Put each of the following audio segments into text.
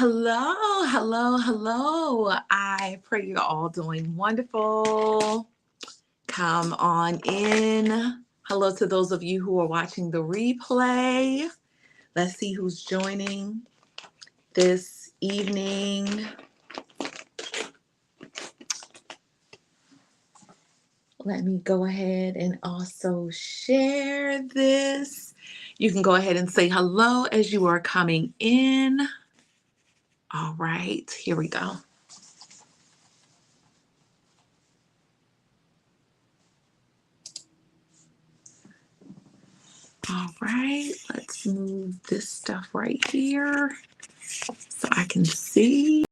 Hello, hello, hello. I pray you're all doing wonderful. Come on in. Hello to those of you who are watching the replay. Let's see who's joining this evening. Let me go ahead and also share this. You can go ahead and say hello as you are coming in. All right, here we go. All right, let's move this stuff right here so I can see.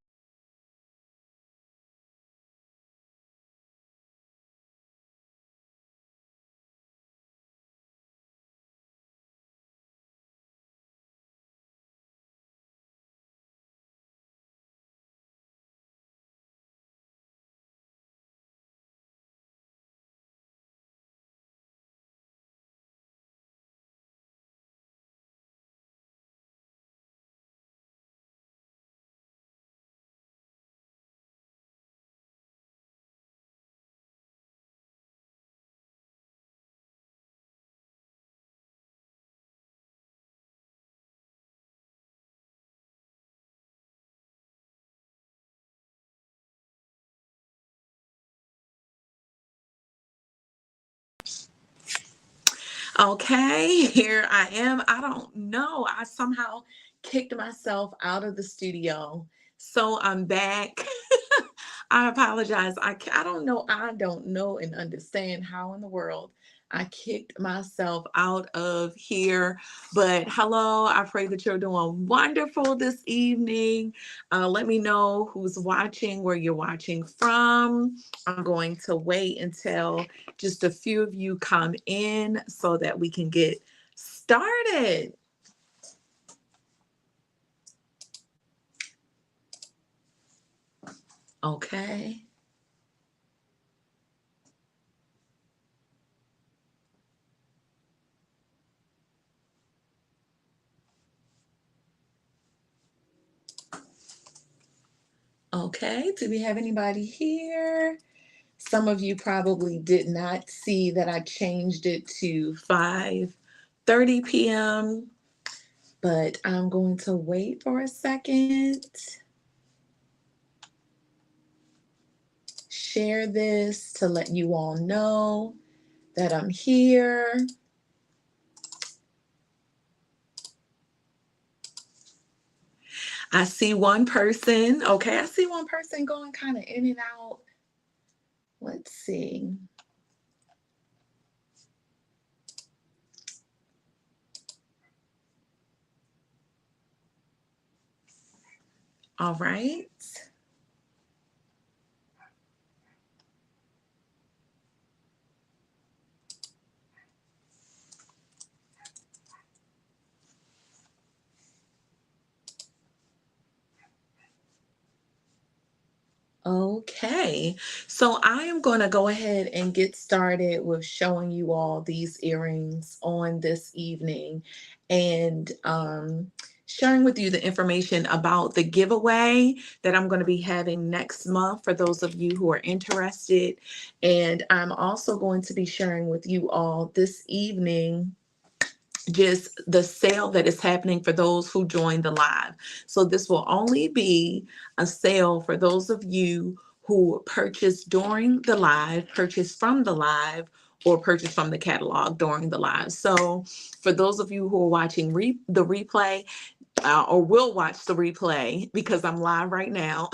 Okay, here I am. I don't know. I somehow kicked myself out of the studio. So I'm back. I apologize. I don't know. I don't know and understand how in the world I kicked myself out of here. But hello, I pray that you're doing wonderful this evening. Let me know who's watching, where you're watching from. I'm going to wait until just a few of you come in so that we can get started. Okay. Okay. Do we have anybody here? Some of you probably did not see that I changed it to 5:30 p.m., but I'm going to wait for a second. Share this to let you all know that I'm here. I see one person. Okay, I see one person going kind of in and out. Let's see. All right. Okay, so I am going to go ahead and get started with showing you all these earrings on this evening and sharing with you the information about the giveaway that I'm going to be having next month for those of you who are interested. And I'm also going to be sharing with you all this evening just the sale that is happening for those who join the live. So this will only be a sale for those of you who purchase during the live, purchase from the live, or purchase from the catalog during the live. So for those of you who are watching the replay, or will watch the replay because I'm live right now,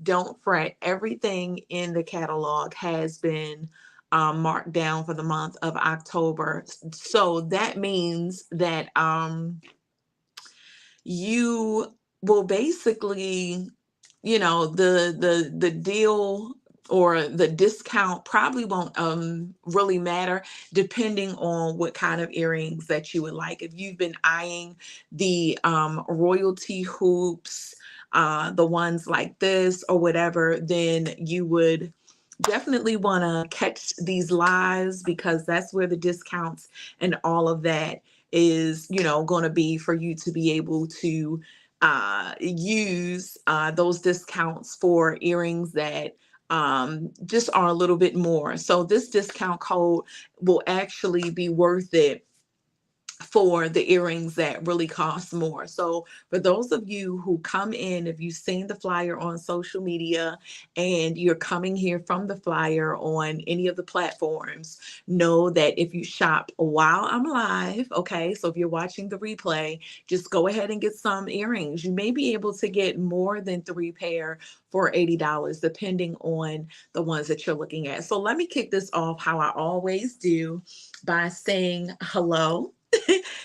don't fret. Everything in the catalog has been marked down for the month of October. So that means that you will basically, the deal or the discount probably won't really matter depending on what kind of earrings that you would like. If you've been eyeing the royalty hoops, the ones like this or whatever, then you would definitely want to catch these lives because that's where the discounts and all of that is, going to be for you to be able to use those discounts for earrings that just are a little bit more. So this discount code will actually be worth it for the earrings that really cost more. So for those of you who come in, if you've seen the flyer on social media and you're coming here from the flyer on any of the platforms, know that if you shop while I'm live, okay, so if you're watching the replay, just go ahead and get some earrings. You may be able to get more than 3 pair for $80, depending on the ones that you're looking at. So let me kick this off how I always do by saying hello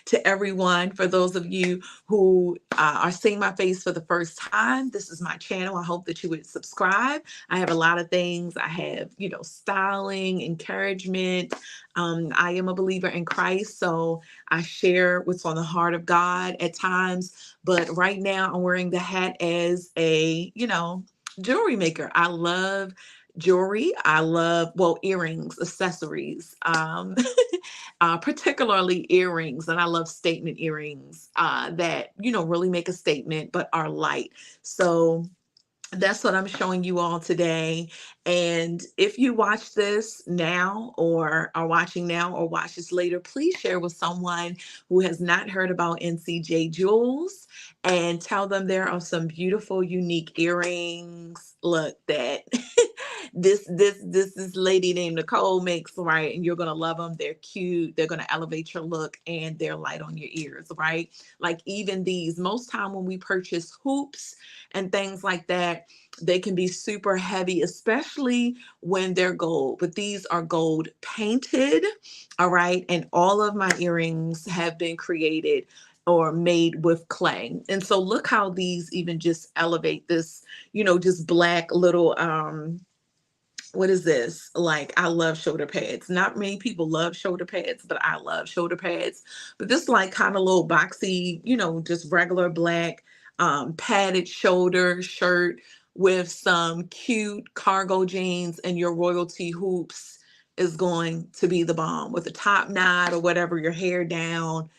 to everyone. For those of you who are seeing my face for the first time, this is my channel. I hope that you would subscribe. I have a lot of things. I have, styling, encouragement. I am a believer in Christ, so I share what's on the heart of God at times. But right now, I'm wearing the hat as a, jewelry maker. I love jewelry. I love, well, earrings, accessories. Particularly earrings. And I love statement earrings that, really make a statement but are light. So that's what I'm showing you all today. And if you watch this now or are watching now or watch this later, please share with someone who has not heard about NCJ Jewels and tell them there are some beautiful, unique earrings. Look, that this lady named Nicole makes, right? And you're gonna love them. They're cute. They're gonna elevate your look, and they're light on your ears, right? Like even these, most time when we purchase hoops and things like that, they can be super heavy, especially when they're gold. But these are gold painted, all right? And all of my earrings have been created or made with clay. And so look how these even just elevate this, just black little what is this? Like, I love shoulder pads. Not many people love shoulder pads, but I love shoulder pads. But this like kind of little boxy, just regular black padded shoulder shirt with some cute cargo jeans, and your royalty hoops is going to be the bomb with a top knot or whatever, your hair down,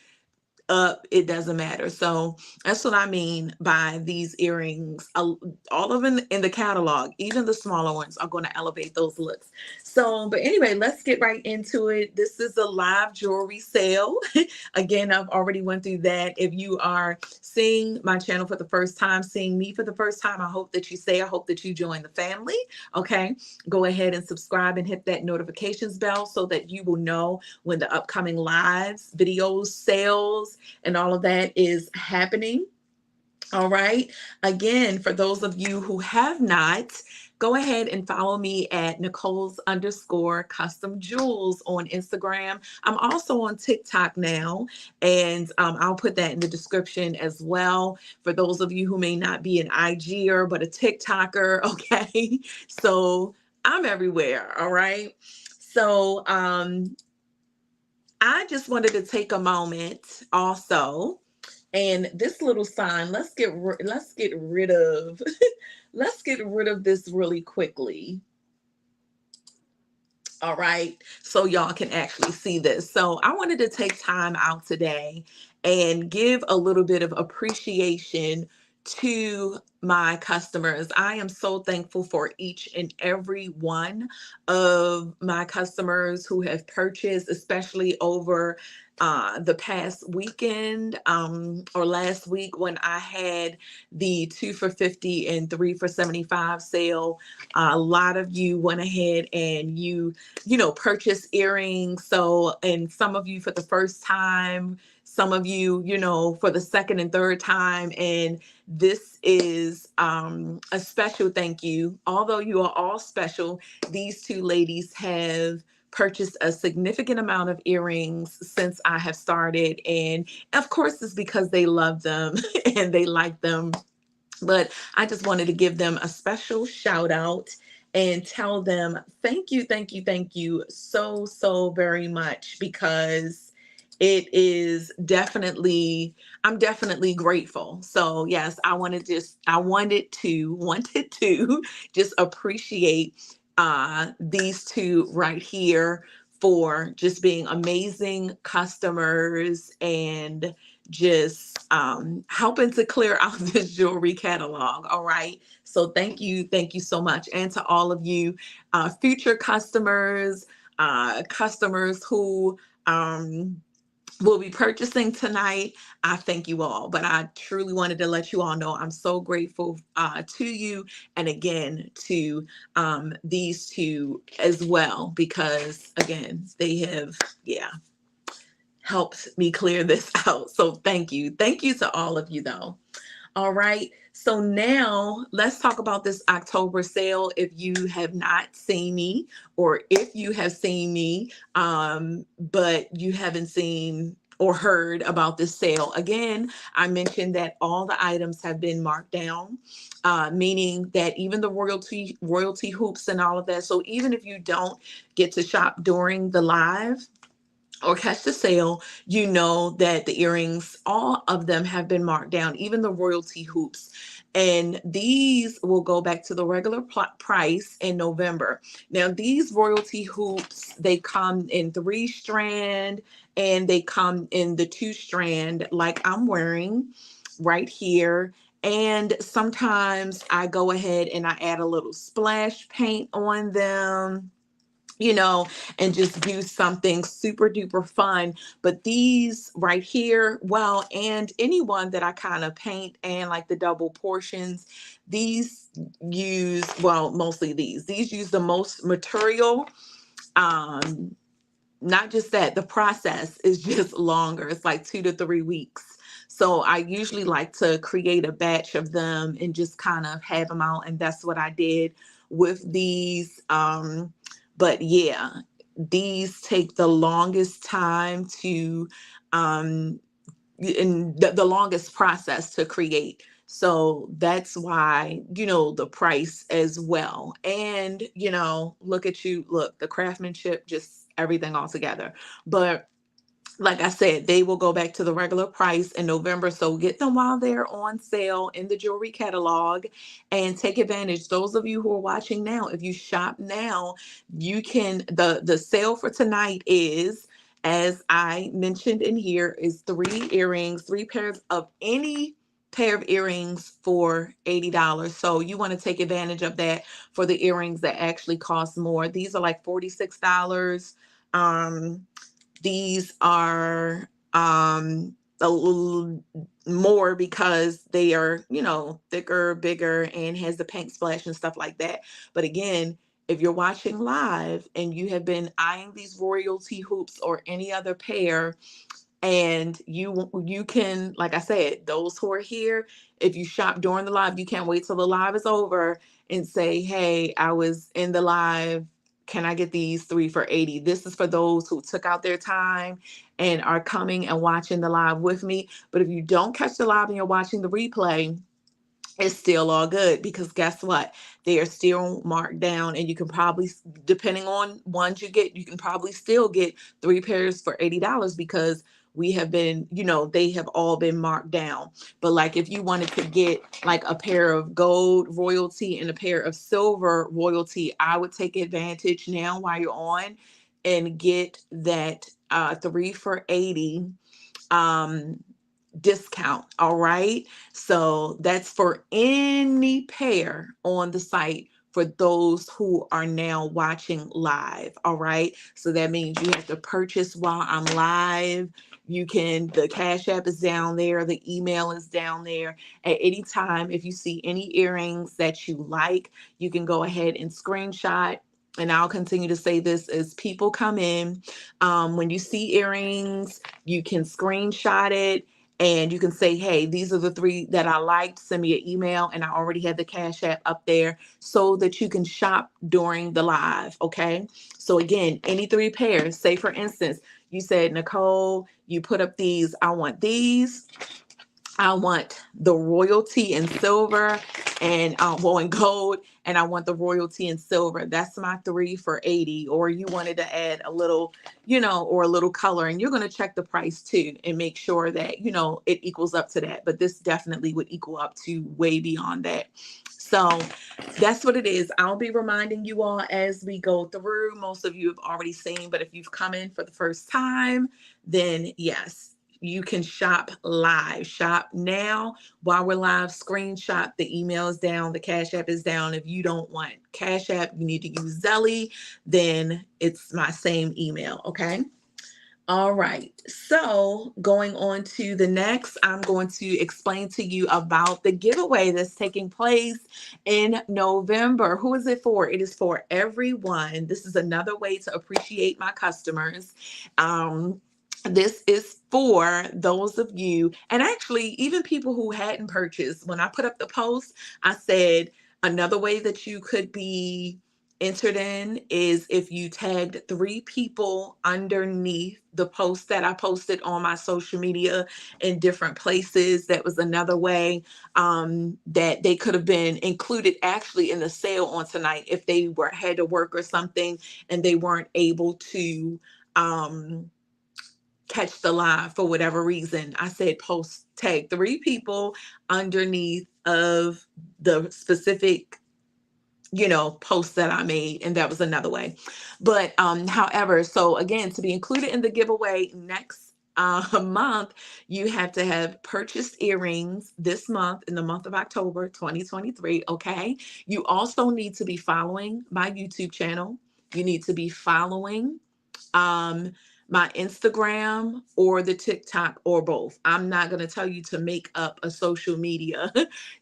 up, it doesn't matter. So that's what I mean by these earrings. All of them in the catalog, even the smaller ones, are going to elevate those looks. So, but anyway, let's get right into it. This is a live jewelry sale. Again, I've already went through that. If you are seeing my channel for the first time, seeing me for the first time, I hope that I hope that you join the family. Okay, go ahead and subscribe and hit that notifications bell so that you will know when the upcoming lives, videos, sales, and all of that is happening. All right. Again, for those of you who have not, go ahead and follow me at Nicole's_custom jewels on Instagram. I'm also on TikTok now, and I'll put that in the description as well for those of you who may not be an IGer, but a TikToker. Okay. So I'm everywhere. All right. So, I just wanted to take a moment also, and this little sign, let's get rid of let's get rid of this really quickly. All right, so y'all can actually see this. So I wanted to take time out today and give a little bit of appreciation to my customers. I am so thankful for each and every one of my customers who have purchased, especially over the past weekend or last week when I had the 2 for $50 and 3 for $75 sale. A lot of you went ahead and you purchase earrings. So, and some of you for the first time, some of you, for the second and third time. And this is a special thank you. Although you are all special, these two ladies have purchased a significant amount of earrings since I have started. And of course, it's because they love them and they like them. But I just wanted to give them a special shout out and tell them thank you so, so very much, because it is I'm definitely grateful. So yes, I wanted to just appreciate these two right here for just being amazing customers and just helping to clear out this jewelry catalog. All right. So thank you so much. And to all of you future customers, customers who will be purchasing tonight. I thank you all, but I truly wanted to let you all know I'm so grateful to you, and again to these two as well, because again they have, yeah, helped me clear this out. So thank you to all of you though. All right. So now let's talk about this October sale. If you have not seen me, or if you have seen me, but you haven't seen or heard about this sale, again, I mentioned that all the items have been marked down, meaning that even the royalty hoops and all of that. So even if you don't get to shop during the live or catch the sale, you know that the earrings, all of them have been marked down, even the royalty hoops. And these will go back to the regular price in November. Now, these royalty hoops, they come in 3-strand and they come in the 2-strand, like I'm wearing right here. And sometimes I go ahead and I add a little splash paint on them, and just do something super duper fun. But these right here, well, and anyone that I kind of paint and like the double portions, these use, well, mostly these use the most material. Um, Not just that, the process is just longer. It's like 2 to 3 weeks. So I usually like to create a batch of them and just kind of have them out. And that's what I did with these. But yeah, these take the longest time to, in the longest process to create. So that's why, the price as well. And, look at you, look, the craftsmanship, just everything all together. But like I said, they will go back to the regular price in November. So get them while they're on sale in the jewelry catalog and take advantage. Those of you who are watching now, if you shop now, you can, the sale for tonight is, as I mentioned in here, is 3 earrings, 3 pairs of any pair of earrings for $80. So you want to take advantage of that for the earrings that actually cost more. These are like $46. These are a little more because they are, thicker, bigger, and has the paint splash and stuff like that. But again, if you're watching live and you have been eyeing these royalty hoops or any other pair, and you can, like I said, those who are here, if you shop during the live, you can't wait till the live is over and say, hey, I was in the live, can I get these 3 for 80? This is for those who took out their time and are coming and watching the live with me. But if you don't catch the live and you're watching the replay, it's still all good, because guess what? They are still marked down, and you can probably, depending on ones you get, you can probably still get 3 pairs for $80, because we have been, they have all been marked down. But like if you wanted to get like a pair of gold royalty and a pair of silver royalty, I would take advantage now while you're on and get that 3 for 80 um discount. All right. So that's for any pair on the site for those who are now watching live. All right. So that means you have to purchase while I'm live. You can, the Cash App is down there, the email is down there. At any time, if you see any earrings that you like, you can go ahead and screenshot. And I'll continue to say this as people come in. When you see earrings, you can screenshot it and you can say, hey, these are the 3 that I liked. Send me an email. And I already had the Cash App up there so that you can shop during the live. Okay. So again, any 3 pairs, say for instance, you said, Nicole, you put up these, I want these. I want the royalty in silver and in gold, and I want the royalty in silver. That's my 3 for 80. Or you wanted to add a little, or a little color, and you're going to check the price too and make sure that, it equals up to that. But this definitely would equal up to way beyond that. So that's what it is. I'll be reminding you all as we go through. Most of you have already seen, but if you've come in for the first time, then yes, you can shop live. Shop now while we're live. Screenshot. The email is down. The Cash App is down. If you don't want Cash App, you need to use Zelly. Then it's my same email. Okay. All right. So going on to the next, I'm going to explain to you about the giveaway that's taking place in November. Who is it for? It is for everyone. This is another way to appreciate my customers. This is for those of you, and actually even people who hadn't purchased. When I put up the post, I said another way that you could be entered in is if you tagged 3 people underneath the post that I posted on my social media in different places. That was another way that they could have been included actually in the sale on tonight if they had to work or something and they weren't able to catch the live for whatever reason. I said post tag 3 people underneath of the specific posts that I made, and that was another way. But however, so again, to be included in the giveaway next month, you have to have purchased earrings this month, in the month of October 2023. Okay. You also need to be following my YouTube channel. You need to be following um my Instagram or the TikTok or both. I'm not going to tell you to make up a social media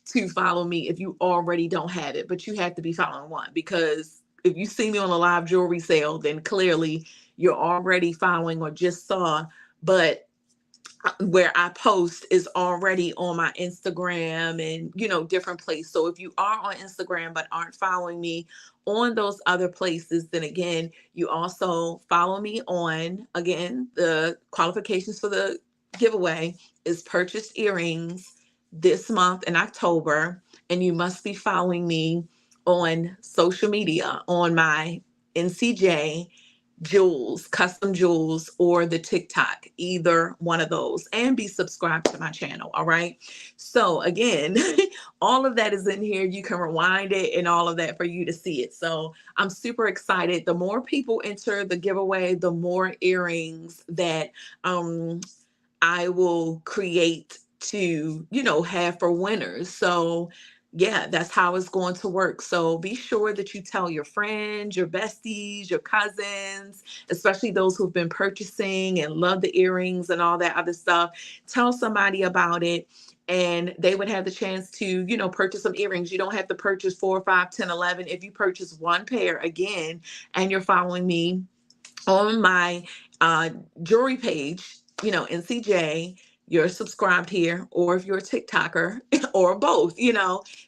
to follow me if you already don't have it, but you have to be following one, because if you see me on a live jewelry sale, then clearly you're already following or just saw. But where I post is already on my Instagram and, different places. So if you are on Instagram but aren't following me on those other places, then again, you also follow me on, again, the qualifications for the giveaway is purchased earrings this month in October. And you must be following me on social media on my NCJ Jewels, Custom Jewels, or the TikTok, either one of those, and be subscribed to my channel. All right. So again, all of that is in here. You can rewind it and all of that for you to see it. So I'm super excited. The more people enter the giveaway, the more earrings that I will create to, have for winners. So yeah, that's how it's going to work. So be sure that you tell your friends, your besties, your cousins, especially those who've been purchasing and love the earrings and all that other stuff. Tell somebody about it and they would have the chance to, purchase some earrings. You don't have to purchase 4, 5, 10, 11. If you purchase one pair again and you're following me on my jewelry page, NCJ, you're subscribed here, or if you're a TikToker or both,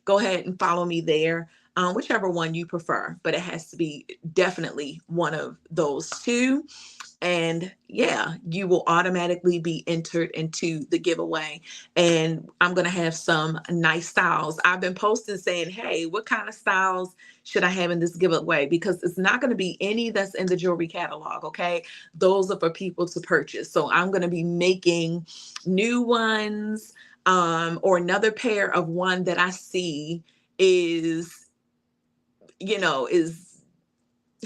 go ahead and follow me there, whichever one you prefer. But it has to be definitely one of those two. And yeah, you will automatically be entered into the giveaway. And I'm going to have some nice styles. I've been posting saying, hey, what kind of styles should I have in this giveaway? Because it's not going to be any that's in the jewelry catalog. Okay. Those are for people to purchase. So I'm going to be making new ones, or another pair of one that I see is, is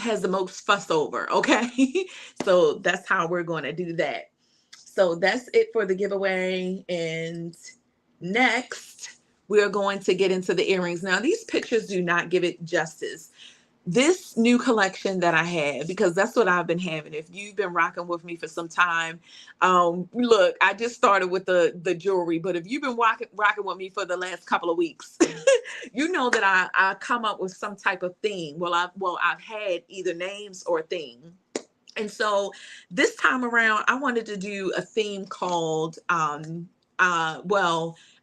has the most fuss over. Okay. So that's how we're going to do that. So that's it for the giveaway. And next, we're going to get into the earrings. Now, these pictures do not give it justice. This new collection that I have, because that's what I've been having. If you've been rocking with me for some time, look, I just started with the jewelry, but if you've been rocking with me for the last couple of weeks, you know that I come up with some type of theme. I've had either names or theme. And so this time around, I wanted to do a theme called,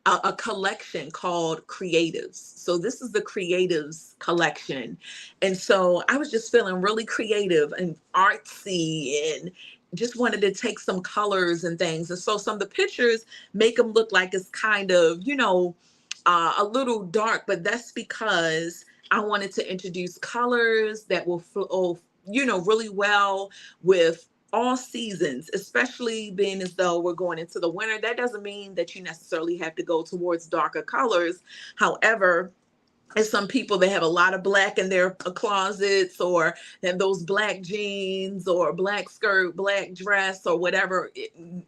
a collection called Creatives. So this is the Creatives collection. And so I was just feeling really creative and artsy and just wanted to take some colors and things. And so some of the pictures make them look like it's kind of, a little dark, but that's because I wanted to introduce colors that will flow, really well with all seasons, especially being as though we're going into the winter. That doesn't mean that you necessarily have to go towards darker colors. However, And some people, they have a lot of black in their closets, or have those black jeans or black skirt, black dress, or whatever.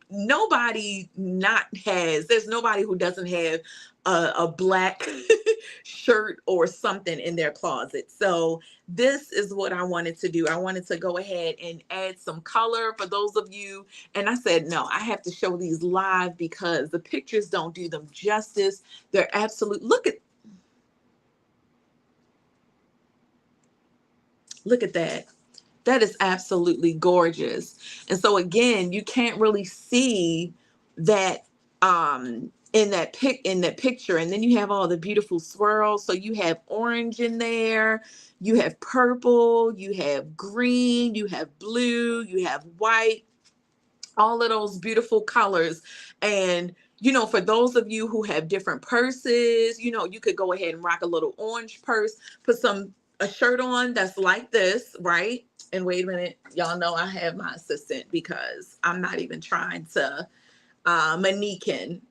Nobody not has, there's nobody who doesn't have a black shirt or something in their closet. So this is what I wanted to do. I wanted to go ahead and add some color for those of you. And I said, no, I have to show these live because the pictures don't do them justice. They're absolute. Look at that. That is absolutely gorgeous. And so again, you can't really see that in that picture. And then you have all the beautiful swirls. So you have orange in there, you have purple, you have green, you have blue, you have white, all of those beautiful colors. And for those of you who have different purses, you could go ahead and rock a little orange purse, put a shirt on that's like this, right? And wait a minute, y'all know I have my assistant because I'm not even trying to mannequin.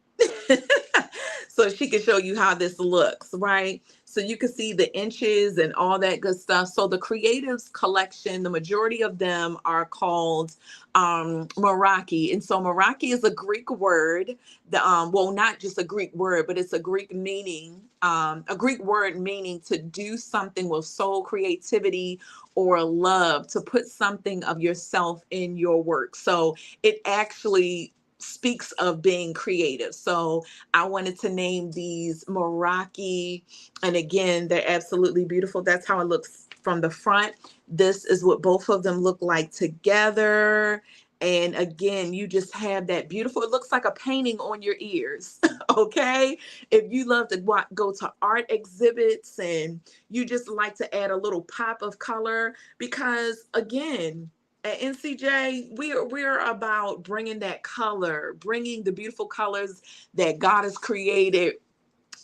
So she can show you how this looks, right? So you can see the inches and all that good stuff. So the Creatives collection, the majority of them are called Meraki. And so Meraki is a Greek word. Well, not just a Greek word, but it's a Greek word meaning to do something with soul, creativity, or love, to put something of yourself in your work. So it actually speaks of being creative. So I wanted to name these Meraki. And again, they're absolutely beautiful. That's how it looks from the front. This is what both of them look like together. And again, you just have that beautiful, it looks like a painting on your ears. Okay. If you love to go to art exhibits and you just like to add a little pop of color, because again, at NCJ, we're about bringing that color, bringing the beautiful colors that God has created,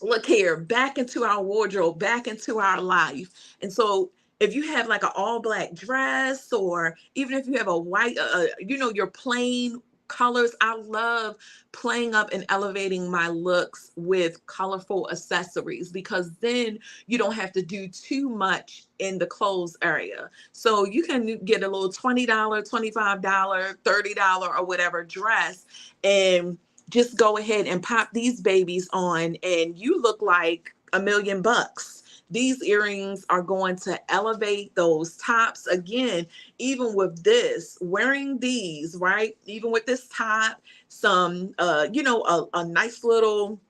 look here, back into our wardrobe, back into our life. And so if you have like an all black dress, or even if you have a white, your plain colors, I love playing up and elevating my looks with colorful accessories, because then you don't have to do too much in the clothes area. So you can get a little $20, $25, $30 or whatever dress, and just go ahead and pop these babies on, and you look like $1,000,000. These earrings are going to elevate those tops. Again, even with this, wearing these, right? Even with this top, some, a nice little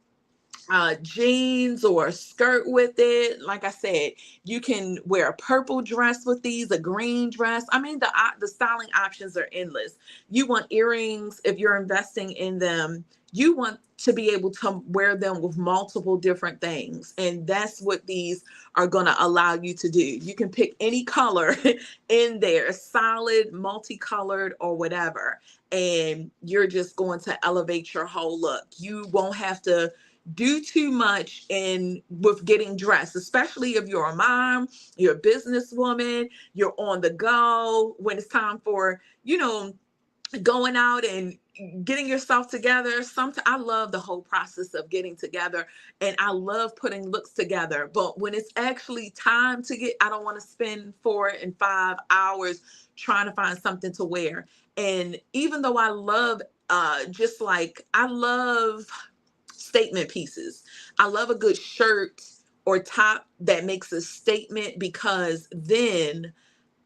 jeans or a skirt with it. Like I said, you can wear a purple dress with these, a green dress. I mean, the styling options are endless. You want earrings, if you're investing in them, you want to be able to wear them with multiple different things. And that's what these are going to allow you to do. You can pick any color in there, solid, multicolored, or whatever. And you're just going to elevate your whole look. You won't have to do too much in with getting dressed, especially if you're a mom, you're a businesswoman, you're on the go when it's time for, going out and getting yourself together. Sometimes I love the whole process of getting together, and I love putting looks together. But when it's actually time to I don't want to spend 4 and 5 hours trying to find something to wear. And even though I love, I love statement pieces. I love a good shirt or top that makes a statement, because then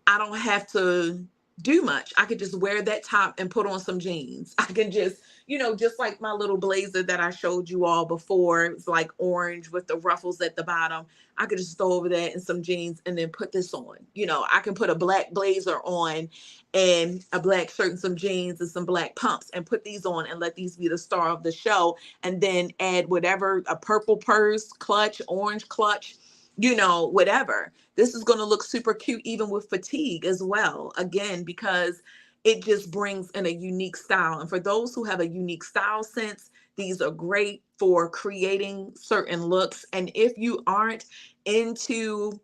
I don't have to do much. I could just wear that top and put on some jeans. I can just, just like my little blazer that I showed you all before. It's like orange with the ruffles at the bottom. I could just throw over that and some jeans and then put this on. I can put a black blazer on and a black shirt and some jeans and some black pumps and put these on and let these be the star of the show. And then add whatever, a purple purse, clutch, orange clutch, whatever. This is going to look super cute even with fatigue as well. Again, because it just brings in a unique style. And for those who have a unique style sense, these are great for creating certain looks. And if you aren't into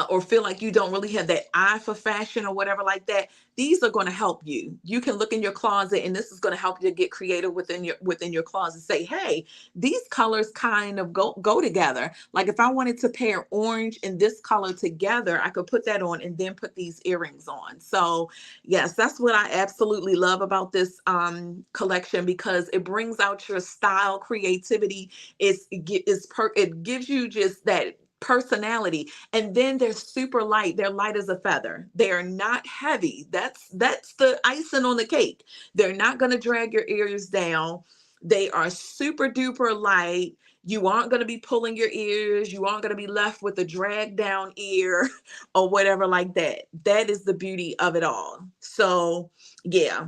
or feel like you don't really have that eye for fashion or whatever like that, these are going to help you. You can look in your closet, and this is going to help you to get creative within your closet. Say, hey, these colors kind of go together. Like if I wanted to pair orange and this color together, I could put that on and then put these earrings on. So yes, that's what I absolutely love about this collection, because it brings out your style, creativity. It gives you just that personality. And then they're super light. They're light as a feather. They are not heavy. That's the icing on the cake. They're not going to drag your ears down. They are super duper light. You aren't going to be pulling your ears. You aren't going to be left with a drag down ear or whatever like that. That is the beauty of it all. So yeah.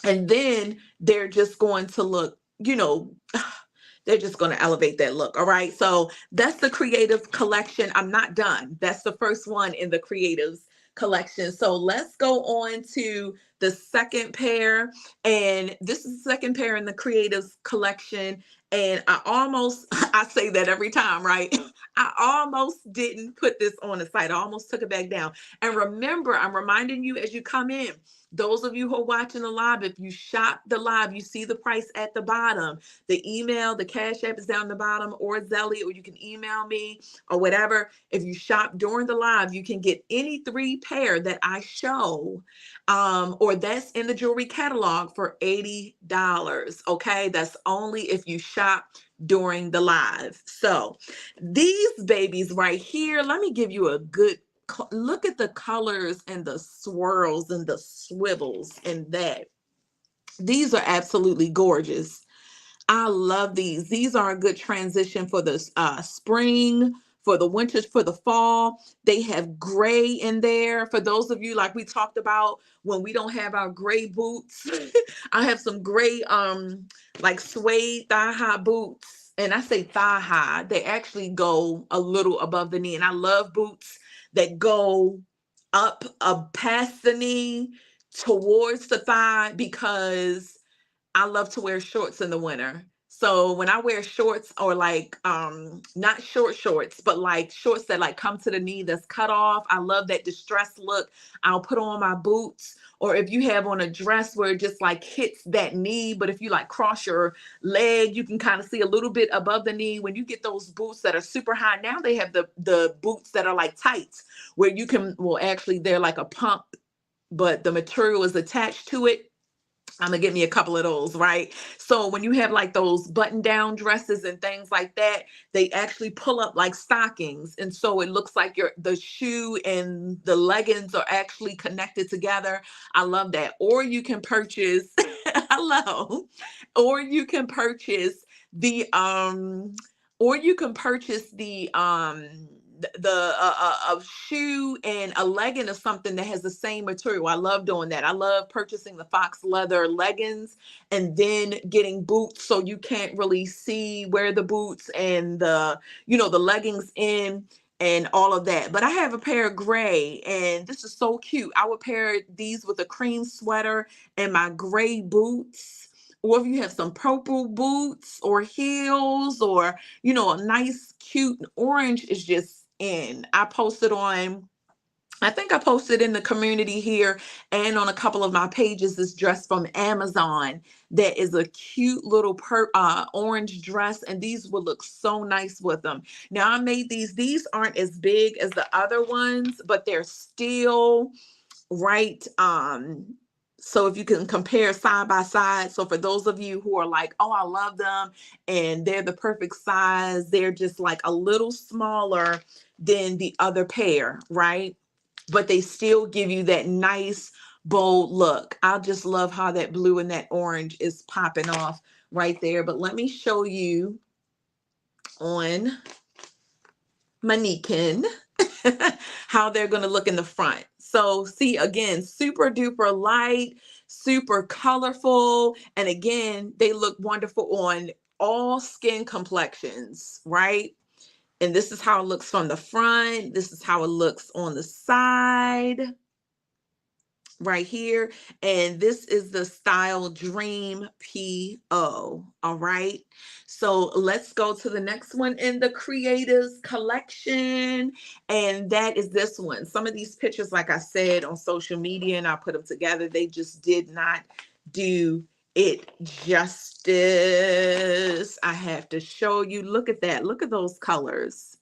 And then they're just going to look, they're just going to elevate that look. All right. So that's the creative collection. I'm not done. That's the first one in the creatives collection. So let's go on to the second pair. And this is the second pair in the creatives collection. And I say that every time, right? I almost didn't put this on the site. I almost took it back down. And remember, I'm reminding you as you come in, those of you who are watching the live, if you shop the live, you see the price at the bottom. The email, the Cash App is down the bottom, or Zelly, or you can email me or whatever. If you shop during the live, you can get any 3 pair that I show, or that's in the jewelry catalog for $80. Okay, that's only if you shop during the live. So these babies right here, let me give you a good look at the colors and the swirls and the swivels and that. These are absolutely gorgeous. I love these. These are a good transition for the spring, for the winter, for the fall. They have gray in there. For those of you, like we talked about, when we don't have our gray boots, I have some gray, like suede thigh high boots. And I say thigh high, they actually go a little above the knee. And I love boots that go up past the knee towards the thigh, because I love to wear shorts in the winter. So when I wear shorts, or like not shorts, but like shorts that like come to the knee that's cut off, I love that distressed look. I'll put on my boots. Or if you have on a dress where it just like hits that knee, but if you like cross your leg, you can kind of see a little bit above the knee. When you get those boots that are super high, now they have the boots that are like tights, where you can, well, actually they're like a pump, but the material is attached to it. I'm gonna get me a couple of those, right? So when you have like those button down dresses and things like that, they actually pull up like stockings. And so it looks like the shoe and the leggings are actually connected together. I love that. Or you can purchase, hello, or you can purchase the or you can purchase a shoe and a legging or something that has the same material. I love doing that. I love purchasing the fox leather leggings and then getting boots, so you can't really see where the boots and the leggings in and all of that. But I have a pair of gray, and this is so cute. I would pair these with a cream sweater and my gray boots. Or if you have some purple boots or heels, or a nice cute orange is just in. I think I posted in the community here and on a couple of my pages this dress from Amazon that is a cute little orange dress, and these will look so nice with them. Now I made these aren't as big as the other ones, but they're still right. So if you can compare side by side, so for those of you who are like, oh, I love them and they're the perfect size, they're just like a little smaller than the other pair, right? But they still give you that nice bold look. I just love how that blue and that orange is popping off right there. But let me show you on mannequin how they're going to look in the front. So see, again, super duper light, super colorful. And again, they look wonderful on all skin complexions, right? And this is how it looks from the front. This is how it looks on the side. right here. And this is the style Dream PO. All right. So let's go to the next one in the creators collection. And that is this one. Some of these pictures, like I said, on social media, and I put them together, they just did not do it justice. I have to show you. Look at that. Look at those colors.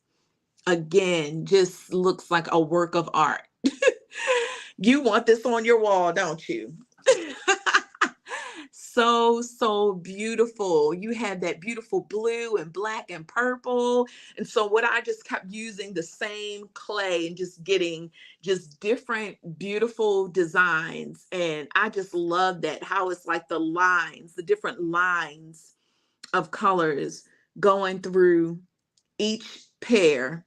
Again, just looks like a work of art. You want this on your wall, don't you? So beautiful. You have that beautiful blue and black and purple. And so what I just kept using the same clay and just getting just different beautiful designs. And I just love that, how it's like the lines, the different lines of colors going through each pair.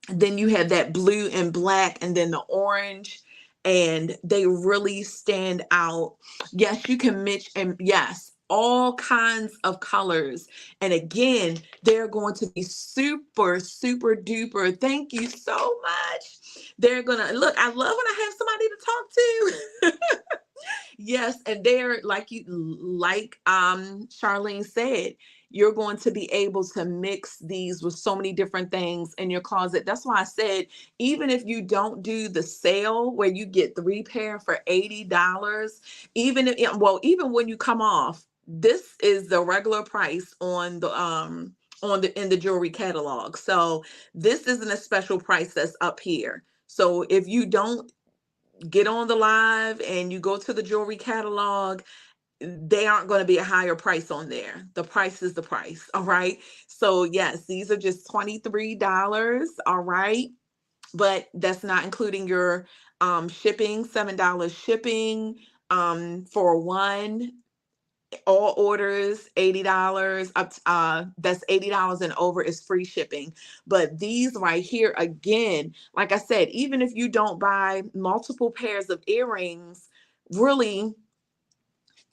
Then you have that blue and black and then the orange, and they really stand out. Yes, you can mix, and yes, all kinds of colors. And again, they're going to be super, super duper. Thank you so much. They're gonna look. I love when I have somebody to talk to. Yes, and they're like you, like Charlene said, you're going to be able to mix these with so many different things in your closet. That's why I said, even if you don't do the sale where you get 3 pair for $80, even if, well, even when you come off, this is the regular price on the in the jewelry catalog. So this isn't a special price that's up here. So if you don't get on the live and you go to the jewelry catalog, they aren't going to be a higher price on there. The price is the price. All right. So yes, these are just $23. All right. But that's not including your shipping, $7 shipping for one. All orders $80 up that's $80 and over is free shipping. But these right here, again, like I said, even if you don't buy multiple pairs of earrings, really,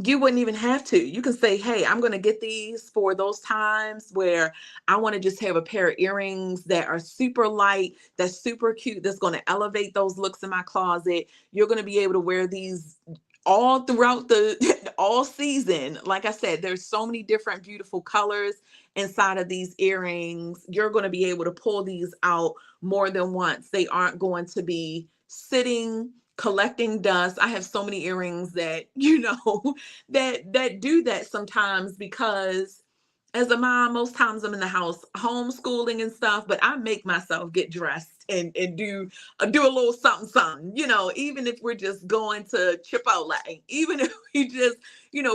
you wouldn't even have to. You can say, hey, I'm going to get these for those times where I want to just have a pair of earrings that are super light, that's super cute, that's going to elevate those looks in my closet. You're going to be able to wear these all throughout the all season. Like I said, there's so many different beautiful colors inside of these earrings. You're going to be able to pull these out more than once. They aren't going to be sitting collecting dust. I have so many earrings that, that do that sometimes, because as a mom, most times I'm in the house homeschooling and stuff, but I make myself get dressed and do a little something, something, even if we're just going to Chipotle, even if we just,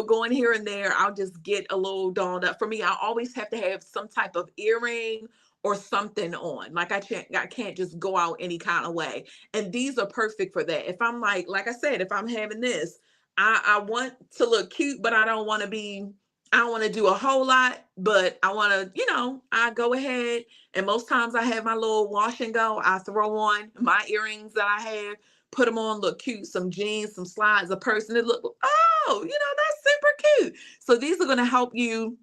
going here and there, I'll just get a little dolled up. For me, I always have to have some type of earring or something on. Like I can't just go out any kind of way. And these are perfect for that. If I'm like I said, if I'm having this, I want to look cute, but I don't want to do a whole lot, but I want to, I go ahead, and most times I have my little wash and go. I throw on my earrings that I have, put them on, look cute, some jeans, some slides, a person that look, oh, that's super cute. So these are going to help you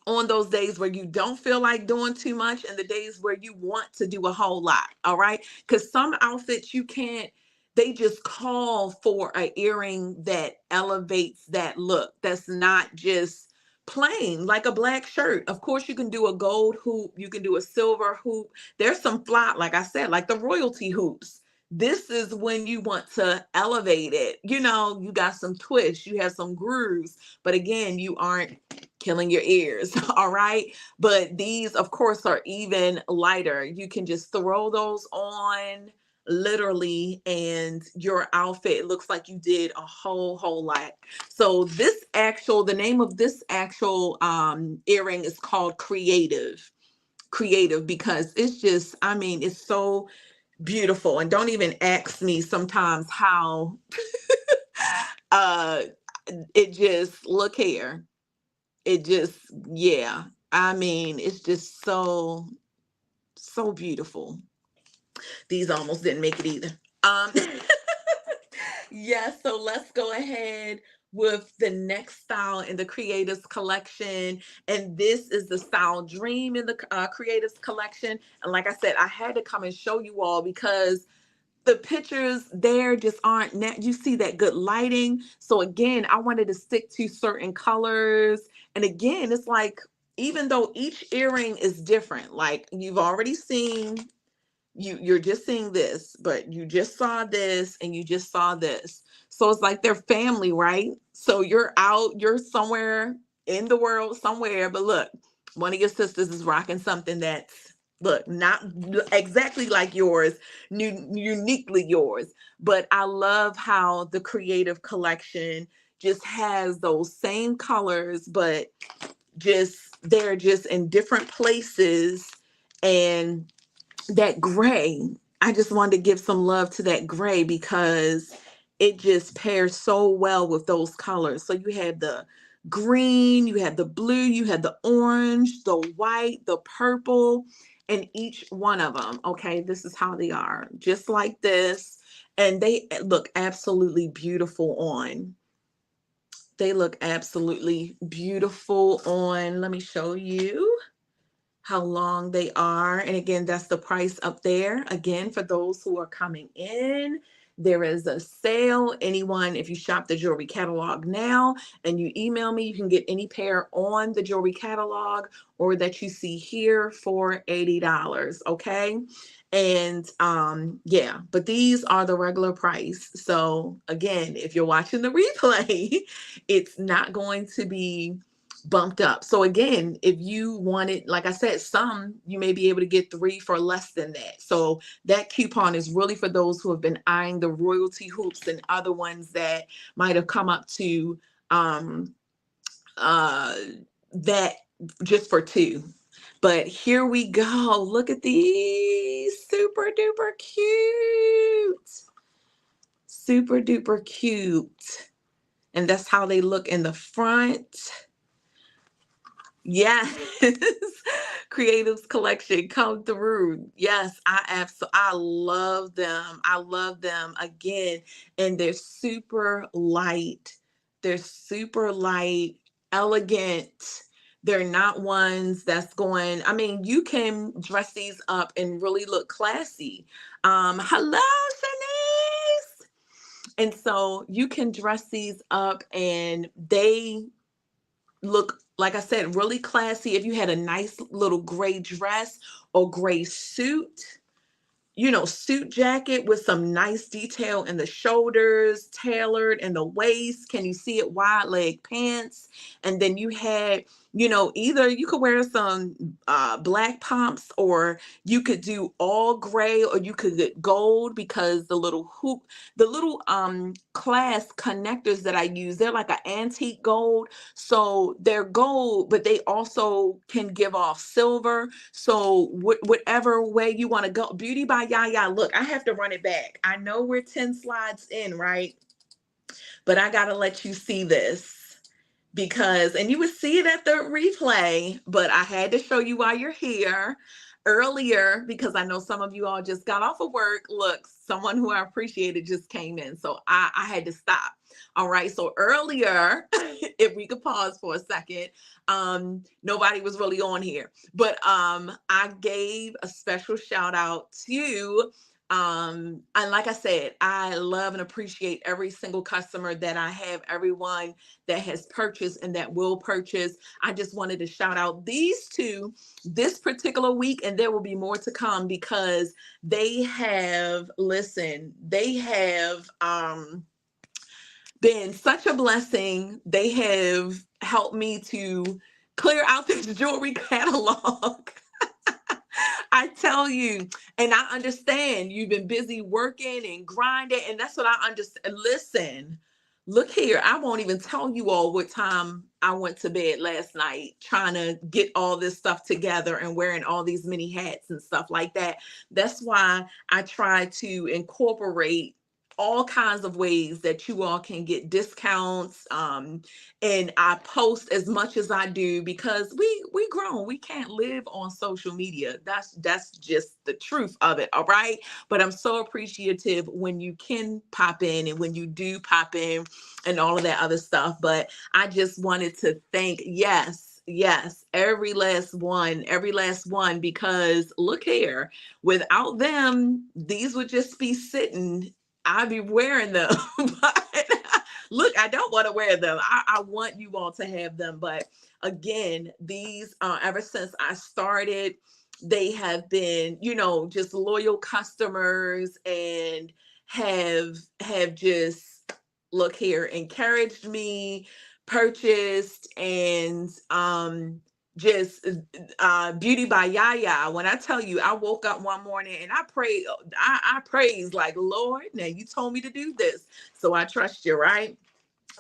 on those days where you don't feel like doing too much and the days where you want to do a whole lot. All right. Because some outfits you can't, they just call for an earring that elevates that look. That's not just plain like a black shirt. Of course, you can do a gold hoop, you can do a silver hoop. There's some flat, like I said, like the royalty hoops. This is when you want to elevate it. You got some twists, you have some grooves, but again, you aren't killing your ears. All right. But these, of course, are even lighter. You can just throw those on literally, and your outfit looks like you did a whole lot. So the name of this actual earring is called Creative, because it's just, it's so beautiful. And don't even ask me sometimes how uh it just, look here, it just, yeah, it's just so beautiful. These almost didn't make it either. Yes, so let's go ahead with the next style in the creatives collection, and this is the style Dream in the creatives collection. And like I said, I had to come and show you all because the pictures there just aren't you see that good lighting. So again, I wanted to stick to certain colors. And again, it's like, even though each earring is different, like you've already seen, you're just seeing this, but you just saw this and you just saw this. So it's like they're family, right? So you're somewhere in the world somewhere, but look, one of your sisters is rocking something that's, look, not exactly like yours, uniquely yours. But I love how the creative collection just has those same colors, but just they're just in different places. And that gray, I just wanted to give some love to that gray because it just pairs so well with those colors. So you had the green, you had the blue, you had the orange, the white, the purple, and each one of them. Okay, this is how they are, just like this. And they look absolutely beautiful on. They look absolutely beautiful on. Let me show you how long they are. And again, that's the price up there. Again, for those who are coming in, there is a sale. Anyone, if you shop the jewelry catalog now and you email me, you can get any pair on the jewelry catalog or that you see here for $80. Okay. And yeah, but these are the regular price. So again, if you're watching the replay, it's not going to be bumped up. So again, if you wanted, like I said, some you may be able to get 3 for less than that. So that coupon is really for those who have been eyeing the royalty hoops and other ones that might have come up to uh that just for 2. But here we go. Look at these, super duper cute. Super duper cute. And that's how they look in the front. Yes. Creatives collection come through. Yes, I love them. I love them again. And they're super light. They're super light, elegant. They're not ones that's going, I mean, you can dress these up and really look classy. Hello, Shanice. And so you can dress these up and they look, like I said, really classy. If you had a nice little gray dress or gray suit, suit jacket with some nice detail in the shoulders, tailored in the waist. Can you see it? Wide leg pants. And then you had, either you could wear some black pumps, or you could do all gray, or you could get gold, because the little hoop, the little class connectors that I use, they're like an antique gold. So they're gold, but they also can give off silver. So whatever way you want to go. Beauty by Yaya. Look, I have to run it back. I know we're 10 slides in, right? But I got to let you see this because, and you would see it at the replay, but I had to show you while you're here earlier because I know some of you all just got off of work. Look, someone who I appreciated just came in. So I had to stop. All right. So earlier, if we could pause for a second, nobody was really on here, but I gave a special shout out to and like I said, I love and appreciate every single customer that I have, everyone that has purchased and that will purchase. I just wanted to shout out these two this particular week, and there will be more to come because they have, listen, they have been such a blessing. They have helped me to clear out this jewelry catalog. I tell you, and I understand you've been busy working and grinding, and that's what I understand. Listen, look here, I won't even tell you all what time I went to bed last night trying to get all this stuff together and wearing all these mini hats and stuff like that. That's why I try to incorporate all kinds of ways that you all can get discounts, and I post as much as I do because we grown. We can't live on social media. That's just the truth of it. All right. But I'm so appreciative when you can pop in and when you do pop in and all of that other stuff. But I just wanted to thank, yes, yes, every last one, because look here, without them, these would just be sitting. I'd be wearing them. But look, I don't want to wear them. I want you all to have them. But again, these, ever since I started, they have been, just loyal customers, and have just, look here, encouraged me, purchased, and just beauty by Yaya. When I tell you, I woke up one morning and I prayed, I praised, like, Lord, now you told me to do this, so I trust you, right?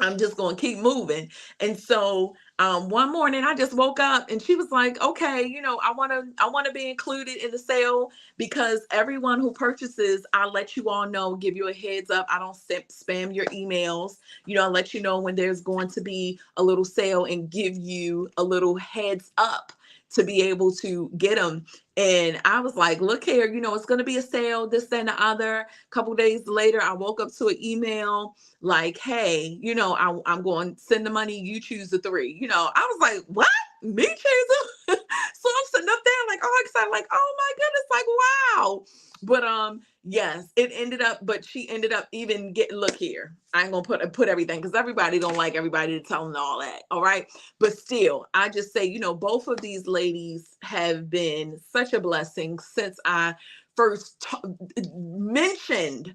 I'm just going to keep moving. And so one morning I just woke up and she was like, okay, I want to be included in the sale, because everyone who purchases, I let you all know, give you a heads up. I don't spam your emails. I let you know when there's going to be a little sale and give you a little heads up to be able to get them. And I was like, look here, it's going to be a sale, this, that, and the other. A couple days later, I woke up to an email like, hey, I'm going to send the money, you choose the three. I was like, what? Me choose them? So I'm sitting up there like, oh, excited, like, oh my goodness, like, wow. But yes, it ended up, but she ended up even look here, I ain't gonna put everything, because everybody don't like everybody to tell them all that. All right. But still, I just say, both of these ladies have been such a blessing since I first mentioned.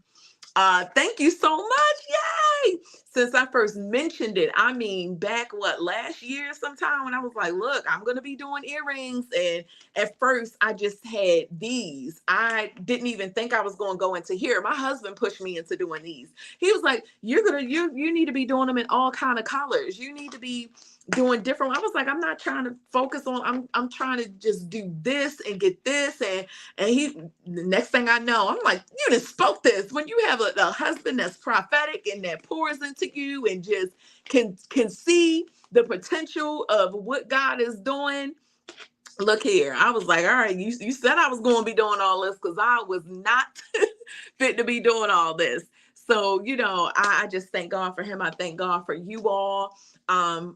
Thank you so much. Yay! Since I first mentioned it, I mean, back last year sometime, when I was like, look, I'm going to be doing earrings. And at first I just had these. I didn't even think I was going to go into here. My husband pushed me into doing these. He was like, you need to be doing them in all kind of colors. You need to be doing different. I was like, I'm not trying to focus on, I'm trying to just do this and get this. And the next thing I know, I'm like, you just spoke this. When you have a husband that's prophetic and that pours into you and just can see the potential of what God is doing. Look here, I was like, all right, you said I was going to be doing all this, because I was not fit to be doing all this. So, I just thank God for him. I thank God for you all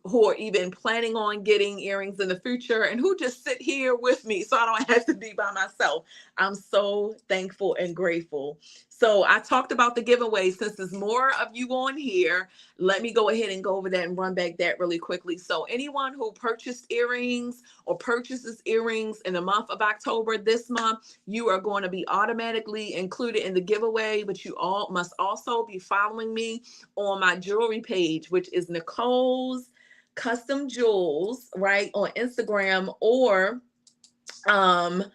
who are even planning on getting earrings in the future, and who just sit here with me so I don't have to be by myself. I'm so thankful and grateful. So I talked about the giveaway. Since there's more of you on here, let me go ahead and go over that and run back that really quickly. So anyone who purchased earrings or purchases earrings in the month of October, this month, you are going to be automatically included in the giveaway. But you all must also be following me on my jewelry page, which is Nicole's Custom Jewels, right, on Instagram, or on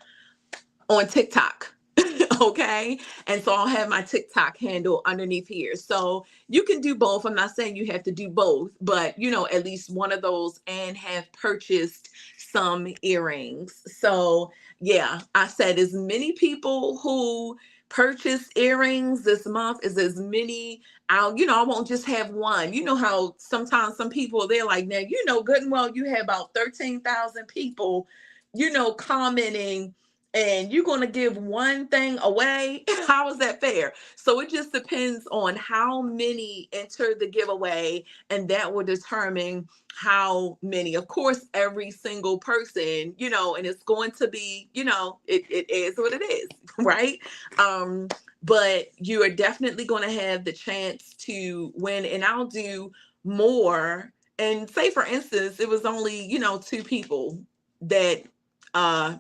TikTok. Okay. And so I'll have my TikTok handle underneath here. So you can do both. I'm not saying you have to do both, but at least one of those, and have purchased some earrings. So yeah, I said as many people who purchase earrings this month is as many. I won't just have one. You know how sometimes some people, they're like, now, good and well, you have about 13,000 people, commenting, and you're going to give one thing away. How is that fair? So it just depends on how many enter the giveaway, and that will determine how many. Of course, every single person, and it's going to be, it is what it is, right? But you are definitely going to have the chance to win, and I'll do more. And say, for instance, it was only, two people that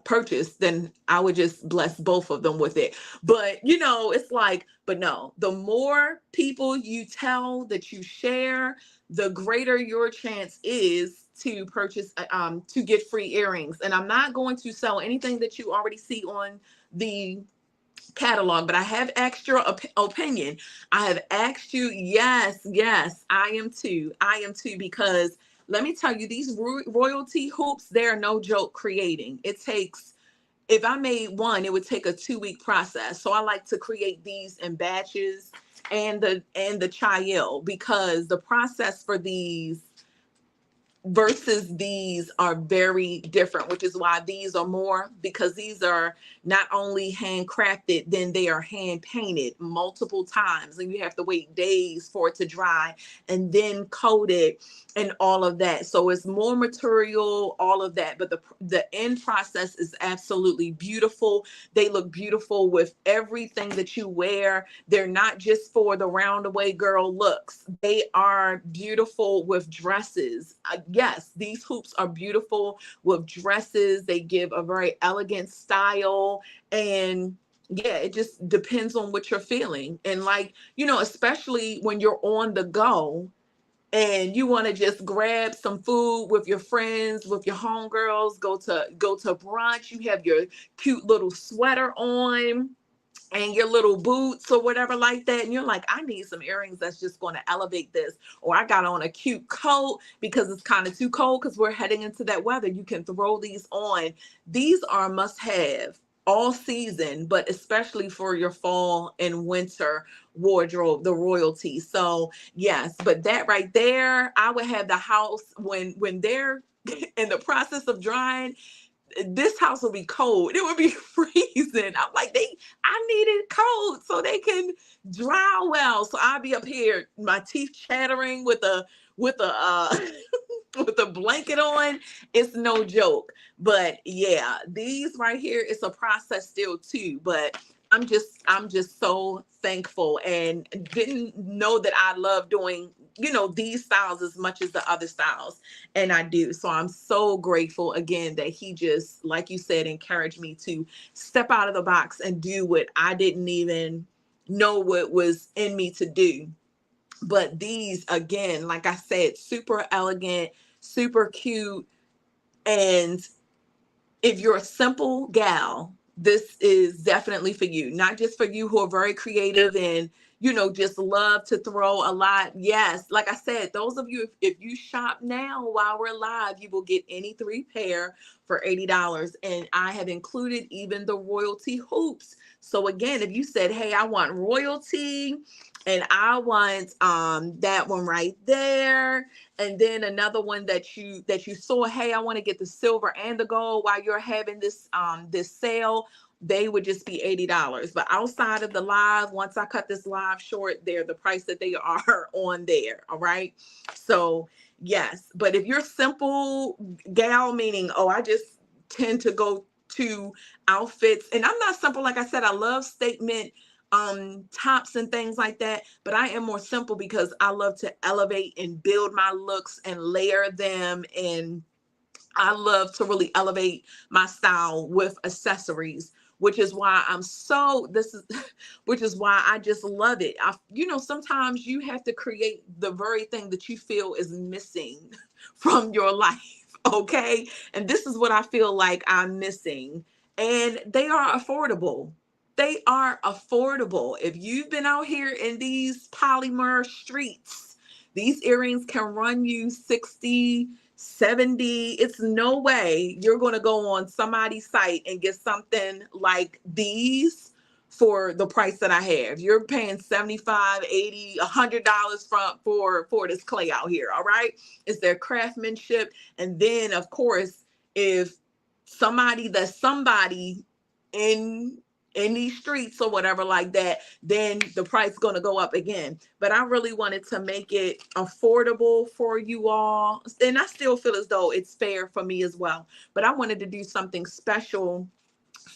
purchase, then I would just bless both of them with it. But it's like, but no, the more people you tell, that you share, the greater your chance is to purchase, to get free earrings. And I'm not going to sell anything that you already see on the catalog, but I have asked your opinion. I have asked you. Yes, I am too, because let me tell you, these royalty hoops, they're no joke creating. It takes, if I made one, it would take a 2-week process. So I like to create these in batches, and the Chael, because the process for these, versus these are very different, which is why these are more, because these are not only handcrafted, then they are hand painted multiple times, and you have to wait days for it to dry and then coat it and all of that. So it's more material, all of that, but the end process is absolutely beautiful. They look beautiful with everything that you wear. They're not just for the roundaway girl looks. They are beautiful with dresses. Yes, these hoops are beautiful with dresses. They give a very elegant style. And yeah, it just depends on what you're feeling. And like, especially when you're on the go and you want to just grab some food with your friends, with your homegirls, go to brunch, you have your cute little sweater on and your little boots or whatever like that, and you're like, I need some earrings that's just going to elevate this. Or I got on a cute coat because it's kind of too cold because we're heading into that weather. You can throw these on. These are must have all season, but especially for your fall and winter wardrobe, the royalty. So yes, but that right there, I would have the house when they're in the process of drying, this house will be cold. It would be freezing. I'm like, I need it cold so they can dry well. So I'll be up here, my teeth chattering with a with a blanket on. It's no joke. But yeah, these right here, it's a process still too. But I'm just so thankful, and didn't know that I love doing, these styles as much as the other styles. And I do. So I'm so grateful again that he just, like you said, encouraged me to step out of the box and do what I didn't even know what was in me to do. But these, again, like I said, super elegant, super cute. And if you're a simple gal, this is definitely for you. Not just for you who are very creative and, just love to throw a lot. Yes, like I said, those of you, if you shop now while we're live, you will get any 3 pair for $80. And I have included even the royalty hoops. So again, if you said, hey, I want royalty and I want that one right there, and then another one that you saw, hey, I want to get the silver and the gold while you're having this sale, they would just be $80. But outside of the live, once I cut this live short, they're the price that they are on there. All right. So yes, but if you're simple gal, meaning, oh, I just tend to go to outfits, and I'm not simple, like I said, I love statement tops and things like that, but I am more simple because I love to elevate and build my looks and layer them, and I love to really elevate my style with accessories, which is why I'm so this is which is why I just love it. Sometimes you have to create the very thing that you feel is missing from your life, okay? And this is what I feel like I'm missing, and they are affordable. They are affordable. If you've been out here in these polymer streets, these earrings can run you 60, 70. It's no way you're going to go on somebody's site and get something like these for the price that I have. You're paying 75, 80, $100 for this clay out here. All right. It's their craftsmanship. And then of course, if somebody in these streets or whatever like that, then the price is going to go up again. But I really wanted to make it affordable for you all. And I still feel as though it's fair for me as well. But I wanted to do something special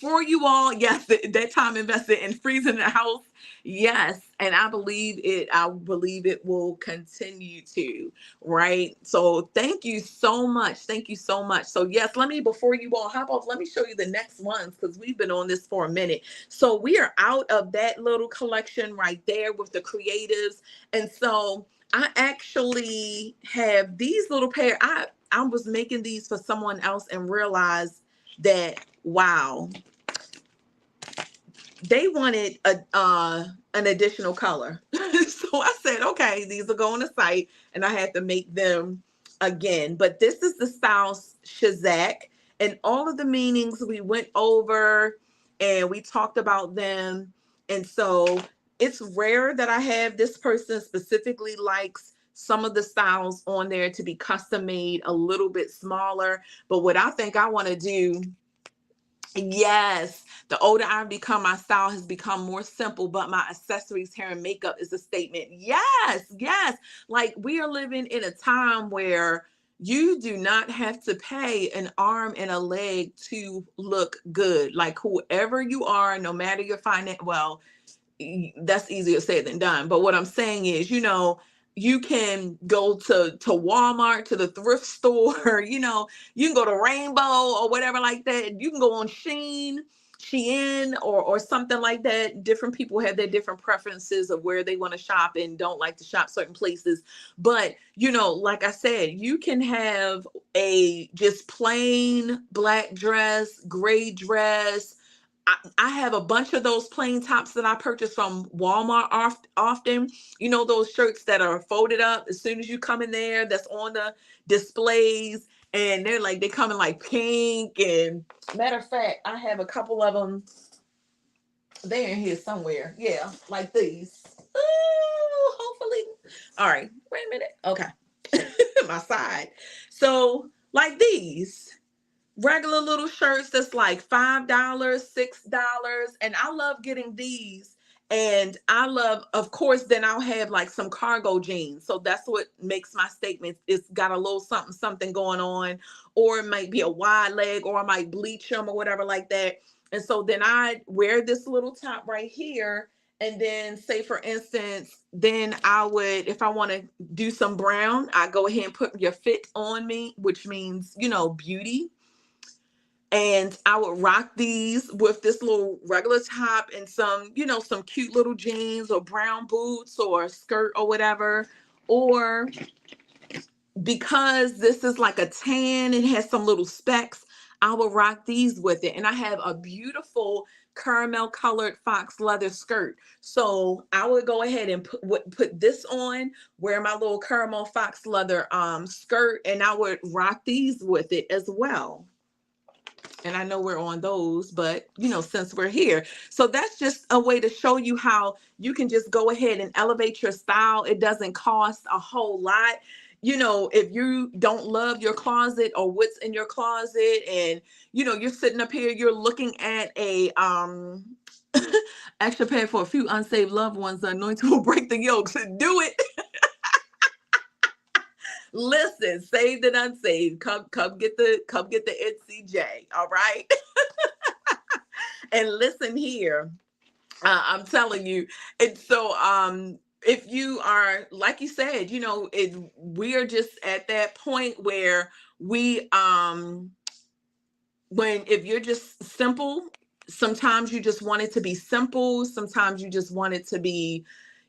for you all. Yes, that time invested in freezing the house. Yes. And I believe it will continue to, right? So thank you so much. Thank you so much. So yes, before you all hop off, let me show you the next ones because we've been on this for a minute. So we are out of that little collection right there with the creatives. And so I actually have these little pair. I was making these for someone else and realized that, wow, they wanted an additional color. So I said, okay, these will go on the site, and I had to make them again. But this is the style Shazak, and all of the meanings we went over and we talked about them. And so it's rare that I have this person specifically likes some of the styles on there to be custom made a little bit smaller. But what I think I want to do, yes, the older I've become, my style has become more simple, but my accessories, hair, and makeup is a statement. Yes, yes. Like we are living in a time where you do not have to pay an arm and a leg to look good. Like whoever you are, no matter your finance, well, that's easier said than done. But what I'm saying is, you can go to Walmart, to the thrift store, you can go to Rainbow or whatever like that. You can go on Shein or something like that. Different people have their different preferences of where they want to shop and don't like to shop certain places. But, like I said, you can have a just plain black dress, gray dress. I have a bunch of those plain tops that I purchase from Walmart often. Those shirts that are folded up as soon as you come in there, that's on the displays. And they come in like pink. And matter of fact, I have a couple of them. They're in here somewhere. Yeah, like these. Oh, hopefully. All right. Wait a minute. Okay. My side. So like these regular little shirts that's like $5, $6. And I love getting these. And I love, of course, then I'll have like some cargo jeans. So that's what makes my statement. It's got a little something, something going on, or it might be a wide leg, or I might bleach them or whatever like that. And so then I wear this little top right here. And then say, for instance, then I would, if I want to do some brown, I go ahead and put your fit on me, which means, beauty. And I would rock these with this little regular top and some, some cute little jeans or brown boots or a skirt or whatever. Or because this is like a tan and has some little specks, I will rock these with it. And I have a beautiful caramel colored fox leather skirt. So I would go ahead and put this on, wear my little caramel fox leather skirt, and I would rock these with it as well. And I know we're on those, but since we're here. So that's just a way to show you how you can just go ahead and elevate your style. It doesn't cost a whole lot. If you don't love your closet or what's in your closet, and you're sitting up here, you're looking at a extra pay for a few unsaved loved ones, the anointing will break the yokes. Do it. Listen, saved and unsaved. Come get the NCJ. All right. And listen here. I'm telling you. And so if you are, like you said, we are just at that point where we if you're just simple, sometimes you just want it to be simple. Sometimes you just want it to be,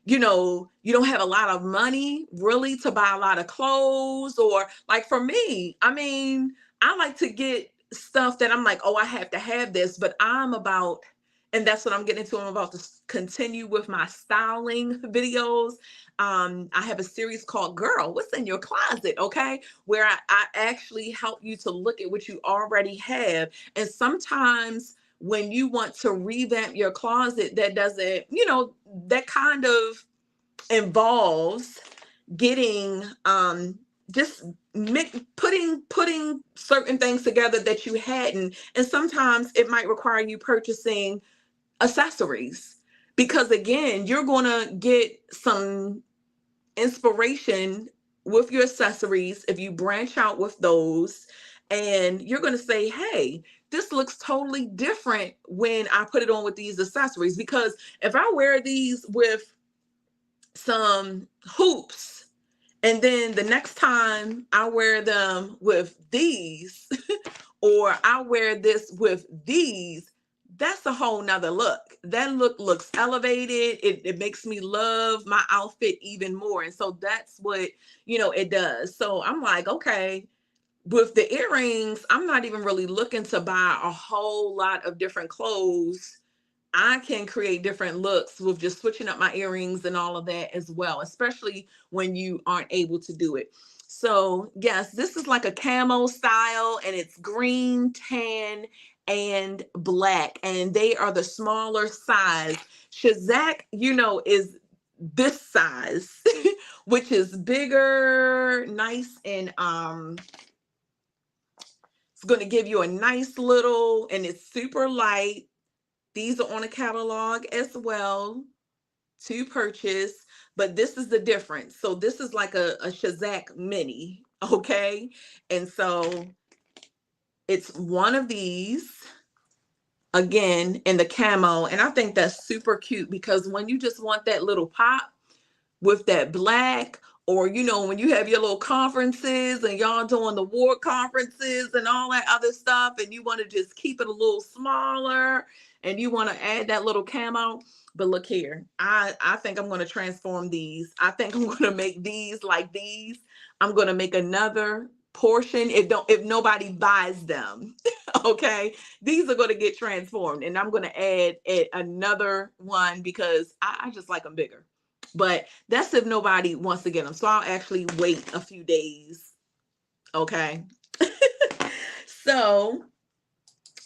you don't have a lot of money really to buy a lot of clothes. Or like for me, I like to get stuff that I'm like, oh, I have to have this, but and that's what I'm getting into. I'm about to continue with my styling videos. I have a series called Girl, What's in Your Closet? Okay. Where I actually help you to look at what you already have. And sometimes when you want to revamp your closet, that doesn't, that kind of involves getting, just putting certain things together that you hadn't. And sometimes it might require you purchasing accessories, because again, you're going to get some inspiration with your accessories if you branch out with those, and you're going to say, hey, this looks totally different when I put it on with these accessories. Because if I wear these with some hoops, and then the next time I wear them with these, or I wear this with these, that's a whole nother look. That look looks elevated. It makes me love my outfit even more. And so that's what, it does. So I'm like, okay, with the earrings, I'm not even really looking to buy a whole lot of different clothes. I can create different looks with just switching up my earrings and all of that as well, especially when you aren't able to do it. So yes, this is like a camo style, and it's green, tan, and black, and they are the smaller size. Shazak, is this size, which is bigger, nice, and it's going to give you a nice little, and it's super light. These are on a catalog as well to purchase, but this is the difference. So this is like a Shazak mini, okay? And so it's one of these again in the camo, and I think that's super cute because when you just want that little pop with that black, or when you have your little conferences and y'all doing the ward conferences and all that other stuff, and you want to just keep it a little smaller and you want to add that little camo. But look here, I think I'm going to transform these. I think I'm going to make these like these. I'm going to make another portion if nobody buys them. Okay, these are going to get transformed, and I'm going to add another one because I just like them bigger. But that's if nobody wants to get them. So I'll actually wait a few days. Okay. So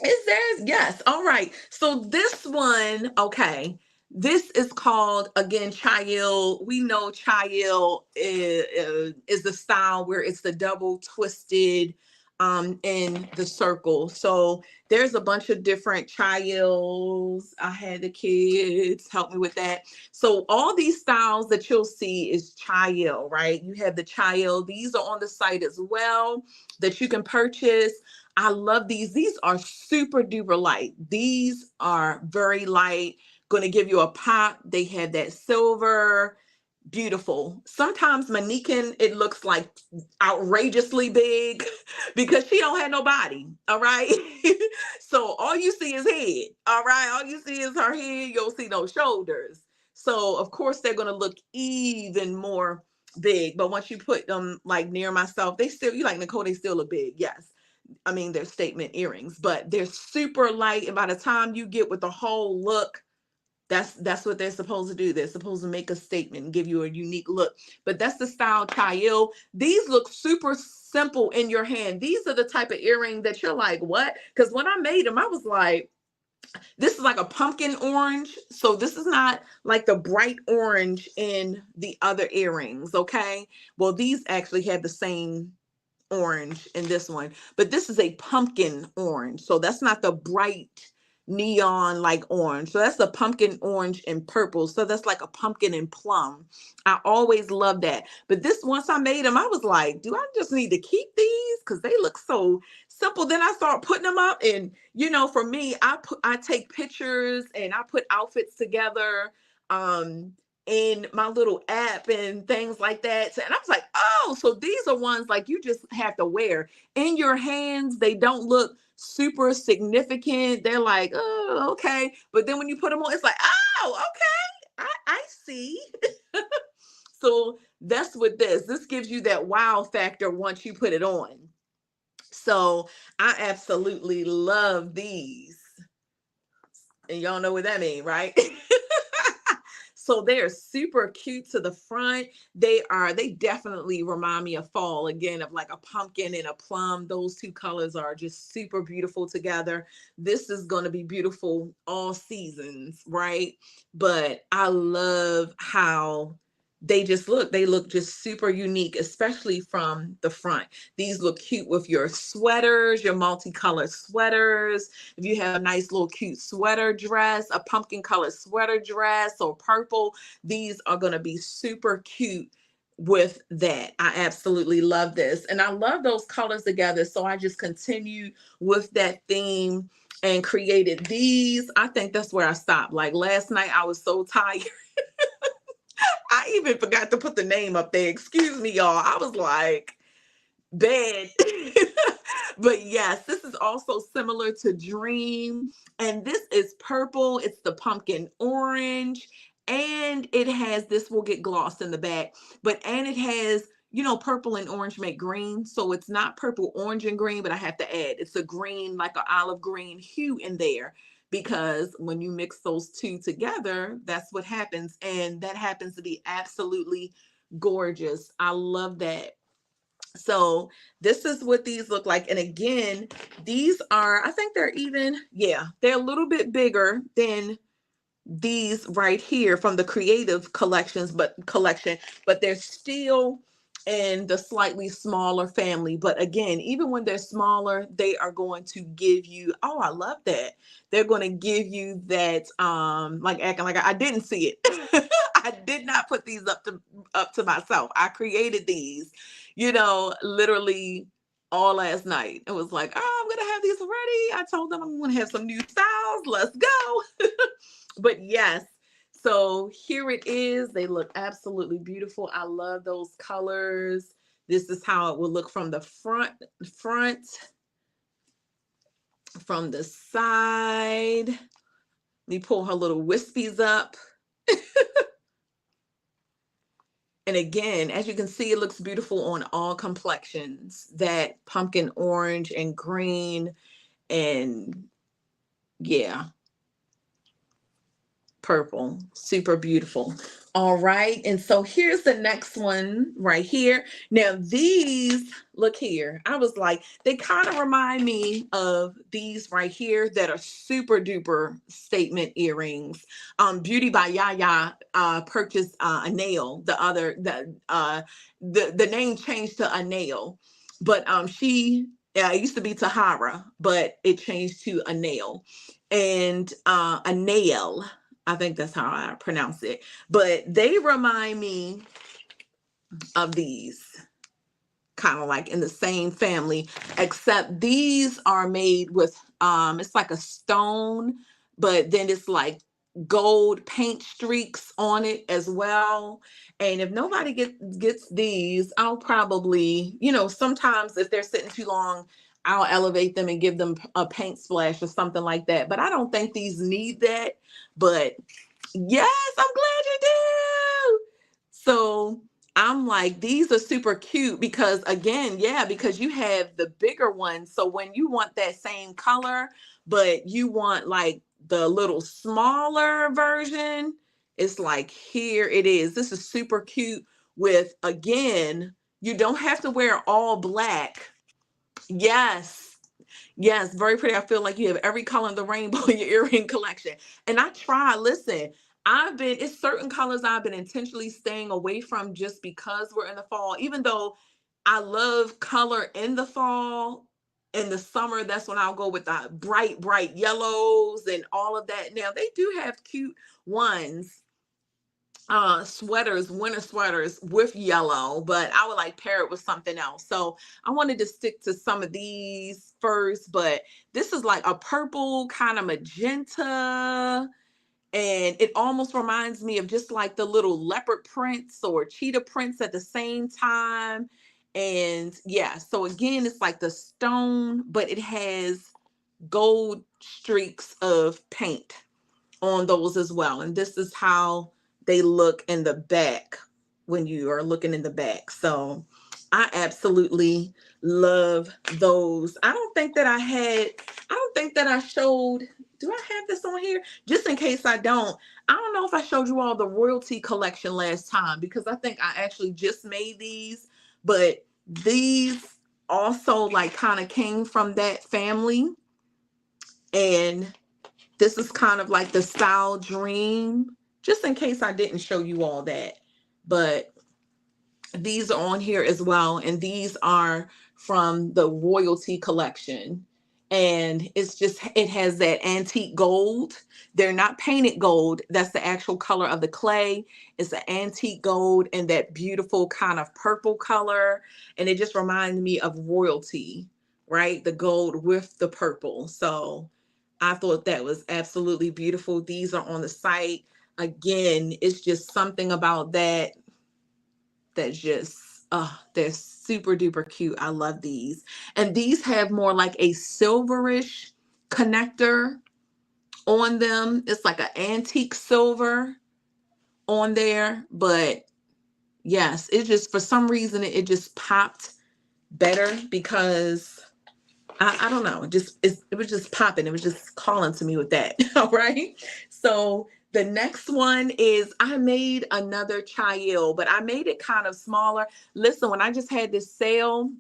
is there? Yes. All right. So this one, okay. This is called, again, Chail. We know Chail is the style where it's the double twisted in the circle. So there's a bunch of different Chails. I had the kids help me with that. So all these styles that you'll see is Chail, right? You have the Chail. These are on the site as well that you can purchase. I love these. These are super duper light. These are very light, going to give you a pop. They have that silver, beautiful. Sometimes Manikin, it looks like outrageously big because she don't have no body. All right. So all you see is head. All right. All you see is her head. You'll see no shoulders. So of course they're going to look even more big. But once you put them like near myself, they still, you like, Nicole, they still look big. Yes. I mean, they're statement earrings, but they're super light. And by the time you get with the whole look, that's what they're supposed to do. They're supposed to make a statement and give you a unique look. But that's the style Chail. These look super simple in your hand. These are the type of earring that you're like, what? Because when I made them, I was like, this is like a pumpkin orange. So this is not like the bright orange in the other earrings, okay? Well, these actually have the same orange in this one, but this is a pumpkin orange. So that's not the bright neon like orange. So that's the pumpkin orange and purple. So that's like a pumpkin and plum. I always love that. But this, once I made them, I was like, do I just need to keep these? Because they look so simple. Then I start putting them up, and for me, I take pictures and I put outfits together. In my little app and things like that. And I was like, oh, so these are ones like you just have to wear in your hands. They don't look super significant. They're like, oh, okay. But then when you put them on, it's like, oh, okay, I see. So that's what this gives you that wow factor once you put it on. So I absolutely love these. And y'all know what that means, right? So they're super cute to the front. They definitely remind me of fall, again, of like a pumpkin and a plum. Those two colors are just super beautiful together. This is going to be beautiful all seasons, right? But I love how they look just super unique, especially from the front. These look cute with your sweaters, your multicolored sweaters. If you have a nice little cute sweater dress, a pumpkin colored sweater dress or purple, these are going to be super cute with that. I absolutely love this. And I love those colors together. So I just continued with that theme and created these. I think that's where I stopped. Like last night, I was so tired. I even forgot to put the name up there. Excuse me, y'all. I was like, bed. But yes, this is also similar to Dream. And this is purple. It's the pumpkin orange. And it has, this will get glossed in the back, and it has, purple and orange make green. So it's not purple, orange, and green, but I have to add, it's a green, like an olive green hue in there. Because when you mix those two together, that's what happens. And that happens to be absolutely gorgeous. I love that. So this is what these look like. And again, these are, I think they're even, yeah, they're a little bit bigger than these right here from the creative collection, but they're still in the slightly smaller family. But again, even when they're smaller, they are going to give you, oh, I love that. They're going to give you that like acting like I didn't see it. I did not put these up to myself. I created these, literally all last night. It was like, oh, I'm gonna have these ready. I told them I'm gonna have some new styles. Let's go. But yes, so here it is. They look absolutely beautiful. I love those colors. This is how it will look from the front, from the side. Let me pull her little wispies up. And again, as you can see, it looks beautiful on all complexions. That pumpkin orange and green, and yeah, purple, super beautiful. All right, and so here's the next one right here. Now these, look here, I was like, they kind of remind me of these right here that are super duper statement earrings. Beauty by Yaya purchased a nail, the name changed to a nail, but she it used to be Tahara, but it changed to a nail, and a nail, I think that's how I pronounce it. But they remind me of these, kind of like in the same family, except these are made with it's like a stone, but then it's like gold paint streaks on it as well. And if nobody gets these, I'll probably, sometimes if they're sitting too long, I'll elevate them and give them a paint splash or something like that. But I don't think these need that. But yes, I'm glad you do. So I'm like, these are super cute because again, yeah, because you have the bigger ones. So when you want that same color, but you want like the little smaller version, it's like, here it is. This is super cute with, again, you don't have to wear all black. Yes. Yes, very pretty. I feel like you have every color in the rainbow in your earring collection. And listen, it's certain colors I've been intentionally staying away from just because we're in the fall, even though I love color in the fall. In the summer, that's when I'll go with the bright, bright yellows and all of that. Now, they do have cute ones, sweaters, winter sweaters with yellow, but I would like pair it with something else. So I wanted to stick to some of these first, but this is like a purple kind of magenta, and it almost reminds me of just like the little leopard prints or cheetah prints at the same time. And yeah, so again, it's like the stone, but it has gold streaks of paint on those as well. And this is how they look in the back when you are looking in the back. So I absolutely love those. I don't think that I showed, do I have this on here? Just in case I don't know if I showed you all the royalty collection last time, because I think I actually just made these, but these also like kind of came from that family. And this is kind of like the style dream, just in case I didn't show you all that. But these are on here as well. And these are from the royalty collection. And it has that antique gold. They're not painted gold. That's the actual color of the clay. It's an antique gold and that beautiful kind of purple color. And it just reminds me of royalty, right? The gold with the purple. So I thought that was absolutely beautiful. These are on the site. Again, it's just something about that's just, they're super duper cute. I love these. And these have more like a silverish connector on them. It's like an antique silver on there. But yes, it just, for some reason, it just popped better because I don't know. It was just popping. It was just calling to me with that. All right. So the next one is, I made another Chael, but I made it kind of smaller. Listen, when I just had this sale,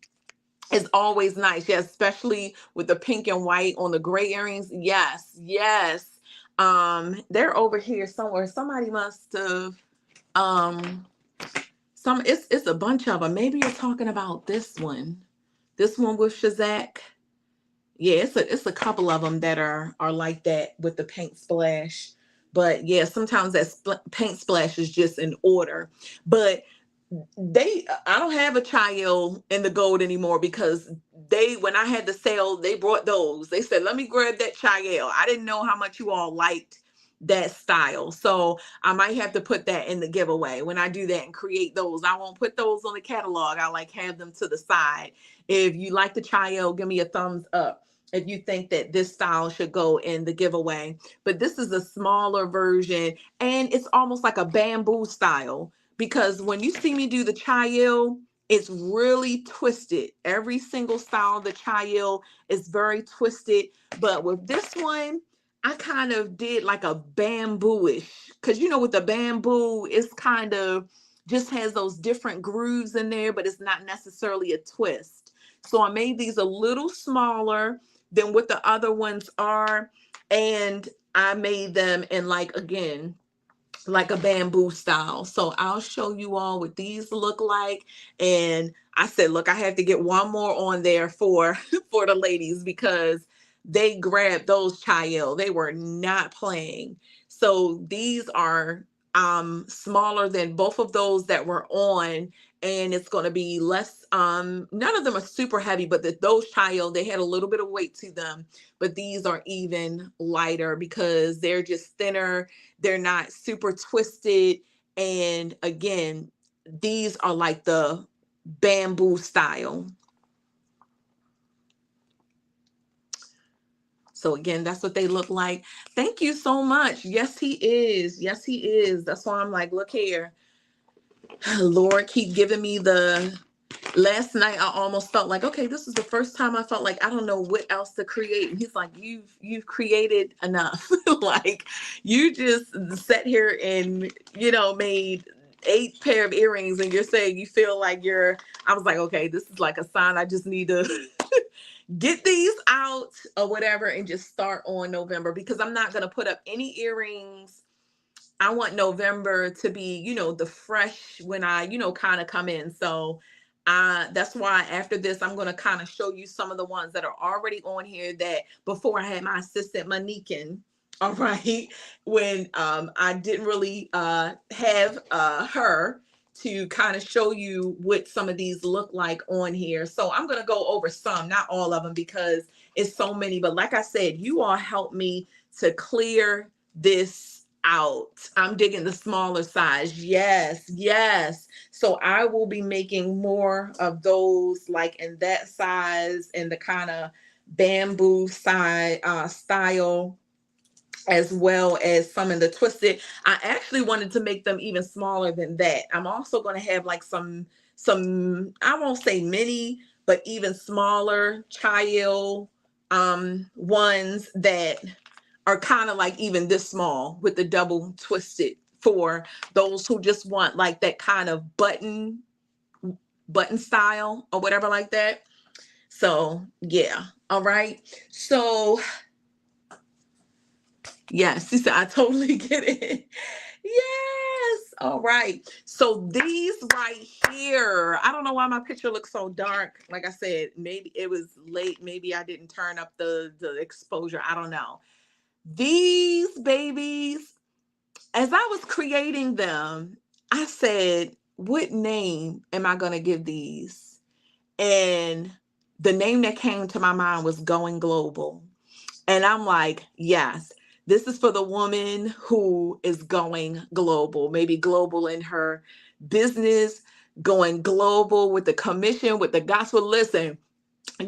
it's always nice. Yeah, especially with the pink and white on the gray earrings. Yes, yes. They're over here somewhere. Somebody must have um it's a bunch of them. Maybe you're talking about this one. This one with Shazak. Yeah, it's a couple of them that are like that with the paint splash. But yeah, sometimes that paint splash is just in order. But I don't have a Chayo in the gold anymore because when I had the sale, they brought those. They said, let me grab that Chayo. I didn't know how much you all liked that style. So I might have to put that in the giveaway when I do that and create those. I won't put those on the catalog. I like have them to the side. If you like the Chayo, give me a thumbs up if you think that this style should go in the giveaway. But this is a smaller version and it's almost like a bamboo style because when you see me do the Chayo, it's really twisted. Every single style of the Chayo is very twisted. But with this one, I kind of did like a bamboo-ish. Because with the bamboo, it's kind of just has those different grooves in there, but it's not necessarily a twist. So I made these a little smaller than what the other ones are. And I made them in again, like a bamboo style. So I'll show you all what these look like. And I said, look, I have to get one more on there for for the ladies because they grabbed those Chayo. They were not playing. So these are smaller than both of those that were on, and it's going to be less none of them are super heavy, but those Chayo, they had a little bit of weight to them, but these are even lighter because they're just thinner. They're not super twisted. And again, these are like the bamboo style. So again, that's what they look like. Thank you so much. Yes, he is. Yes, he is. That's why I'm like, look here. Lord, keep giving me last night I almost felt like, okay, this is the first time I felt like I don't know what else to create. And he's like, you've created enough. Like you just sat here and made 8 pair of earrings and you're saying you feel like I was like, okay, this is like a sign. I just need to get these out or whatever and just start on November because I'm not going to put up any earrings. I want November to be, the fresh when I, kind of come in. So that's why after this, I'm going to kind of show you some of the ones that are already on here that before I had my assistant Moniquin. All right. When I didn't really have her to kind of show you what some of these look like on here. So I'm going to go over some, not all of them because it's so many. But like I said, you all help me to clear this out. I'm digging the smaller size. Yes, yes. So I will be making more of those like in that size and the kind of bamboo style, as well as some in the twisted. I actually wanted to make them even smaller than that. I'm also going to have like some I won't say mini, but even smaller Chayo ones that are kind of like even this small with the double twisted for those who just want like that kind of button style or whatever like that. So yeah. All right. So yes, she said, I totally get it. Yes. All right. So these right here, I don't know why my picture looks so dark. Like I said, maybe it was late. Maybe I didn't turn up the exposure. I don't know. These babies, as I was creating them, I said, what name am I going to give these? And the name that came to my mind was Going Global. And I'm like, yes, this is for the woman who is going global, maybe global in her business, going global with the commission, with the gospel. Listen,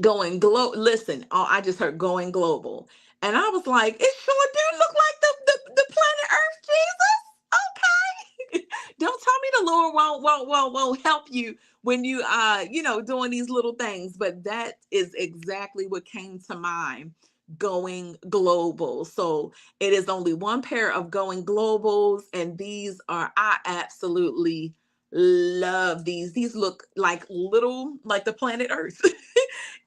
going global. Listen, oh, I just heard going global. And I was like, it sure do look like the planet Earth, Jesus. Okay. Don't tell me the Lord won't help you when you doing these little things. But that is exactly what came to mind. Going global. So it is only one pair of going globals, and I absolutely love these. These look like the planet Earth.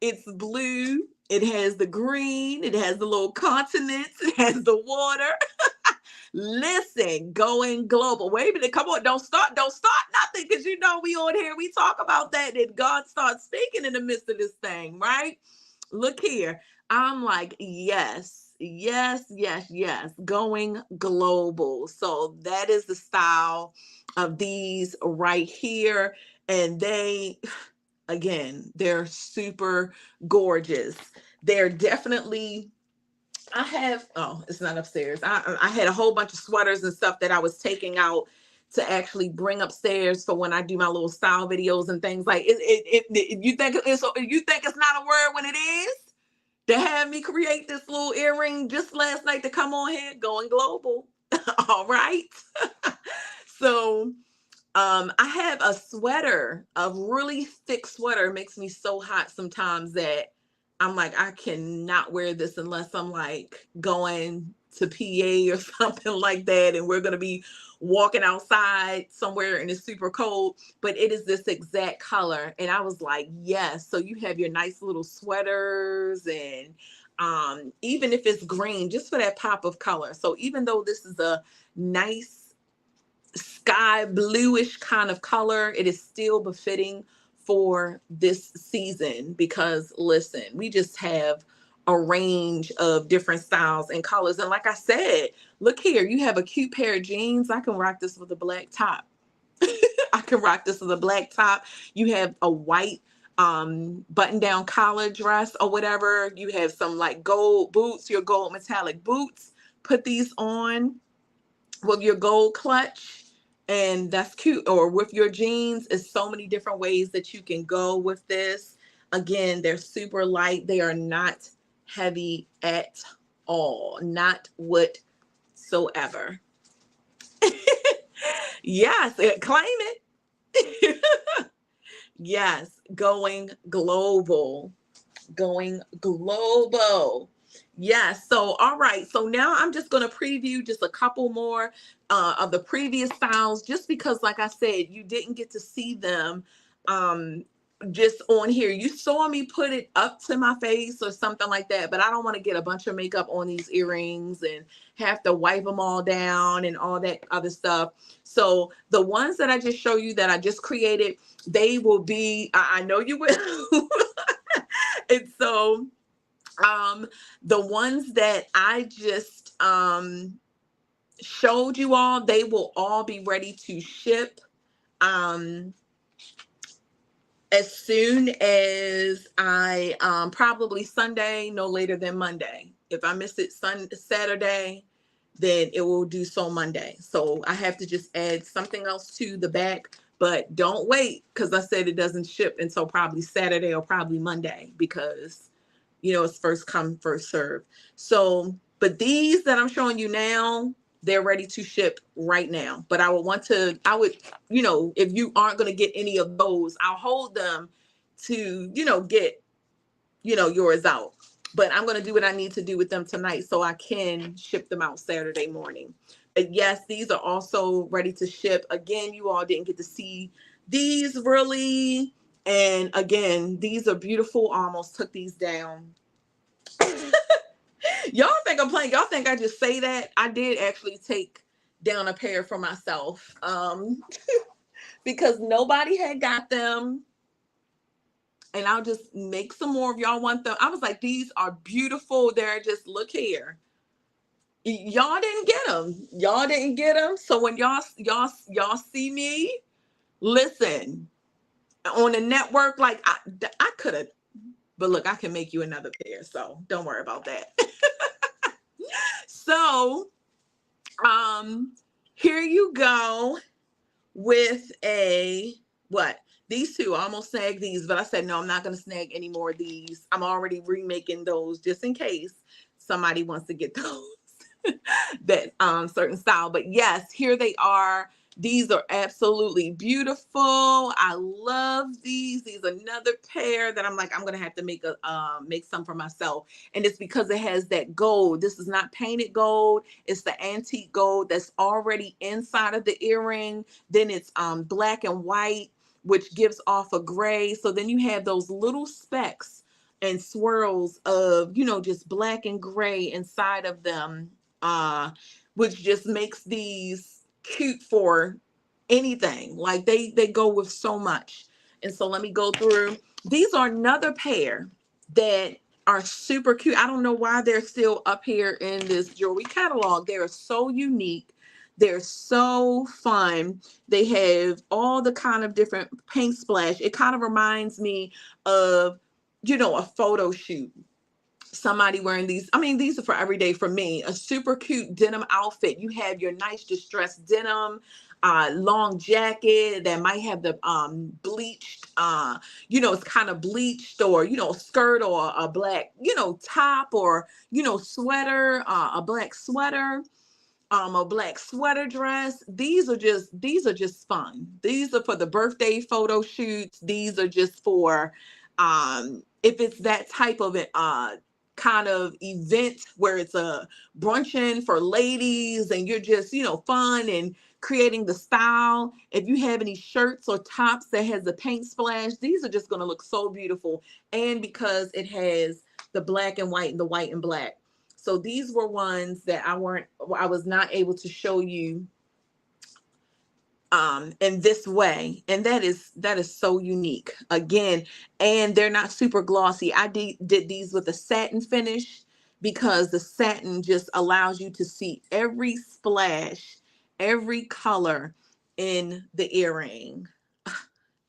It's blue. It has the green. It has the little continents. It has the water. Listen, going global. Wait a minute, come on, don't start nothing, because you know we on here, we talk about that, and God starts speaking in the midst of this thing, right? Look here. I'm like, yes, yes, yes, yes, going global. So that is the style of these right here. And they, again, they're super gorgeous. They're definitely, I have, oh, it's not upstairs. I had a whole bunch of sweaters and stuff that I was taking out to actually bring upstairs for when I do my little style videos and things. Like you think it's not a word when it is? To have me create this little earring just last night to come on here, going global. All right. So I have a sweater, a really thick sweater. It makes me so hot sometimes that I'm like, I cannot wear this unless I'm like going to PA or something like that. And we're going to be walking outside somewhere and it's super cold, but it is this exact color. And I was like, yes. So you have your nice little sweaters, and even if it's green, just for that pop of color. So even though this is a nice sky bluish kind of color, it is still befitting for this season, because listen, we just have a range of different styles and colors. And like I said, look here, you have a cute pair of jeans. I can rock this with a black top. I can rock this with a black top. You have a white button down collar dress or whatever. You have some like gold boots, your gold metallic boots. Put these on with your gold clutch, and that's cute. Or with your jeans. It's so many different ways that you can go with this. Again, they're super light. They are not heavy at all, not whatsoever. Yes, claim it. Yes, going global, going global. Yes. So, all right. So now I'm just going to preview just a couple more of the previous styles, just because, like I said, you didn't get to see them um, just on here. You saw me put it up to my face or something like that, but I don't want to get a bunch of makeup on these earrings and have to wipe them all down and all that other stuff. So the ones that I just show you that I just created, they will be, I know you will. And so um the ones that I just showed you all, they will all be ready to ship um as soon as I probably Sunday, no later than Monday. If I miss it Saturday, then it will do so Monday. So I have to just add something else to the back, but don't wait, because I said it doesn't ship until probably Saturday or probably Monday, because it's first come, first serve. So, but these that I'm showing you now, they're ready to ship right now. But I would, if you aren't going to get any of those, I'll hold them to, get, yours out. But I'm going to do what I need to do with them tonight so I can ship them out Saturday morning. But yes, these are also ready to ship. Again, you all didn't get to see these really. And again, these are beautiful. I almost took these down. Y'all think I'm playing. Y'all think I just say that. I did actually take down a pair for myself because nobody had got them. And I'll just make some more if y'all want them. I was like, these are beautiful. They're just, look here. Y'all didn't get them. Y'all didn't get them. So when y'all see me, listen, on the network, like I could have, but look, I can make you another pair. So don't worry about that. So here you go with a what? These two, I almost snagged these, but I said no, I'm not going to snag any more of these. I'm already remaking those just in case somebody wants to get those that certain style. But yes, here they are. These are absolutely beautiful. I love these. These are another pair that I'm like, I'm gonna have to make some for myself. And it's because it has that gold. This is not painted gold. It's the antique gold that's already inside of the earring. Then it's black and white, which gives off a gray. So then you have those little specks and swirls of, just black and gray inside of them. which just makes these cute for anything. Like they go with so much. And so let me go through. These are another pair that are super cute. I don't know why they're still up here in this jewelry catalog. They're so unique. They're so fun. They have all the kind of different paint splash. It kind of reminds me of, a photo shoot, somebody wearing these. I mean, these are for every day for me. A super cute denim outfit. You have your nice distressed denim, long jacket that might have the bleached, it's kind of bleached, or, skirt, or a black, top, or, sweater, a black sweater, a black sweater dress. These are just fun. These are for the birthday photo shoots. These are just for if it's that type of kind of event where it's a bruncheon for ladies, and you're just, fun and creating the style. If you have any shirts or tops that has a paint splash, these are just going to look so beautiful. And because it has the black and white and the white and black. So these were ones that I was not able to show you in this way, and that is so unique again. And they're not super glossy. I did these with a satin finish, because the satin just allows you to see every splash, every color in the earring.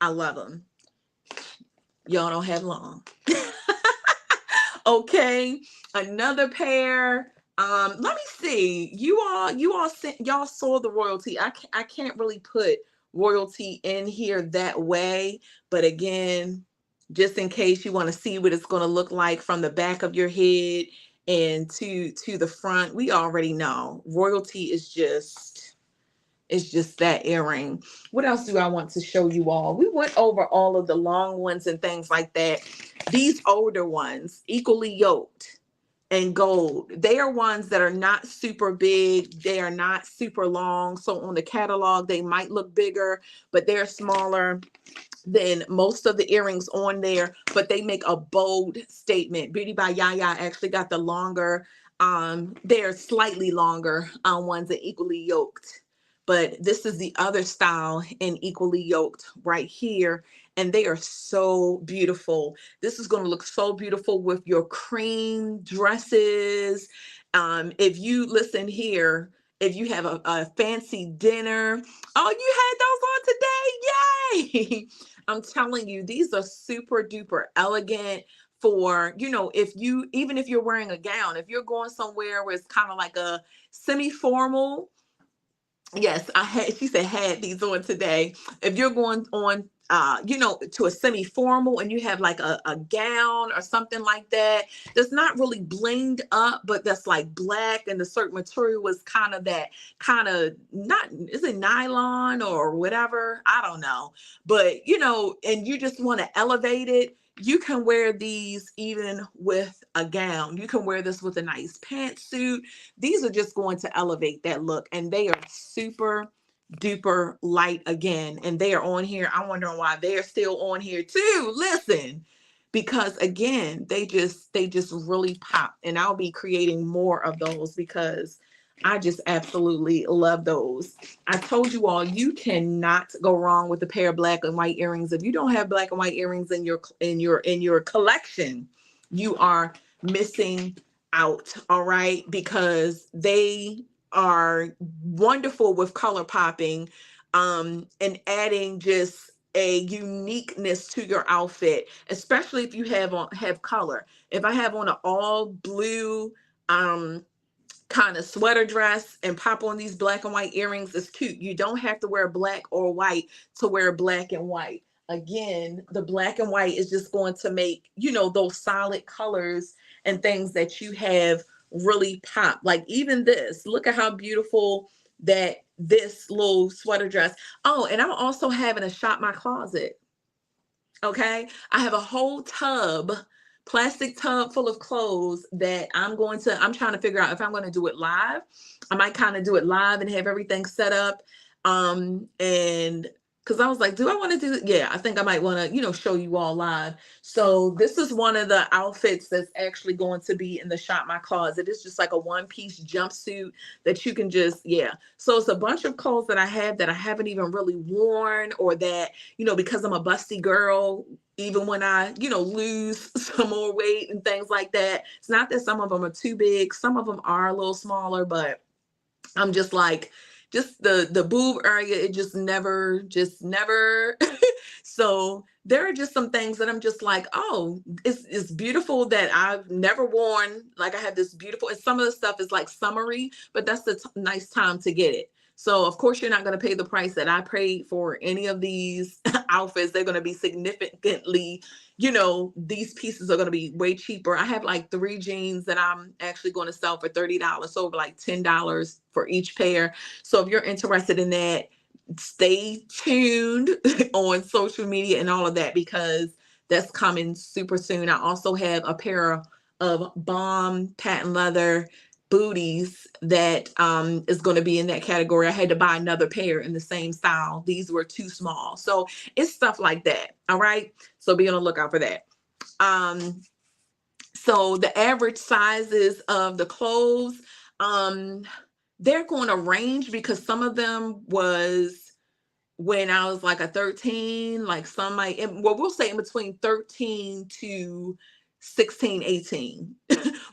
I love them. Y'all don't have long. Okay, another pair. Let me see. Y'all saw the royalty. I can't really put royalty in here that way, but again, just in case you want to see what it's going to look like from the back of your head and to the front, we already know royalty is just that earring. What else do I want to show you all? We went over all of the long ones and things like that. These older ones, equally yoked and gold, they are ones that are not super big. They are not super long. So on the catalog, they might look bigger, but they're smaller than most of the earrings on there, but they make a bold statement. Beauty by Yaya actually got the longer, they're slightly longer ones that equally yoked. But this is the other style in equally yoked right here. And they are so beautiful. This is going to look so beautiful with your cream dresses. If you listen here, if you have a fancy dinner, oh, you had those on today. Yay. I'm telling you, these are super duper elegant for, even if you're wearing a gown, if you're going somewhere where it's kind of like a semi-formal. Yes, she said had these on today. If you're going on, to a semi-formal, and you have like a gown or something like that, that's not really blinged up, but that's like black, and the certain material was kind of that kind of, not, is it nylon or whatever? I don't know. But, and you just want to elevate it. You can wear these even with a gown. You can wear this with a nice pantsuit. These are just going to elevate that look, and they are super duper light again, and they are on here. I'm wondering why they're still on here too. Listen, because again, they just really pop, and I'll be creating more of those because I just absolutely love those. I told you all, you cannot go wrong with a pair of black and white earrings. If you don't have black and white earrings in your collection, you are missing out, all right? Because they are wonderful with color popping, and adding just a uniqueness to your outfit, especially if you have color. If I have on an all blue kind of sweater dress and pop on these black and white earrings, it's cute. You don't have to wear black or white to wear black and white. Again, the black and white is just going to make, those solid colors and things that you have really pop. Like even this, look at how beautiful that this little sweater dress. Oh, and I'm also having a shop my closet. Okay. I have a whole plastic tub full of clothes that I'm trying to figure out if I'm going to do it live. I might kind of do it live and have everything set up. And because I was like, do I want to do it? Yeah, I think I might want to, show you all live. So this is one of the outfits that's actually going to be in the Shop My Closet. It's just like a one-piece jumpsuit that you can just, yeah. So it's a bunch of clothes that I have that I haven't even really worn, or that, because I'm a busty girl, even when I, lose some more weight and things like that. It's not that some of them are too big. Some of them are a little smaller, but I'm just like, just the boob area, it just never. So there are just some things that I'm just like, oh, it's beautiful that I've never worn. Like I have this beautiful, and some of the stuff is like summery, but that's the nice time to get it. So of course you're not going to pay the price that I paid for any of these outfits. They're going to be significantly, these pieces are going to be way cheaper. I have like 3 jeans that I'm actually going to sell for $30, so like $10 for each pair. So if you're interested in that, stay tuned on social media and all of that, because that's coming super soon. I also have a pair of bomb patent leather booties that is going to be in that category. I had to buy another pair in the same style. These were too small. So it's stuff like that. All right. So be on the lookout for that. So the average sizes of the clothes, um, they're going to range, because some of them was when I was like a 13, like some might, well, we'll say in between 13 to 16, 18,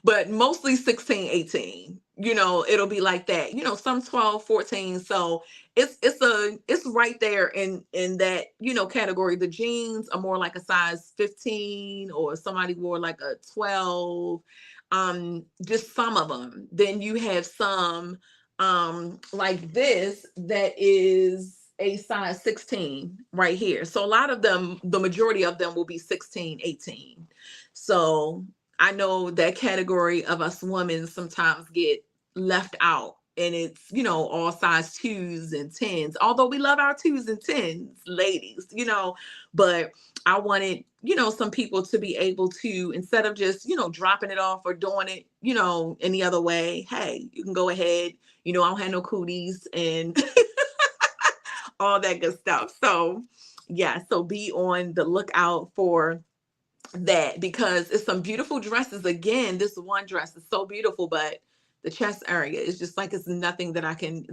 but mostly 16, 18, it'll be like that, some 12, 14. So it's right there in that, category. The jeans are more like a size 15, or somebody wore like a 12, just some of them. Then you have some like this that is a size 16 right here. So a lot of them, the majority of them will be 16, 18. So I know that category of us women sometimes get left out, and it's, all size 2s and 10s, although we love our 2s and 10s, ladies, but I wanted, some people to be able to, instead of just, dropping it off or doing it, any other way, hey, you can go ahead, I don't have no cooties and all that good stuff. So yeah, so be on the lookout for that, because it's some beautiful dresses. Again, this one dress is so beautiful, but the chest area is just like, it's nothing I can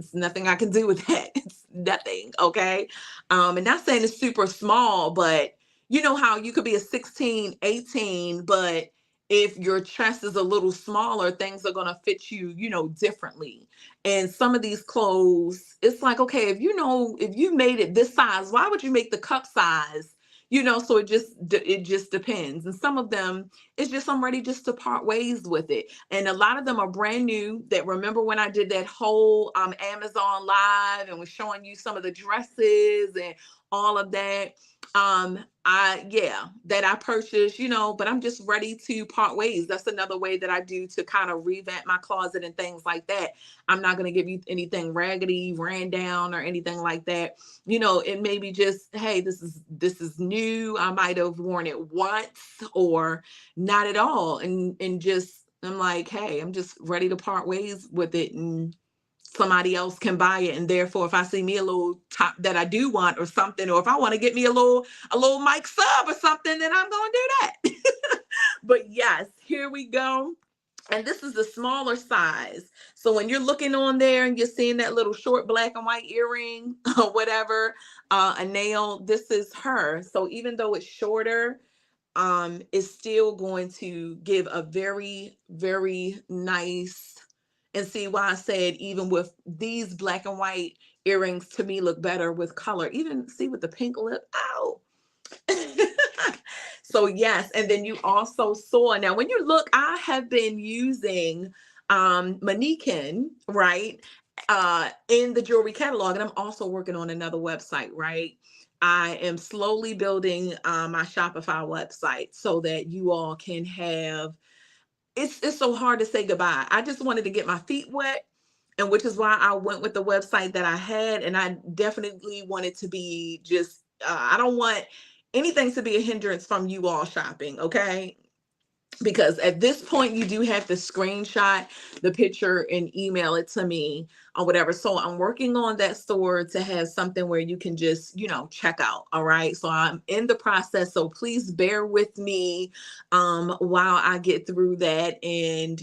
do with that. It's nothing. Okay. And not saying it's super small, but you know how you could be a 16, 18, but if your chest is a little smaller, things are going to fit you, differently. And some of these clothes, it's like, okay, if you made it this size, why would you make the cup size? So it just depends. And some of them, it's just, I'm ready just to part ways with it. And a lot of them are brand new, that, remember when I did that whole Amazon live and was showing you some of the dresses and all of that. That I purchased, but I'm just ready to part ways. That's another way that I do to kind of revamp my closet and things like that. I'm not going to give you anything raggedy, ran down, or anything like that. It may be just, hey, this is new. I might have worn it once or not at all. And just, I'm like, hey, I'm just ready to part ways with it, and somebody else can buy it. And therefore, if I see me a little top that I do want or something, or if I want to get me a little Mike sub or something, then I'm going to do that. But yes, here we go. And this is the smaller size. So when you're looking on there and you're seeing that little short black and white earring or whatever, a nail, this is her. So even though it's shorter, is still going to give a very, very nice, and see why I said, even with these black and white earrings, to me look better with color. Even see with the pink lip. Ow. So yes, and then you also saw, now when you look, I have been using mannequin, right, in the jewelry catalog, and I'm also working on another website, right. I am slowly building my Shopify website so that you all can have, it's so hard to say goodbye. I just wanted to get my feet wet, and which is why I went with the website that I had. And I definitely wanted to be just, I don't want anything to be a hindrance from you all shopping. Okay. because at this point you do have to screenshot the picture and email it to me or whatever. So I'm working on that store to have something where you can just, check out. All right. So I'm in the process. So please bear with me while I get through that. And,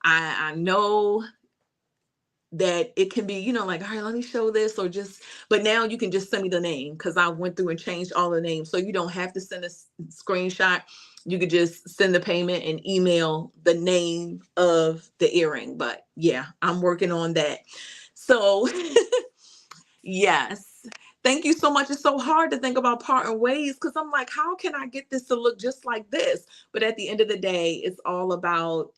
I know that it can be, like, all right, let me show this, or just, but now you can just send me the name because I went through and changed all the names. So you don't have to send a screenshot. You could just send the payment and email the name of the earring. But yeah, I'm working on that. So yes. Thank you so much. It's so hard to think about parting ways because I'm like, how can I get this to look just like this? But at the end of the day, it's all about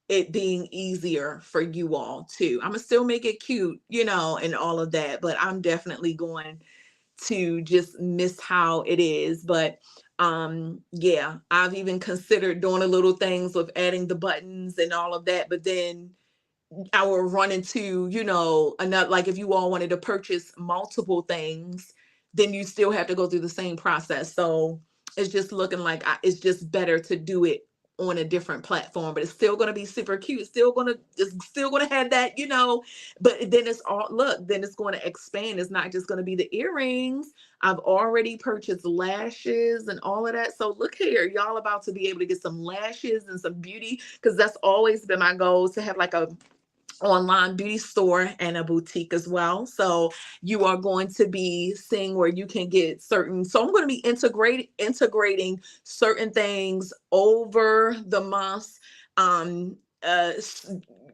it being easier for you all too. I'm gonna still make it cute, and all of that, but I'm definitely going to just miss how it is. But yeah, I've even considered doing a little things with adding the buttons and all of that, but then I will run into, another, like if you all wanted to purchase multiple things, then you still have to go through the same process. So it's just looking like it's just better to do it on a different platform, but it's still going to be super cute. It's still going to have that, but then then it's going to expand. It's not just going to be the earrings. I've already purchased lashes and all of that. So look here, y'all about to be able to get some lashes and some beauty, because that's always been my goal, to have like a online beauty store and a boutique as well. So you are going to be seeing where you can get so I'm going to be integrating certain things over the months.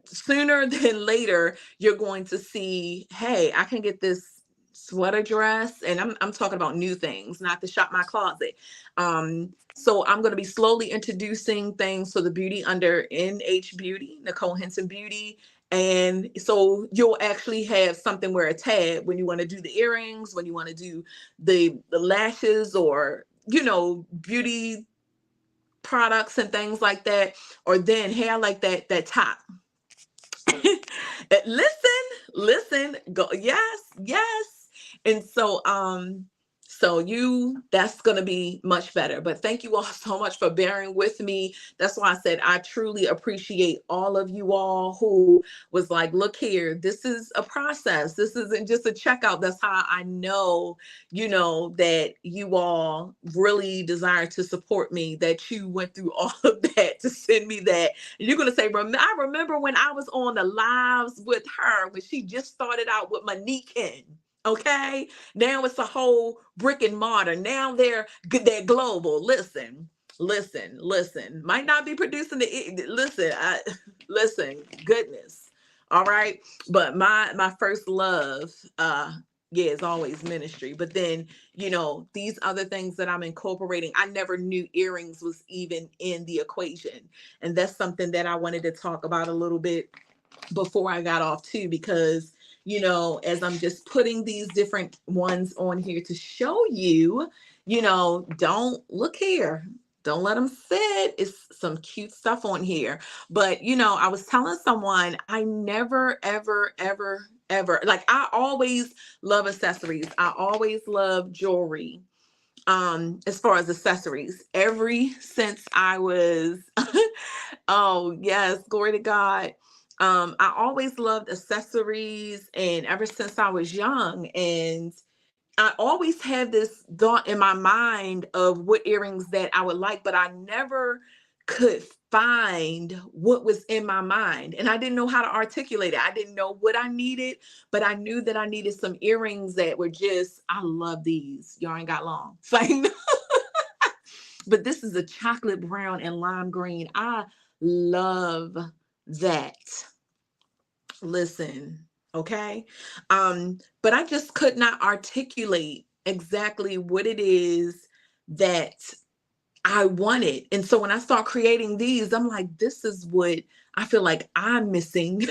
Sooner than later, you're going to see, hey, I can get this sweater dress, and I'm talking about new things, not to shop my closet. So I'm going to be slowly introducing things to the beauty under NH Beauty, Nicole Henson Beauty. And so you'll actually have something where it's had when you want to do the earrings, when you want to do the lashes, or, beauty products and things like that. Or then, hey, I like that top. listen, go, yes. And so that's going to be much better. But thank you all so much for bearing with me. That's why I said I truly appreciate all of you all who was like, look here, this is a process. This isn't just a checkout. That's how I know, that you all really desire to support me, that you went through all of that to send me that. And you're going to say, I remember when I was on the lives with her, when she just started out with Manikin. Okay. Now it's a whole brick and mortar. Now they're global. Listen. Might not be producing listen, goodness. All right. But my first love, yeah, is always ministry. But then, these other things that I'm incorporating, I never knew earrings was even in the equation. And that's something that I wanted to talk about a little bit before I got off too, because as I'm just putting these different ones on here to show you, don't look here. Don't let them sit. It's some cute stuff on here. But, I was telling someone I never, ever, ever, ever, like, I always love accessories. I always love jewelry. As far as accessories, ever since I was, oh yes, glory to God. I always loved accessories, and ever since I was young, and I always had this thought in my mind of what earrings that I would like, but I never could find what was in my mind. And I didn't know how to articulate it. I didn't know what I needed, but I knew that I needed some earrings that were just, I love these. Y'all ain't got long. It's like, but this is a chocolate brown and lime green. I love that. Listen, okay. But I just could not articulate exactly what it is that I wanted. And so when I start creating these, I'm like, this is what I feel like I'm missing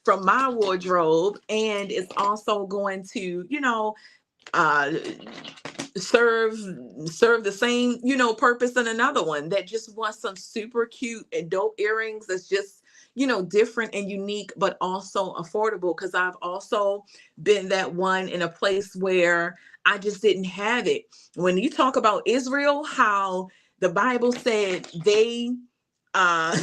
from my wardrobe. And it's also going to, uh serve the same, purpose in another one that just wants some super cute and dope earrings that's just, different and unique, but also affordable. Because I've also been that one in a place where I just didn't have it. When you talk about Israel, how The Bible said they uh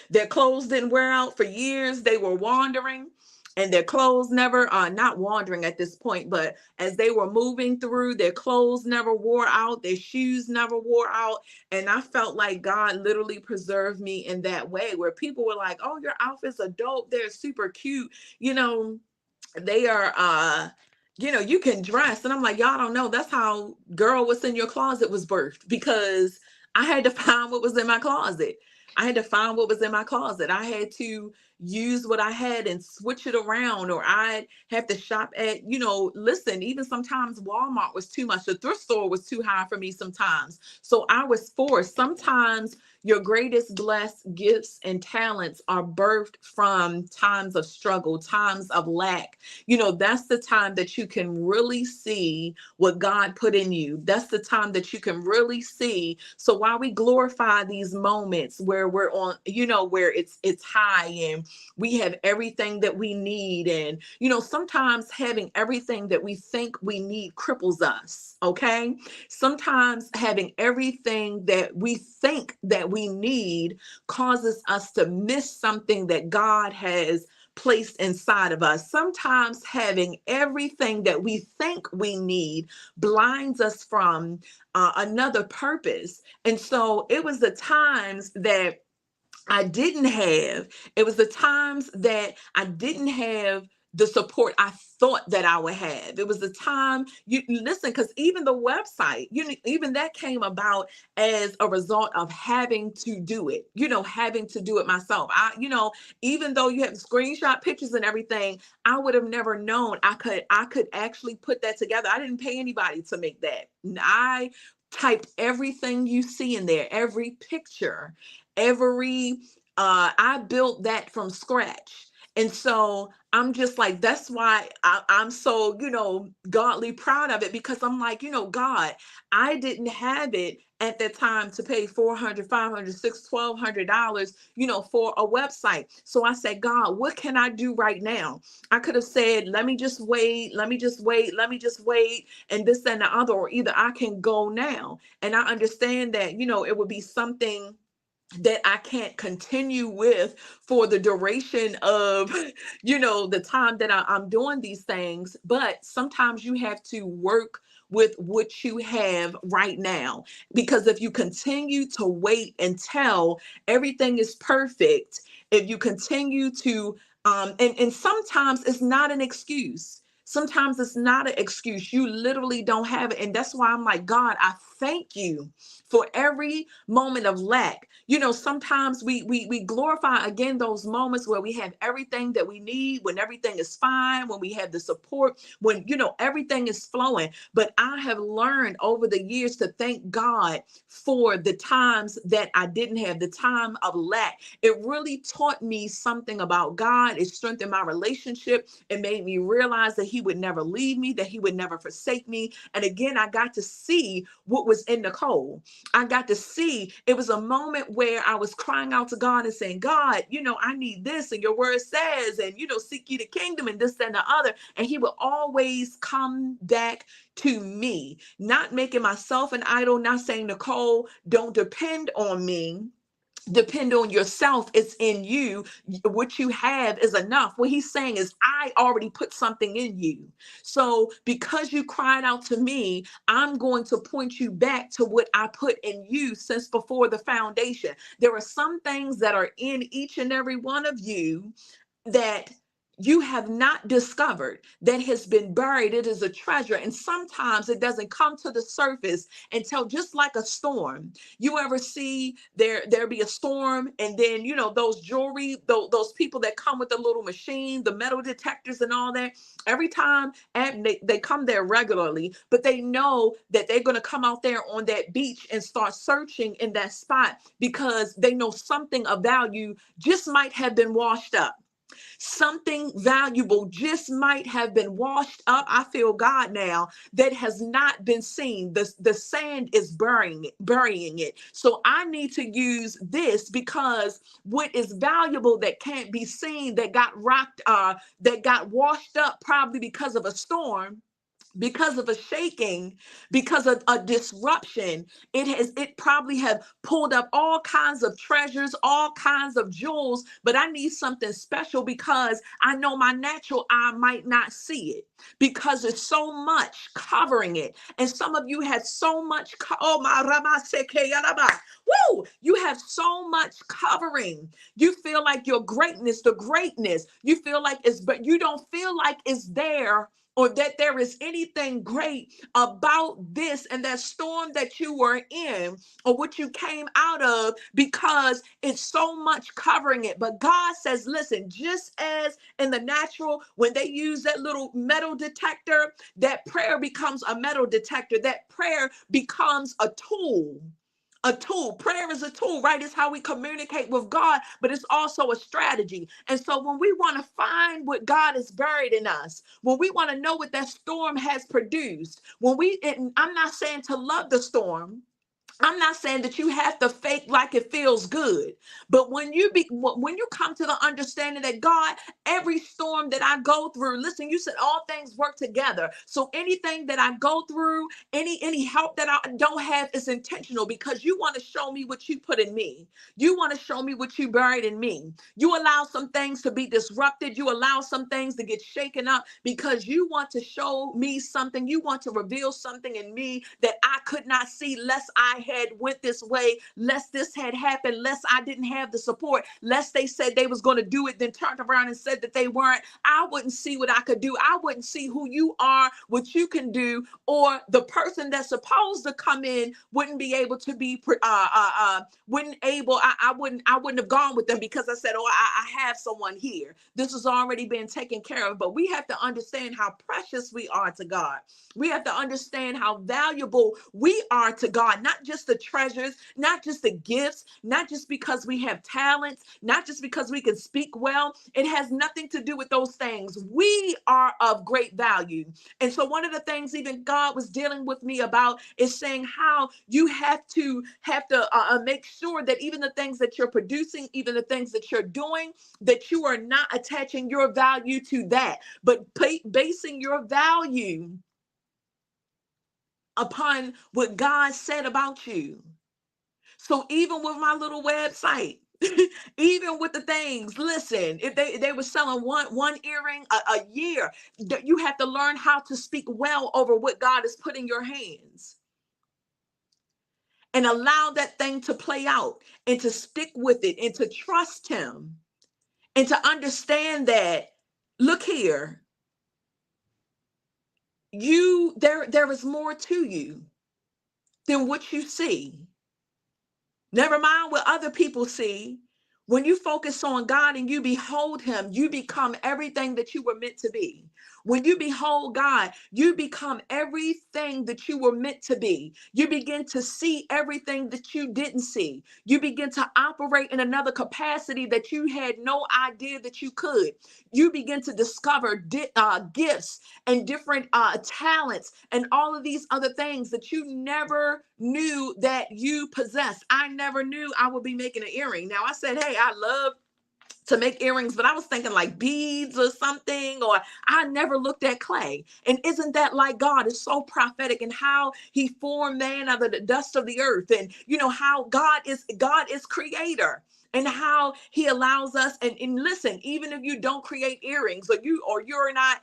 their clothes didn't wear out for years. They were wandering, and their clothes never not wandering at this point, but as they were moving through, their clothes never wore out, their shoes never wore out. And I felt like God literally preserved me in that way, where people were like, oh, your outfits are dope, they're super cute, you know, they are you can dress. And I'm like, y'all don't know, that's how Girl What's in Your Closet was birthed, because I had to find what was in my closet. I had to find what was in my closet. I had to use what I had and switch it around, or I'd have to shop at, listen, even sometimes Walmart was too much. The thrift store was too high for me sometimes. So I was forced. Sometimes your greatest blessed gifts and talents are birthed from times of struggle, times of lack. That's the time that you can really see what God put in you. That's the time that you can really see. So while we glorify these moments where we're on, where it's high and we have everything that we need, and sometimes having everything that we think we need cripples us. Okay? Sometimes having everything that we think that we need causes us to miss something that God has placed inside of us. Sometimes having everything that we think we need blinds us from another purpose. And so it was the times that I didn't have, it was the times that I didn't have the support I thought that I would have. It was the time you listen, because even the website, even that came about as a result of having to do it, having to do it myself. Even though you have screenshot pictures and everything, I would have never known I could actually put that together. I didn't pay anybody to make that. I typed everything you see in there, every picture, every I built that from scratch. And so I'm just like, that's why I'm so, godly proud of it, because I'm like, God, I didn't have it at that time to pay $400, $500, $600, $1,200, for a website. So I said, God, what can I do right now? I could have said, let me just wait, let me just wait, let me just wait, and this and the other, or either I can go now. And I understand that, it would be something that I can't continue with for the duration of, the time that I'm doing these things. But sometimes you have to work with what you have right now. Because if you continue to wait until everything is perfect, if you continue to, and sometimes it's not an excuse. Sometimes it's not an excuse. You literally don't have it. And that's why I'm like, God, I thank you for every moment of lack. Sometimes we glorify again those moments where we have everything that we need, when everything is fine, when we have the support, when everything is flowing. But I have learned over the years to thank God for the times that I didn't have, the time of lack. It really taught me something about God. It strengthened my relationship. It made me realize that He would never leave me, that He would never forsake me. And again, I got to see what was in Nicole. I got to see, it was a moment where I was crying out to God and saying, God, I need this, and your word says, and seek ye the kingdom, and this and the other. And He will always come back to me, not making myself an idol, not saying, Nicole, don't depend on me. Depend on yourself. It's in you. What you have is enough. What He's saying is, I already put something in you. So because you cried out to me, I'm going to point you back to what I put in you since before the foundation. There are some things that are in each and every one of you that you have not discovered, that has been buried. It is a treasure. And sometimes it doesn't come to the surface until, just like a storm. You ever see there be a storm, and then those jewelry, those people that come with the little machine, the metal detectors and all that, every time, and they come there regularly, but they know that they're going to come out there on that beach and start searching in that spot, because they know something of value just might have been washed up. Something valuable just might have been washed up. I feel God now, that has not been seen. The sand is burying it. So I need to use this, because what is valuable that can't be seen, that got rocked, that got washed up probably because of a storm, because of a shaking, because of a disruption, it probably have pulled up all kinds of treasures, all kinds of jewels, but I need something special because I know my natural eye might not see it because there's so much covering it. And some of you have so much oh my Ramaseke Yaraba. Woo! You have so much covering. You feel like your greatness, the greatness, you feel like it's, but you don't feel like it's there, or that there is anything great about this and that storm that you were in or what you came out of, because it's so much covering it. But God says, listen, just as in the natural, when they use that little metal detector, that prayer becomes a metal detector, that prayer becomes a tool. A tool. Prayer is a tool, right? It's how we communicate with God, but it's also a strategy. And so when we want to find what God is buried in us, when we want to know what that storm has produced, I'm not saying to love the storm. I'm not saying that you have to fake like it feels good, but when you come to the understanding that God, every storm that I go through, listen, you said all things work together. So anything that I go through, any help that I don't have is intentional, because you want to show me what you put in me. You want to show me what you buried in me. You allow some things to be disrupted. You allow some things to get shaken up because you want to show me something. You want to reveal something in me that I could not see lest I had went this way, lest this had happened, lest I didn't have the support, lest they said they was going to do it, then turned around and said that they weren't. I wouldn't see what I could do. I wouldn't see who you are, what you can do, or the person that's supposed to come in wouldn't be able to be I wouldn't have gone with them because I said, oh, I have someone here. This has already been taken care of. But we have to understand how precious we are to God. We have to understand how valuable we are to God, not just the treasures, not just the gifts, not just because we have talents, not just because we can speak well. It has nothing to do with those things. We are of great value. And so one of the things even God was dealing with me about is saying how you have to make sure that even the things that you're producing, even the things that you're doing, that you are not attaching your value to that, but basing your value upon what God said about you. So even with my little website, even with the things, listen, if they were selling one earring a year, you have to learn how to speak well over what God has put in your hands and allow that thing to play out and to stick with it and to trust him and to understand that, look here, there is more to you than what you see. Never mind what other people see. When you focus on God and you behold him, you become everything that you were meant to be. When you behold God, you become everything that you were meant to be. You begin to see everything that you didn't see. You begin to operate in another capacity that you had no idea that you could. You begin to discover gifts and different talents and all of these other things that you never knew that you possessed. I never knew I would be making an earring. Now I said, hey, I love to make earrings, but I was thinking like beads or something, or I never looked at clay. And isn't that like God is so prophetic in how he formed man out of the dust of the earth, and you know how God is creator, and how he allows us, and listen, even if you don't create earrings, or you're not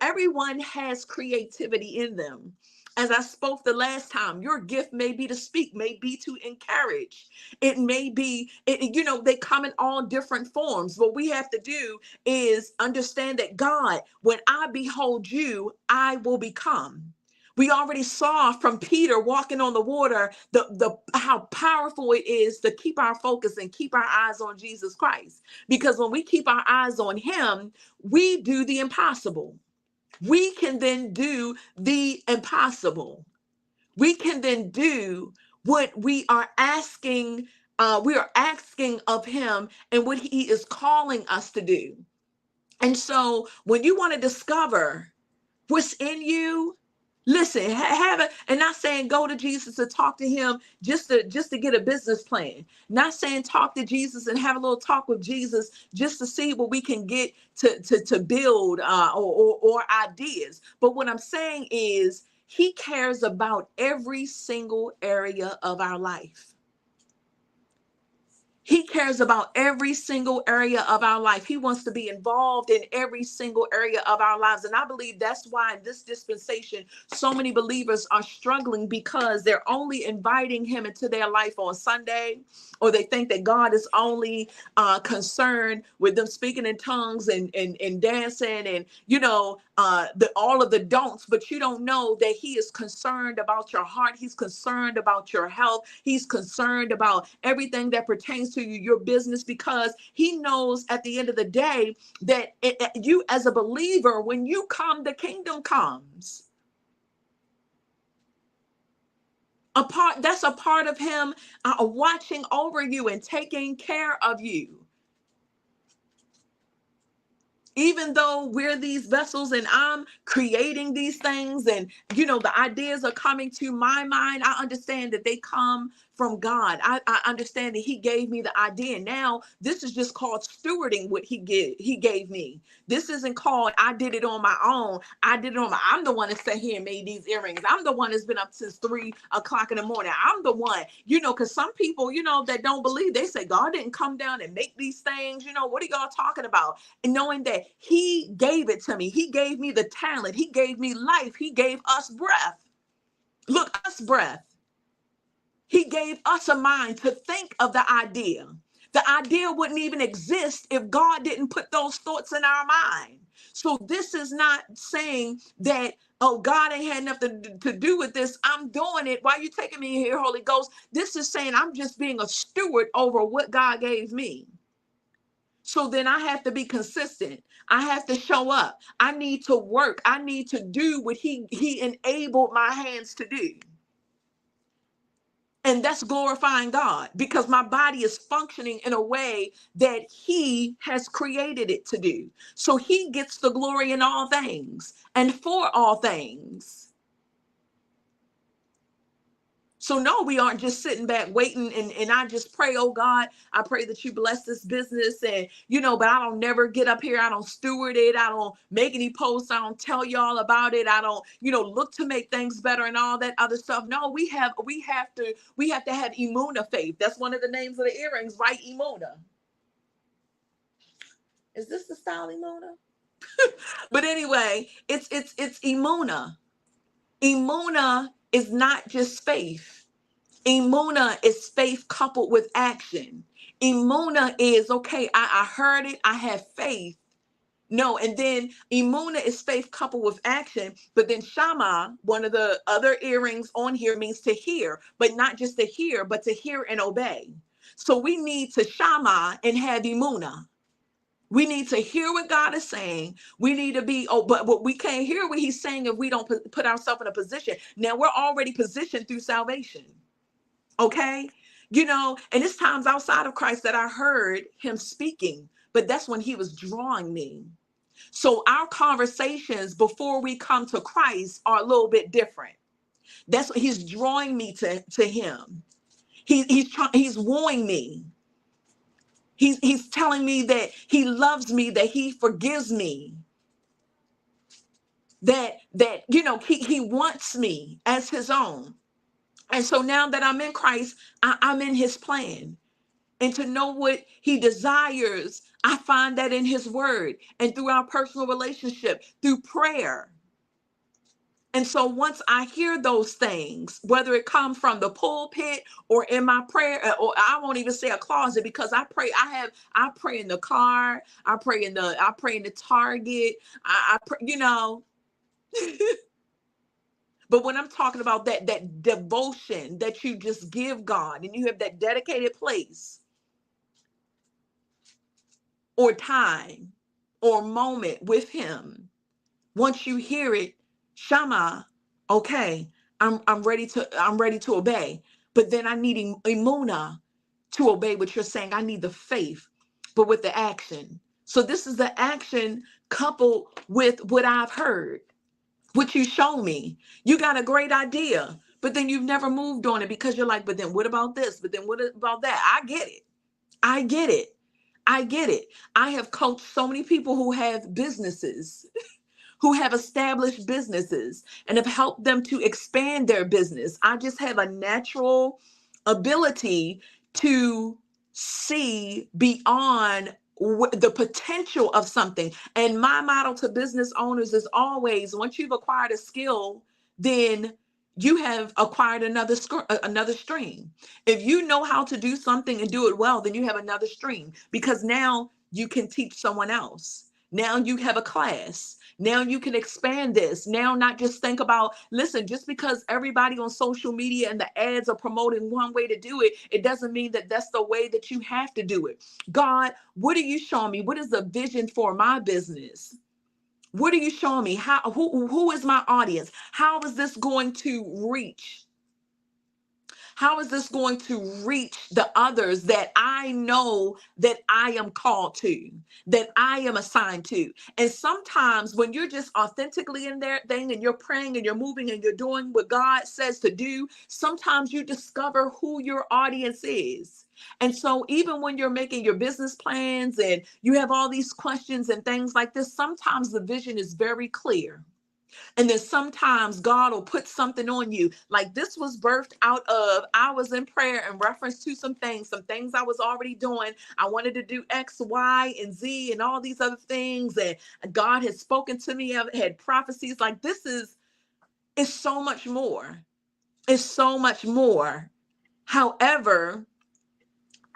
everyone has creativity in them. As I spoke the last time, your gift may be to speak, may be to encourage. It may be, they come in all different forms. What we have to do is understand that God, when I behold you, I will become. We already saw from Peter walking on the water the how powerful it is to keep our focus and keep our eyes on Jesus Christ. Because when we keep our eyes on him, we do the impossible. We can then do the impossible. We can then do what we are asking of him, and what he is calling us to do. And so when you want to discover what's in you, Listen, have it, and not saying go to Jesus to talk to him just to get a business plan. Not saying talk to Jesus and have a little talk with Jesus just to see what we can get to build or ideas. But what I'm saying is he cares about every single area of our life. He cares about every single area of our life. He wants to be involved in every single area of our lives. And I believe that's why in this dispensation, so many believers are struggling because they're only inviting him into their life on Sunday, or they think that God is only concerned with them speaking in tongues and dancing and, all of the don'ts, but you don't know that he is concerned about your heart. He's concerned about your health. He's concerned about everything that pertains to you, your business, because he knows at the end of the day that you as a believer, when you come, the kingdom comes. That's a part of him watching over you and taking care of you. Even though we're these vessels and I'm creating these things and, the ideas are coming to my mind, I understand that they come from God. I understand that he gave me the idea. Now, this is just called stewarding what he gave me. This isn't called I did it on my own. I'm the one that sat here and made these earrings. I'm the one that's been up since 3 o'clock in the morning. I'm the one, because some people, that don't believe, they say God didn't come down and make these things. What are y'all talking about? And knowing that he gave it to me. He gave me the talent. He gave me life. He gave us breath. Look, us breath. He gave us a mind to think of the idea. The idea wouldn't even exist if God didn't put those thoughts in our mind. So this is not saying that, oh, God ain't had nothing to do with this. I'm doing it. Why are you taking me here, Holy Ghost? This is saying I'm just being a steward over what God gave me. So then I have to be consistent. I have to show up. I need to work. I need to do what he enabled my hands to do. And that's glorifying God because my body is functioning in a way that he has created it to do. So he gets the glory in all things and for all things. So no, we aren't just sitting back waiting and I just pray, oh God, I pray that you bless this business and, but I don't never get up here. I don't steward it. I don't make any posts. I don't tell y'all about it. I don't, look to make things better and all that other stuff. No, we have to have Imuna faith. That's one of the names of the earrings, right? Imuna. Is this the style Imuna? But anyway, it's Imuna. Imuna is not just faith. Imuna is faith coupled with action. Imuna is, okay, I heard it, I have faith. No, and then Imuna is faith coupled with action. But then Shama, one of the other earrings on here, means to hear, but not just to hear, but to hear and obey. So we need to Shama and have Imuna. We need to hear what God is saying. We need to be, but we can't hear what he's saying if we don't put ourselves in a position. Now we're already positioned through salvation. Okay. And it's times outside of Christ that I heard him speaking, but that's when he was drawing me. So our conversations before we come to Christ are a little bit different. That's what he's drawing me to him. He's wooing me. He's telling me that he loves me, that he forgives me, that he wants me as his own. And so now that I'm in Christ, I'm in his plan. And to know what he desires, I find that in his word and through our personal relationship, through prayer. And so once I hear those things, whether it comes from the pulpit or in my prayer, or I won't even say a closet, because I pray, I pray in the car, I pray in the Target, I pray, But when I'm talking about that devotion that you just give God and you have that dedicated place or time or moment with him, once you hear it, Shama, okay, I'm ready to obey. But then I need Imuna to obey what you're saying. I need the faith, but with the action. So this is the action coupled with what I've heard. What you show me, you got a great idea, but then you've never moved on it because you're like, but then what about this? But then what about that? I get it. I get it. I get it. I have coached so many people who have businesses, who have established businesses and have helped them to expand their business. I just have a natural ability to see beyond the potential of something. And my model to business owners is always, once you've acquired a skill, then you have acquired another stream. If you know how to do something and do it well, then you have another stream, because now you can teach someone else. Now you have a class. Now you can expand this. Now, not just think about, listen, just because everybody on social media and the ads are promoting one way to do it, it doesn't mean that that's the way that you have to do it. God, what are you showing me? What is the vision for my business? What are you showing me? Who is my audience? How is this going to reach? How is this going to reach the others that I know that I am called to, that I am assigned to? And sometimes when you're just authentically in their thing and you're praying and you're moving and you're doing what God says to do, sometimes you discover who your audience is. And so even when you're making your business plans and you have all these questions and things like this, sometimes the vision is very clear. And then sometimes God will put something on you. Like this was birthed out of, I was in prayer in reference to some things I was already doing. I wanted to do X, Y, and Z and all these other things. And God had spoken to me, I had prophecies. Like it's so much more. It's so much more. However,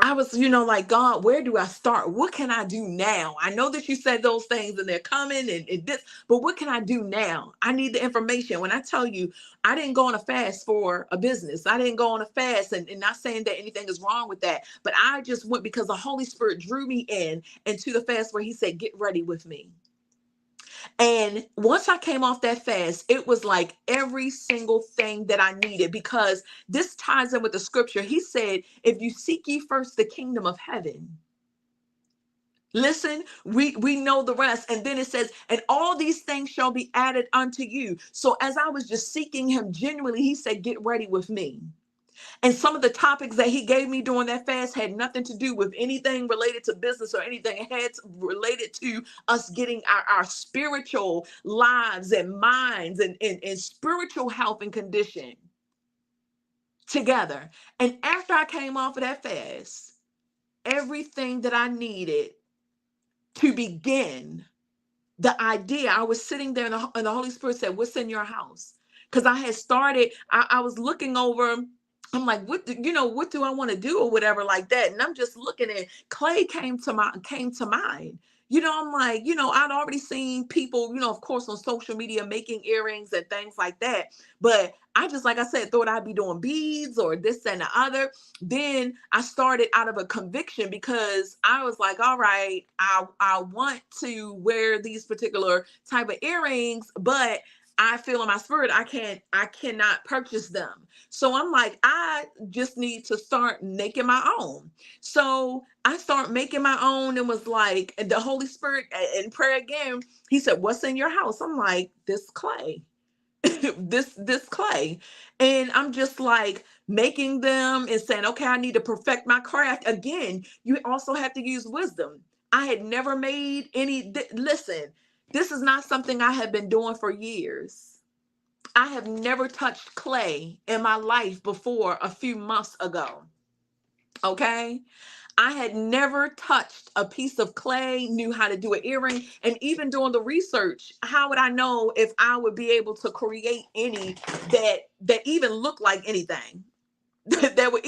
I was, like, God, where do I start? What can I do now? I know that you said those things and they're coming and this, but what can I do now? I need the information. When I tell you, I didn't go on a fast for a business. I didn't go on a fast, and not saying that anything is wrong with that, but I just went because the Holy Spirit drew me into the fast where he said, get ready with me. And once I came off that fast, it was like every single thing that I needed, because this ties in with the scripture. He said, if you seek ye first the kingdom of heaven, listen, we know the rest. And then it says, and all these things shall be added unto you. So as I was just seeking him genuinely, he said, get ready with me. And some of the topics that he gave me during that fast had nothing to do with anything related to business or anything. It had related to us getting our spiritual lives and minds and spiritual health and condition together. And after I came off of that fast, everything that I needed to begin, the idea, I was sitting there and the Holy Spirit said, what's in your house? Because I had started, I was looking over, I'm like, what do I want to do or whatever like that? And I'm just looking at clay came to mind. I'm like, I'd already seen people, of course, on social media making earrings and things like that. But I just, like I said, thought I'd be doing beads or this and the other. Then I started out of a conviction, because I was like, all right, I want to wear these particular type of earrings, but I feel in my spirit I cannot purchase them. So I'm like, I just need to start making my own. So I start making my own, and was like, and the Holy Spirit in prayer again, he said, what's in your house? I'm like, this clay. this clay. And I'm just like making them and saying, okay, I need to perfect my craft. Again, you also have to use wisdom. I had never made listen, this is not something I have been doing for years. I have never touched clay in my life before a few months ago. Okay. I had never touched a piece of clay, knew how to do an earring, and even doing the research, how would I know if I would be able to create any that even look like anything? that would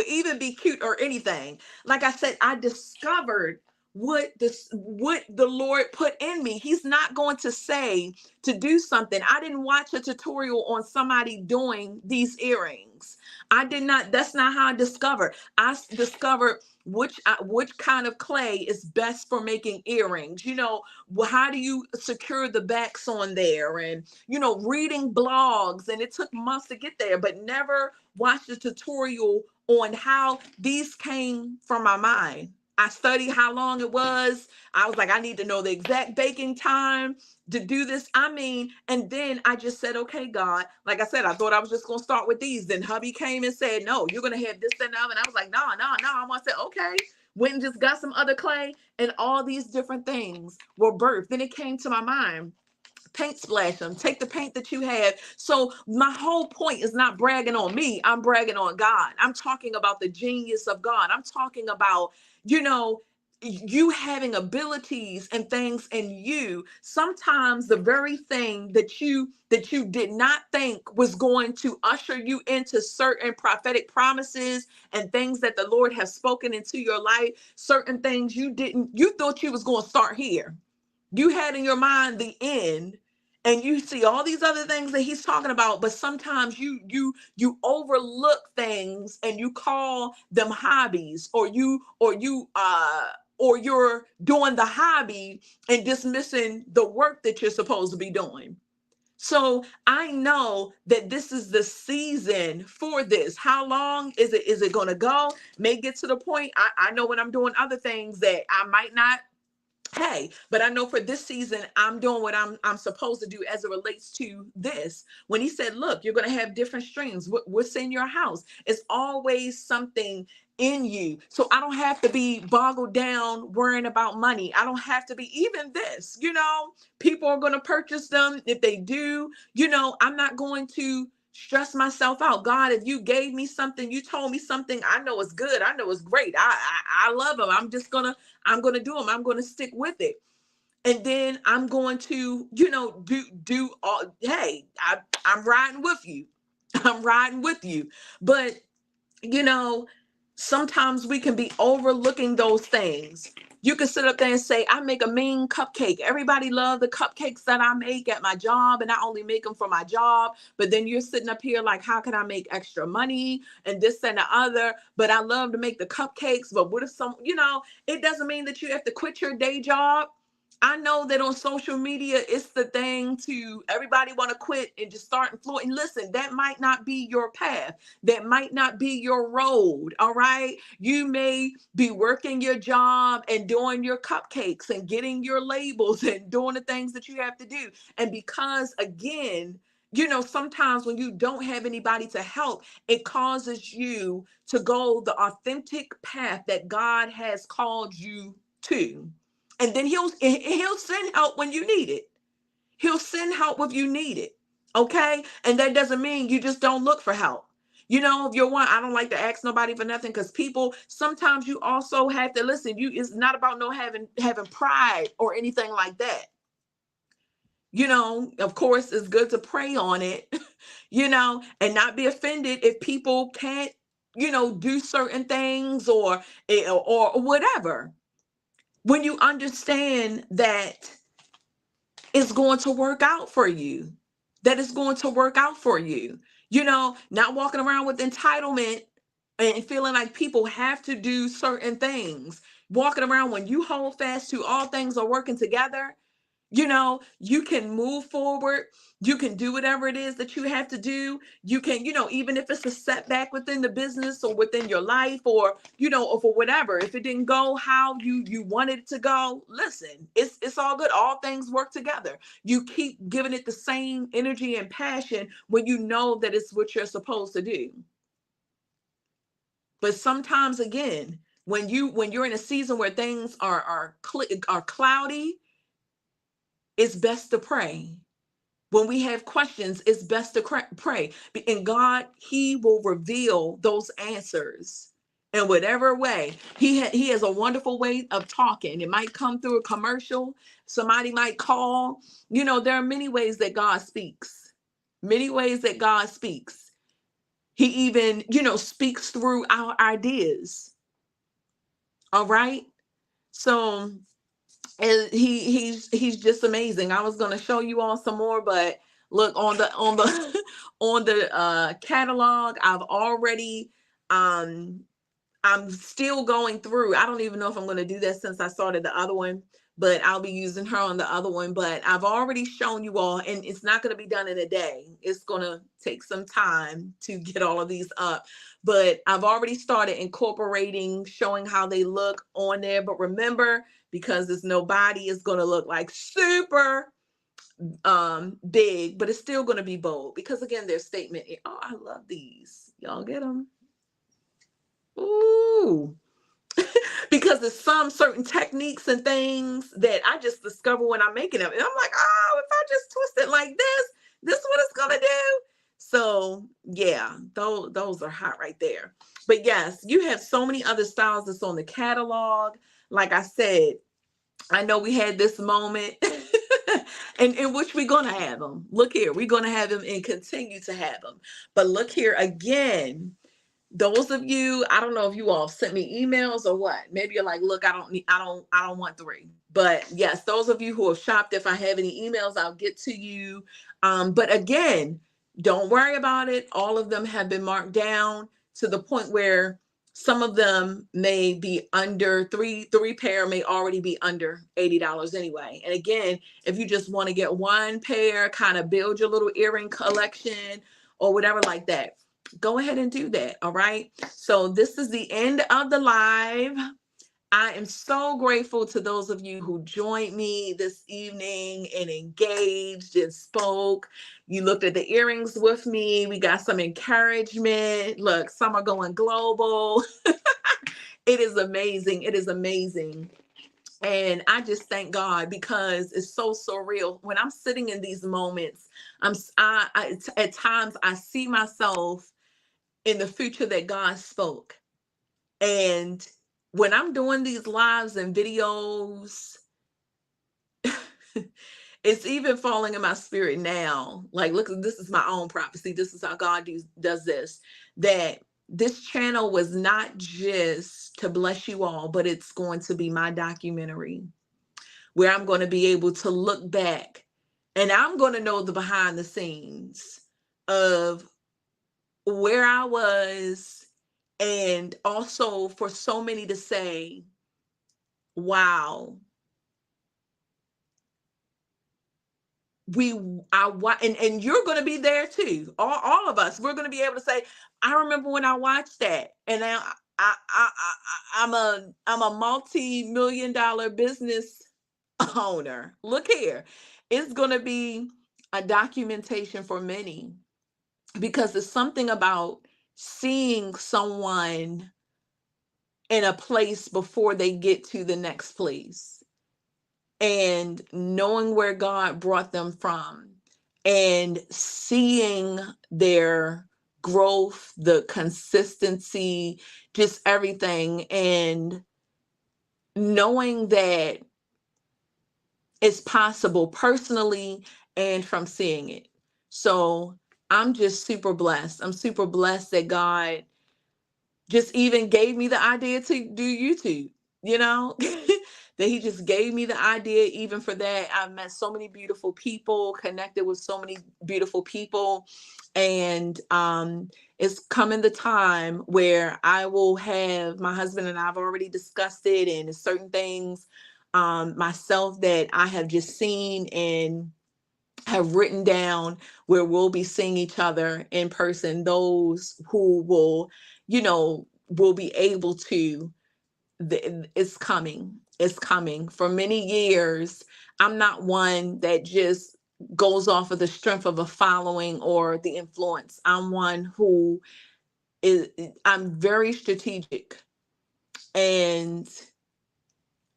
even be cute or anything. Like I said, I discovered what the Lord put in me. He's not going to say to do something. I didn't watch a tutorial on somebody doing these earrings. I did not. That's not how I discovered. I discovered which kind of clay is best for making earrings. How do you secure the backs on there, and reading blogs, and it took months to get there, but never watched a tutorial on how these came from my mind. I studied how long it was. I was like, I need to know the exact baking time to do this. I mean, and then I just said, okay, God, like I said, I thought I was just going to start with these. Then hubby came and said, no, you're going to have this and that. And I was like, no, no, no. I want to say, okay. Went and just got some other clay, and all these different things were birthed. Then it came to my mind, paint splash them, take the paint that you have. So my whole point is not bragging on me, I'm bragging on God. I'm talking about the genius of God. I'm talking about, you know, you having abilities and things in you. Sometimes the very thing that you did not think was going to usher you into certain prophetic promises and things that the Lord has spoken into your life, certain things you thought you was going to start here. You had in your mind the end, and you see all these other things that he's talking about, but sometimes you overlook things and you call them hobbies, or you're doing the hobby and dismissing the work that you're supposed to be doing. So I know that this is the season for this. How long is it going to go? May get to the point. I know when I'm doing other things that I might not. Hey, but I know for this season, I'm doing what I'm supposed to do as it relates to this. When he said, look, you're going to have different streams. What's in your house? It's always something in you. So I don't have to be boggled down worrying about money. I don't have to be even this, people are going to purchase them. If they do, I'm not going to stress myself out. God, if you gave me something, you told me something, I know it's good. I know it's great. I love them. I'm going to do them. I'm going to stick with it. And then I'm going to, do all, hey, I'm riding with you. I'm riding with you. But, you know, sometimes we can be overlooking those things. You can sit up there and say, I make a mean cupcake. Everybody loves the cupcakes that I make at my job, and I only make them for my job. But then you're sitting up here like, how can I make extra money and this and the other? But I love to make the cupcakes. But what if it doesn't mean that you have to quit your day job. I know that on social media, it's the thing to everybody want to quit and just start and listen, that might not be your path. That might not be your road. All right. You may be working your job and doing your cupcakes and getting your labels and doing the things that you have to do. And because again, sometimes when you don't have anybody to help, it causes you to go the authentic path that God has called you to. And then he'll send help when you need it. He'll send help if you need it. Okay. And that doesn't mean you just don't look for help. If you're one, I don't like to ask nobody for nothing, because people, sometimes you also have to listen. It's not about no having pride or anything like that. Of course, it's good to pray on it, and not be offended if people can't, do certain things or whatever. When you understand that it's going to work out for you, not walking around with entitlement and feeling like people have to do certain things, walking around when you hold fast to all things are working together. You can move forward. You can do whatever it is that you have to do. You can, even if it's a setback within the business or within your life, or, or for whatever, if it didn't go how you wanted it to go, listen, it's all good. All things work together. You keep giving it the same energy and passion when you know that it's what you're supposed to do. But sometimes again, when you're in a season where things are cloudy, it's best to pray. When we have questions, it's best to pray. And God, he will reveal those answers in whatever way. He has a wonderful way of talking. It might come through a commercial. Somebody might call. There are many ways that God speaks. Many ways that God speaks. He even, speaks through our ideas. All right. So and he's just amazing. I was going to show you all some more, but look on the on the catalog. I'm still going through. I don't even know if I'm going to do that since I started the other one, but I'll be using her on the other one. But I've already shown you all, and it's not going to be done in a day. It's going to take some time to get all of these up. but I've already started incorporating, showing how they look on there. But remember, because there's nobody, is going to look like super big, but it's still going to be bold because again, their statement. Oh, I love these. Y'all get them? Ooh. Because there's some certain techniques and things that I just discover when I'm making them. And I'm like, oh, if I just twist it like this is what it's gonna do. So yeah, those are hot right there. But yes, you have so many other styles that's on the catalog. Like I said, I know we had this moment and in which we're going to have them. Look here, we're going to have them and continue to have them. But look here again, those of you, I don't know if you all sent me emails or what. Maybe you're like, look, I don't want 3. But yes, those of you who have shopped, if I have any emails, I'll get to you. But again, don't worry about it. All of them have been marked down to the point where some of them may be under three pair may already be under $80 anyway. And again, if you just want to get one pair, kind of build your little earring collection or whatever like that, go ahead and do that. All right. So this is the end of the live. I am so grateful to those of you who joined me this evening and engaged and spoke. You looked at the earrings with me. We got some encouragement. Look, some are going global. It is amazing. It is amazing. And I just thank God because it's so surreal. When I'm sitting in these moments, at times I see myself in the future that God spoke. And when I'm doing these lives and videos, it's even falling in my spirit now. Like, look, this is my own prophecy. This is how God does this. That this channel was not just to bless you all, but it's going to be my documentary where I'm going to be able to look back and I'm going to know the behind the scenes of where I was, and also for so many to say, wow, and you're going to be there too. All of us, we're going to be able to say, I remember when I watched that, and now I'm a multi-million-dollar business owner. Look here, it's going to be a documentation for many because there's something about seeing someone in a place before they get to the next place and knowing where God brought them from and seeing their growth, the consistency, just everything, and knowing that it's possible personally and from seeing it. So I'm just super blessed. I'm super blessed that God just even gave me the idea to do YouTube, you know, that he just gave me the idea even for that. I've met so many beautiful people, connected with so many beautiful people. And it's coming the time where I will have my husband and I've already discussed it, and certain things myself that I have just seen and have written down where we'll be seeing each other in person. Those who will, will be able to, it's coming. It's coming. For many years, I'm not one that just goes off of the strength of a following or the influence. I'm one who I'm very strategic, and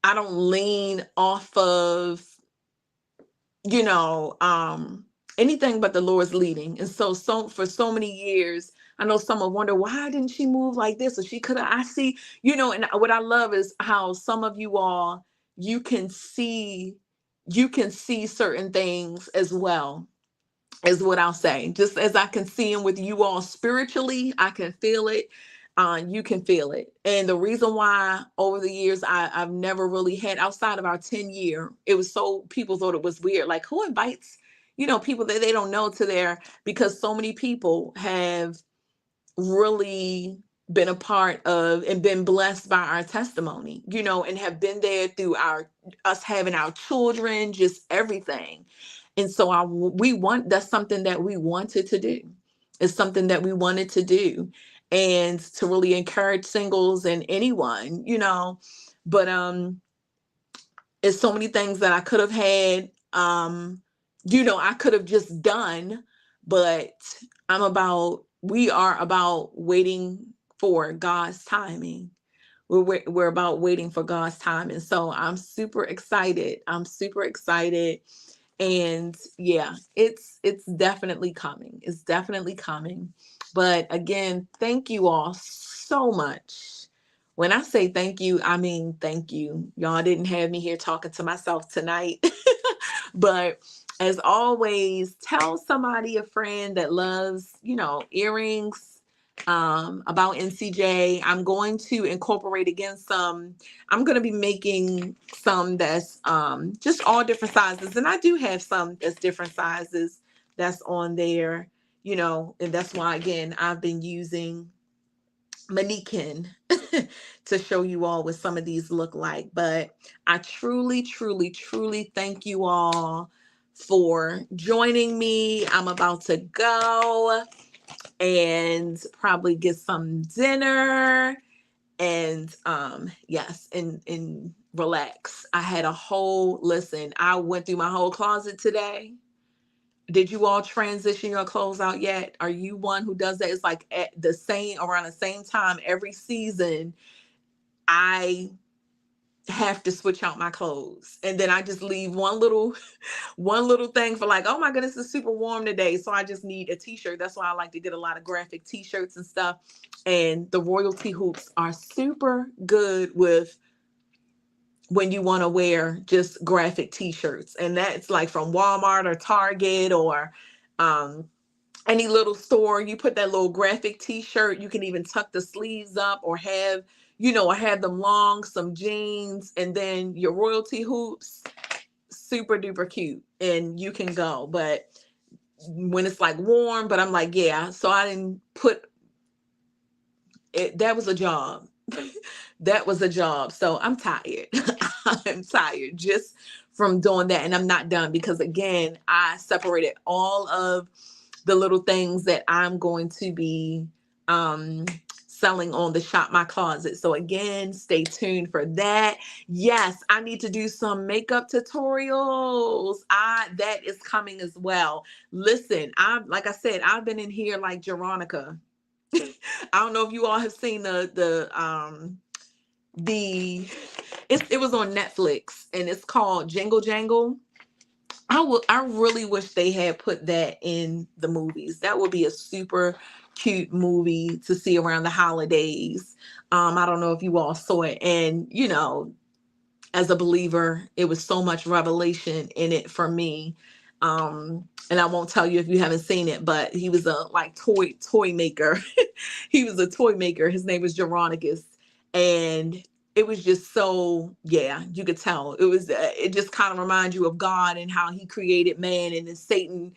I don't lean off of anything but the Lord's leading. And so for so many years, I know some will wonder, why didn't she move like this? Or she could have, I see, and what I love is how some of you all, you can see certain things as well, is what I'll say. Just as I can see them with you all spiritually, I can feel it. You can feel it. And the reason why over the years I've never really had, outside of our 10-year, it was so people thought it was weird. Like, who invites, people that they don't know to their, because so many people have really been a part of and been blessed by our testimony, and have been there through us having our children, just everything. And so that's something that we wanted to do. It's something that we wanted to do. and to really encourage singles and anyone, but it's so many things that I could have had, I could have just done, but we are about waiting for God's timing. We're about waiting for God's time. And so I'm super excited. I'm super excited. And yeah, it's definitely coming. It's definitely coming. But again, thank you all so much. When I say thank you, I mean thank you. Y'all didn't have me here talking to myself tonight. But as always, tell somebody, a friend that loves, earrings, about NCJ. I'm going to incorporate again I'm going to be making some that's just all different sizes. And I do have some that's different sizes that's on there, and that's why, again, I've been using mannequin to show you all what some of these look like. But I truly, truly, truly thank you all for joining me. I'm about to go and probably get some dinner and yes, and relax. I had a whole listen. I went through my whole closet today. Did you all transition your clothes out yet? Are you one who does that? It's like at the same around the same time every season. I have to switch out my clothes, and then I just leave one little thing for, like, oh my goodness, it's super warm today, so I just need a t-shirt. That's why I like to get a lot of graphic t-shirts and stuff. And the royalty hoops are super good with when you want to wear just graphic t-shirts, and that's like from Walmart or Target or um any little store. You put that little graphic t-shirt, you can even tuck the sleeves up or have them long, some jeans, and then your royalty hoops, super duper cute, and you can go. But when it's like warm, but I'm like, yeah, so I didn't put it. That was a job. That was a job. So I'm tired. I'm tired just from doing that. And I'm not done because, again, I separated all of the little things that I'm going to be um, selling on the Shop My Closet. So again, stay tuned for that. Yes, I need to do some makeup tutorials. That is coming as well. Listen, like I said, I've been in here like Jeronica. I don't know if you all have seen the it was on Netflix, and it's called Jingle Jangle. I really wish they had put that in the movies. That would be a super cute movie to see around the holidays. I don't know if you all saw it, and as a believer, it was so much revelation in it for me. And I won't tell you if you haven't seen it, but he was a like toy maker. He was a toy maker. His name was Geronicus, and it was just so, yeah, you could tell it just kind of reminds you of God and how he created man, and then Satan,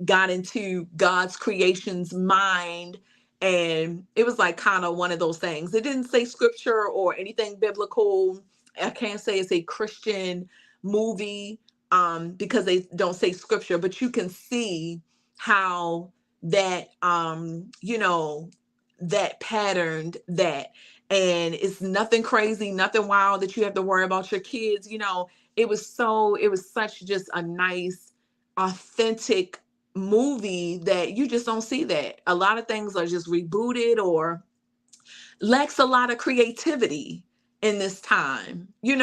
got into God's creation's mind. And it was like kind of one of those things. It didn't say scripture or anything biblical. I can't say it's a Christian movie because they don't say scripture, but you can see how that that patterned that. And it's nothing crazy, nothing wild that you have to worry about your kids. It was such just a nice, authentic movie that you just don't see that. A lot of things are just rebooted or lacks a lot of creativity in this time. You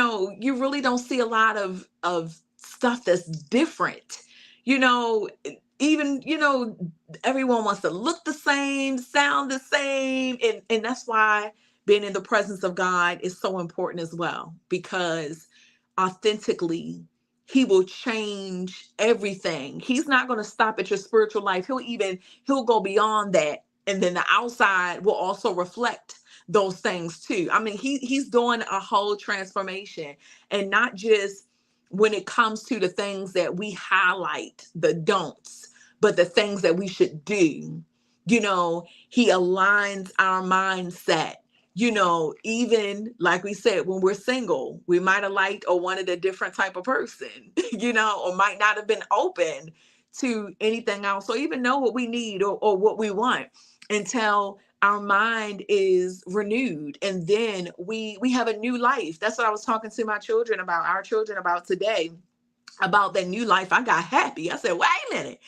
really don't see a lot of stuff that's different. You know, even everyone wants to look the same, sound the same, and that's why being in the presence of God is so important as well, because authentically he will change everything. He's not going to stop at your spiritual life. He'll go beyond that, and then the outside will also reflect those things too. I mean, he's doing a whole transformation, and not just when it comes to the things that we highlight, the don'ts, but the things that we should do. He aligns our mindset. Even like we said, when we're single, we might have liked or wanted a different type of person, or might not have been open to anything else, or even know what we need or what we want until our mind is renewed, and then we have a new life. That's what I was talking to our children about today, about that new life. I got happy. I said, wait a minute,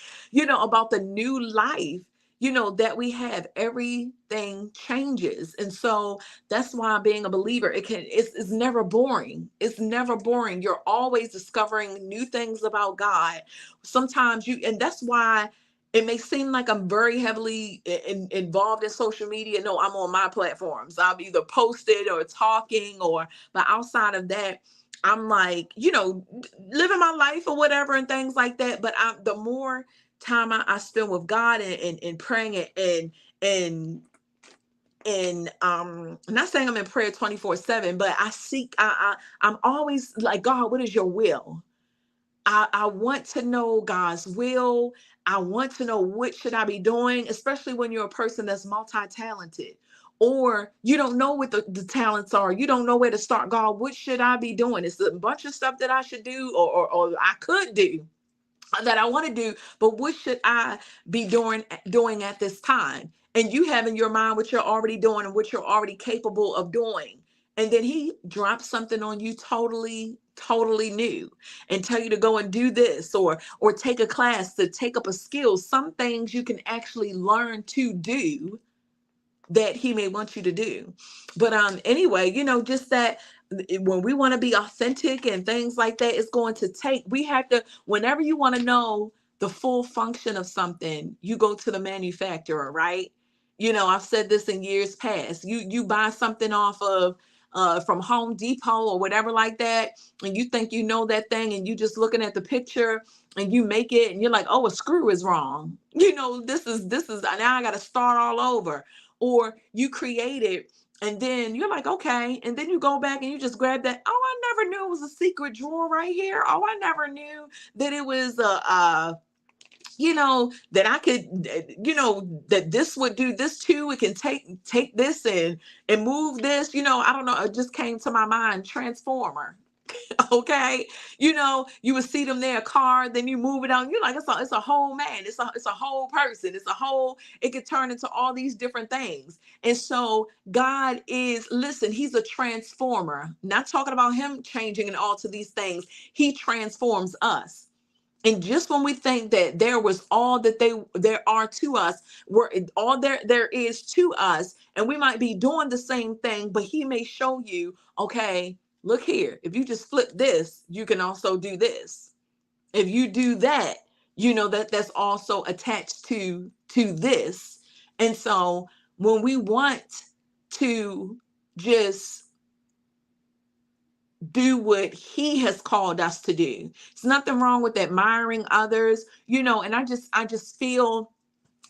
about the new life, that we have. Everything changes. And so that's why being a believer, it's never boring. It's never boring. You're always discovering new things about God. Sometimes and that's why it may seem like I'm very heavily involved in social media. No, I'm on my platforms. I'm either posted or talking, but outside of that, I'm like, living my life or whatever and things like that. But the more time I spend with God and praying and I'm not saying I'm in prayer 24/7, but I'm always like, God, what is your will? I want to know God's will. I want to know what should I be doing, especially when you're a person that's multi-talented, or you don't know what the talents are. You don't know where to start. God, what should I be doing? It's a bunch of stuff that I should do, or I could do, that I want to do, but what should I be doing at this time? And you have in your mind what you're already doing and what you're already capable of doing. And then he drops something on you totally new, and tell you to go and do this, or take a class, to take up a skill. Some things you can actually learn to do that he may want you to do. But anyway, just that when we want to be authentic and things like that, it's going to take, we have to, whenever you want to know the full function of something, you go to the manufacturer, right? I've said this in years past. You buy something off of from Home Depot or whatever like that, and you think you know that thing, and you just looking at the picture, and you make it, and you're like, oh, a screw is wrong. This is now I got to start all over. Or you create it, and then you're like, okay, and then you go back and you just grab that. Oh, I never knew it was a secret drawer right here. Oh, I never knew that it was that I could, that this would do this too. It can take this and move this. I don't know. It just came to my mind. Transformer. Okay, you would see them there, a car, then you move it on. You're like, it's a whole man, it's a whole person, it could turn into all these different things. And so God is, listen, he's a transformer. Not talking about him changing and alter these things. He transforms us. And just when we think that there was all that there are to us, we're all there is to us, and we might be doing the same thing, but he may show you, okay, look here, if you just flip this, you can also do this. If you do that, that's also attached to this. And so when we want to just do what he has called us to do, there's nothing wrong with admiring others, and I just feel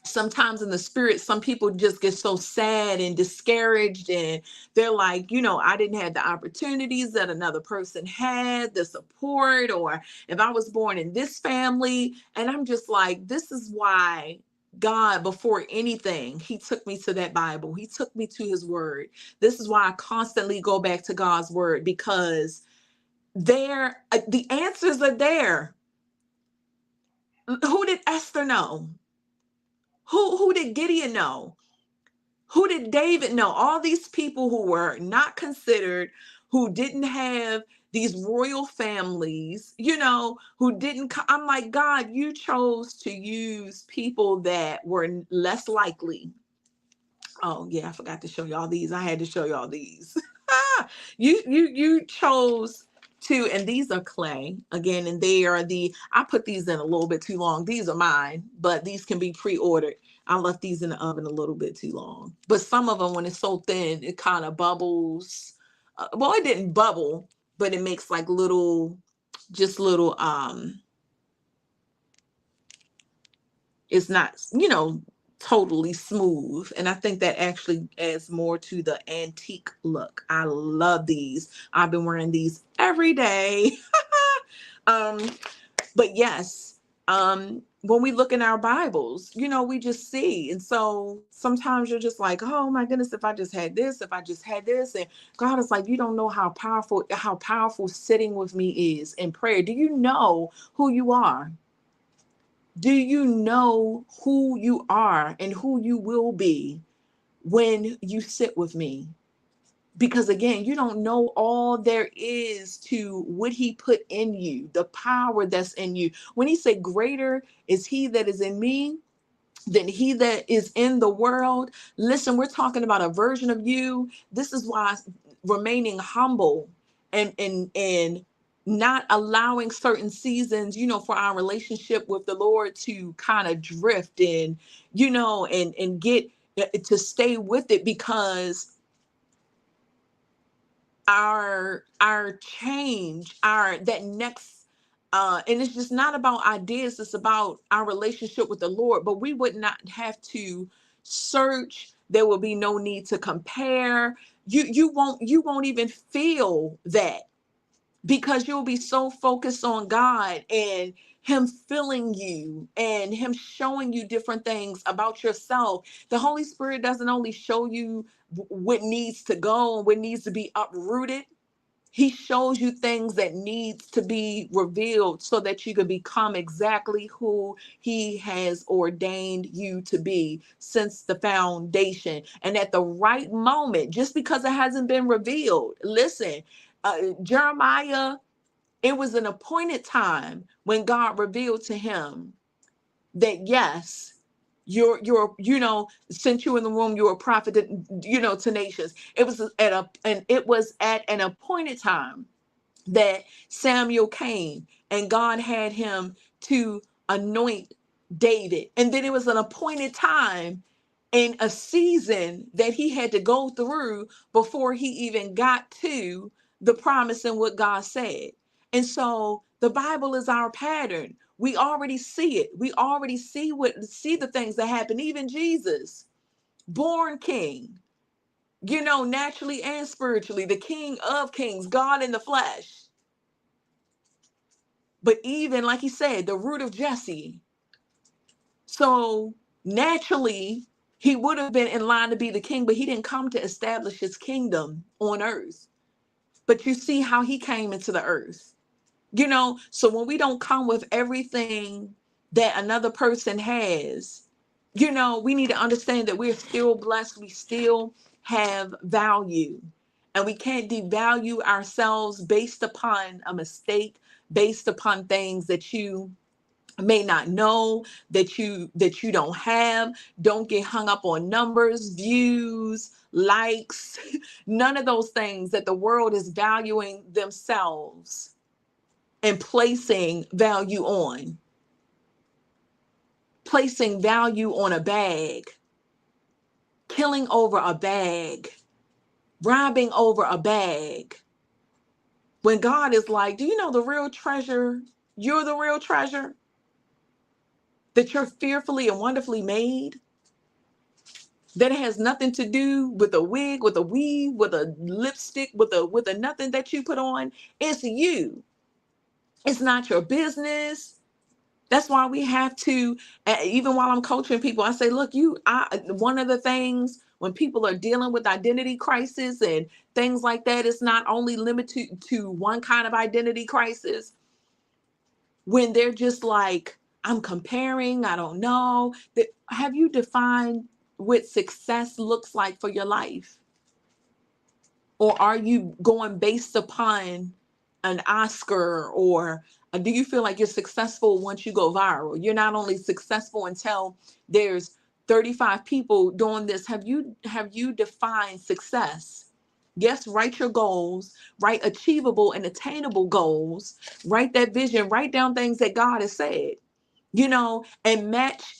sometimes in the spirit, some people just get so sad and discouraged, and they're like, I didn't have the opportunities that another person had, the support, or if I was born in this family. And I'm just like, this is why God, before anything, he took me to that Bible. He took me to his word. This is why I constantly go back to God's word, because the answers are there. Who did Esther know? Who did Gideon know? Who did David know? All these people who were not considered, who didn't have these royal families, who didn't. I'm like, God, you chose to use people that were less likely. Oh yeah, I forgot to show y'all these. I had to show y'all these. You chose to, and these are clay again, and they are I put these in a little bit too long. These are mine, but these can be pre-ordered. I left these in the oven a little bit too long. But some of them, when it's so thin, it kind of bubbles. Well, it didn't bubble, but it makes like little it's not, totally smooth. And I think that actually adds more to the antique look. I love these. I've been wearing these every day. um, but yes, when we look in our Bibles, we just see. And so sometimes you're just like, oh my goodness, if I just had this, if I just had this. And God is like, you don't know how powerful sitting with me is in prayer. Do you know who you are? Do you know who you are and who you will be when you sit with me. Because again, you don't know all there is to what he put in you, the power that's in you. When he said, greater is he that is in me than he that is in the world. Listen, we're talking about a version of you. This is why remaining humble and not allowing certain seasons, for our relationship with the Lord to kind of drift and get to stay with it, because our change, our that next and it's just not about ideas, it's about our relationship with the Lord. But we would not have to search, there will be no need to compare. You won't even feel that, because you'll be so focused on God and him filling you and him showing you different things about yourself. The Holy Spirit doesn't only show you what needs to go and what needs to be uprooted. He shows you things that needs to be revealed so that you can become exactly who he has ordained you to be since the foundation. And at the right moment, just because it hasn't been revealed, listen, Jeremiah, it was an appointed time when God revealed to him that yes, since you in the womb, you're a prophet, to nations. It was at an appointed time that Samuel came and God had him to anoint David. And then it was an appointed time in a season that he had to go through before he even got to the promise and what God said. And so the Bible is our pattern. We already see it. We already see the things that happen. Even Jesus, born king, naturally and spiritually, the King of Kings, God in the flesh. But even like he said, the root of Jesse. So naturally, he would have been in line to be the king, but he didn't come to establish his kingdom on earth. But you see how he came into the earth. So when we don't come with everything that another person has, we need to understand that we're still blessed. We still have value. And we can't devalue ourselves based upon a mistake, based upon things that you may not know, that you don't have. Don't get hung up on numbers, views, likes, none of those things that the world is valuing themselves and placing value on a bag, killing over a bag, robbing over a bag. When God is like, do you know the real treasure? You're the real treasure, that you're fearfully and wonderfully made, that it has nothing to do with a wig, with a weave, with a lipstick, with a nothing that you put on. It's you. It's not your business. That's why we have to, even while I'm coaching people, I say, look, one of the things when people are dealing with identity crisis and things like that, it's not only limited to one kind of identity crisis. When they're just like, I'm comparing, I don't know. Have you defined what success looks like for your life? Or are you going based upon an Oscar, or do you feel like you're successful once you go viral? You're not only successful until there's 35 people doing this. Have you defined success? Yes, write your goals, write achievable and attainable goals, write that vision, write down things that God has said, and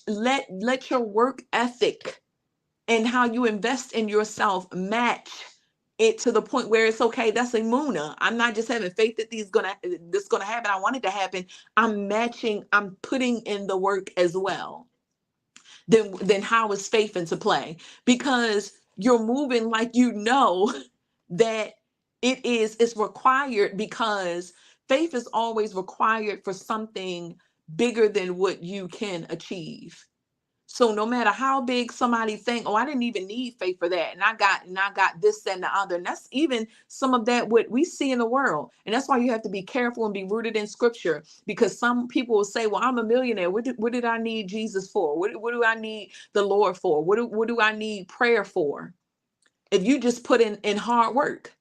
let your work ethic and how you invest in yourself match it to the point where it's okay. That's a muna. I'm not just having faith that this is gonna happen. I want it to happen. I'm putting in the work as well. Then how is faith into play? Because you're moving like that it's required, because faith is always required for something bigger than what you can achieve. So no matter how big somebody think, oh, I didn't even need faith for that, and I got this and the other, and that's even some of that what we see in the world. And that's why you have to be careful and be rooted in Scripture, because some people will say, well, I'm a millionaire. What did I need Jesus for? What do I need the Lord for? What do I need prayer for? If you just put in hard work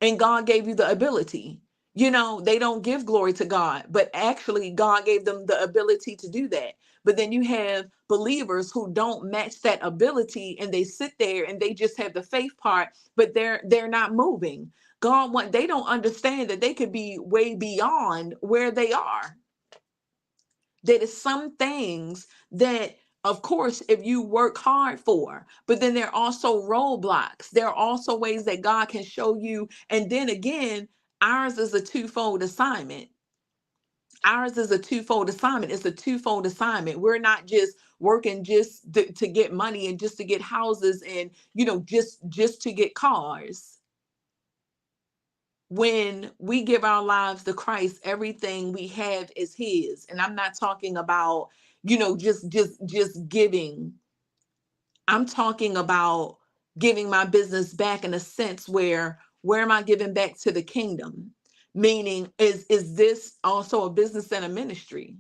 and God gave you the ability. They don't give glory to God, but actually God gave them the ability to do that. But then you have believers who don't match that ability, and they sit there and they just have the faith part, but they're not moving. They don't understand that they could be way beyond where they are. That is some things that, of course, if you work hard for, but then there are also roadblocks. There are also ways that God can show you. And then again, ours is a twofold assignment. Ours is a twofold assignment. It's a twofold assignment. We're not just working just to get money and just to get houses and, just to get cars. When we give our lives to Christ, everything we have is his. And I'm not talking about, just giving. I'm talking about giving my business back in a sense where am I giving back to the kingdom? Meaning, is this also a business and a ministry?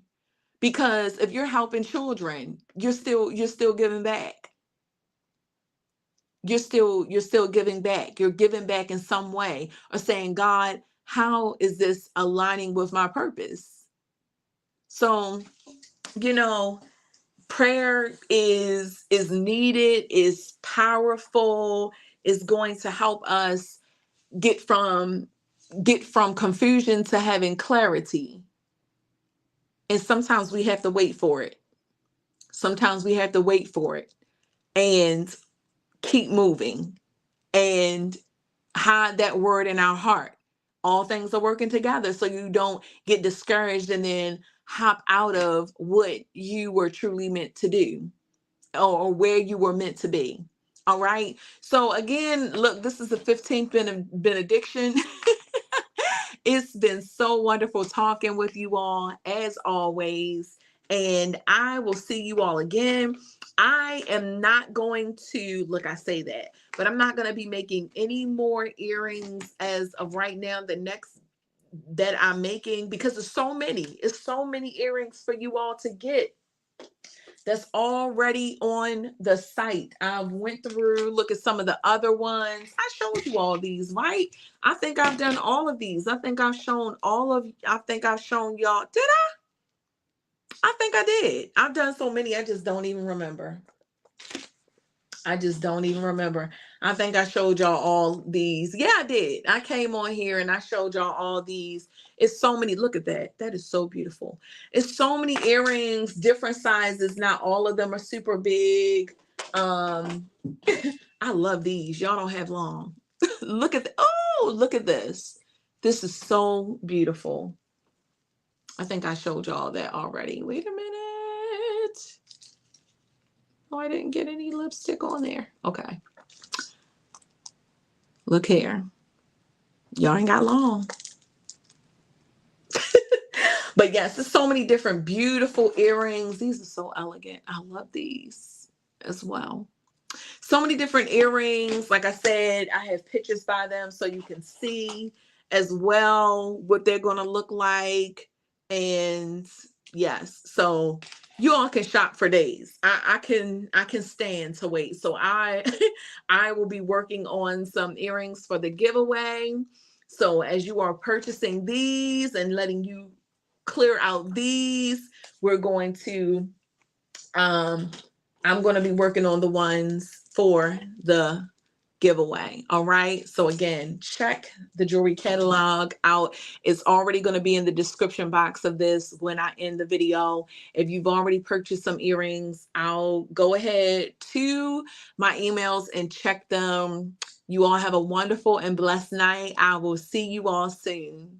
Because if you're helping children, you're still giving back. You're still giving back. You're giving back in some way, or saying, God, how is this aligning with my purpose? So, prayer is needed, is powerful, is going to help us get from confusion to having clarity. And sometimes we have to wait for it. Sometimes we have to wait for it and keep moving and hide that word in our heart. All things are working together, so you don't get discouraged and then hop out of what you were truly meant to do, or where you were meant to be. All right. So again, look, this is the 15th benediction. It's been so wonderful talking with you all, as always. And I will see you all again. I am not going to, look, I say that, but I'm not going to be making any more earrings as of right now. The next that I'm making, because it's so many earrings for you all to get that's already on the site. I went through, look at some of the other ones. I showed you all these, right? I think I've done all of these. I think I've shown y'all. Did I? I think I did. I've done so many, I just don't even remember. I just don't even remember. I think I showed y'all all these. Yeah, I did. I came on here and I showed y'all all these. It's so many. Look at that. That is so beautiful. It's so many earrings, different sizes. Not all of them are super big. I love these. Y'all don't have long. Look at look at this. This is so beautiful. I think I showed y'all that already. Wait a minute. Oh, I didn't get any lipstick on there. Okay. Look here. Y'all ain't got long. But yes, there's so many different beautiful earrings. These are so elegant. I love these as well. So many different earrings. Like I said, I have pictures by them so you can see as well what they're going to look like. And yes, so you all can shop for days. I can stand to wait. So I I will be working on some earrings for the giveaway. So as you are purchasing these and letting you clear out these, we're going to I'm going to be working on the ones for the giveaway. All right. So again, check the jewelry catalog out. It's already going to be in the description box of this when I end the video. If you've already purchased some earrings, I'll go ahead to my emails and check them. You all have a wonderful and blessed night. I will see you all soon.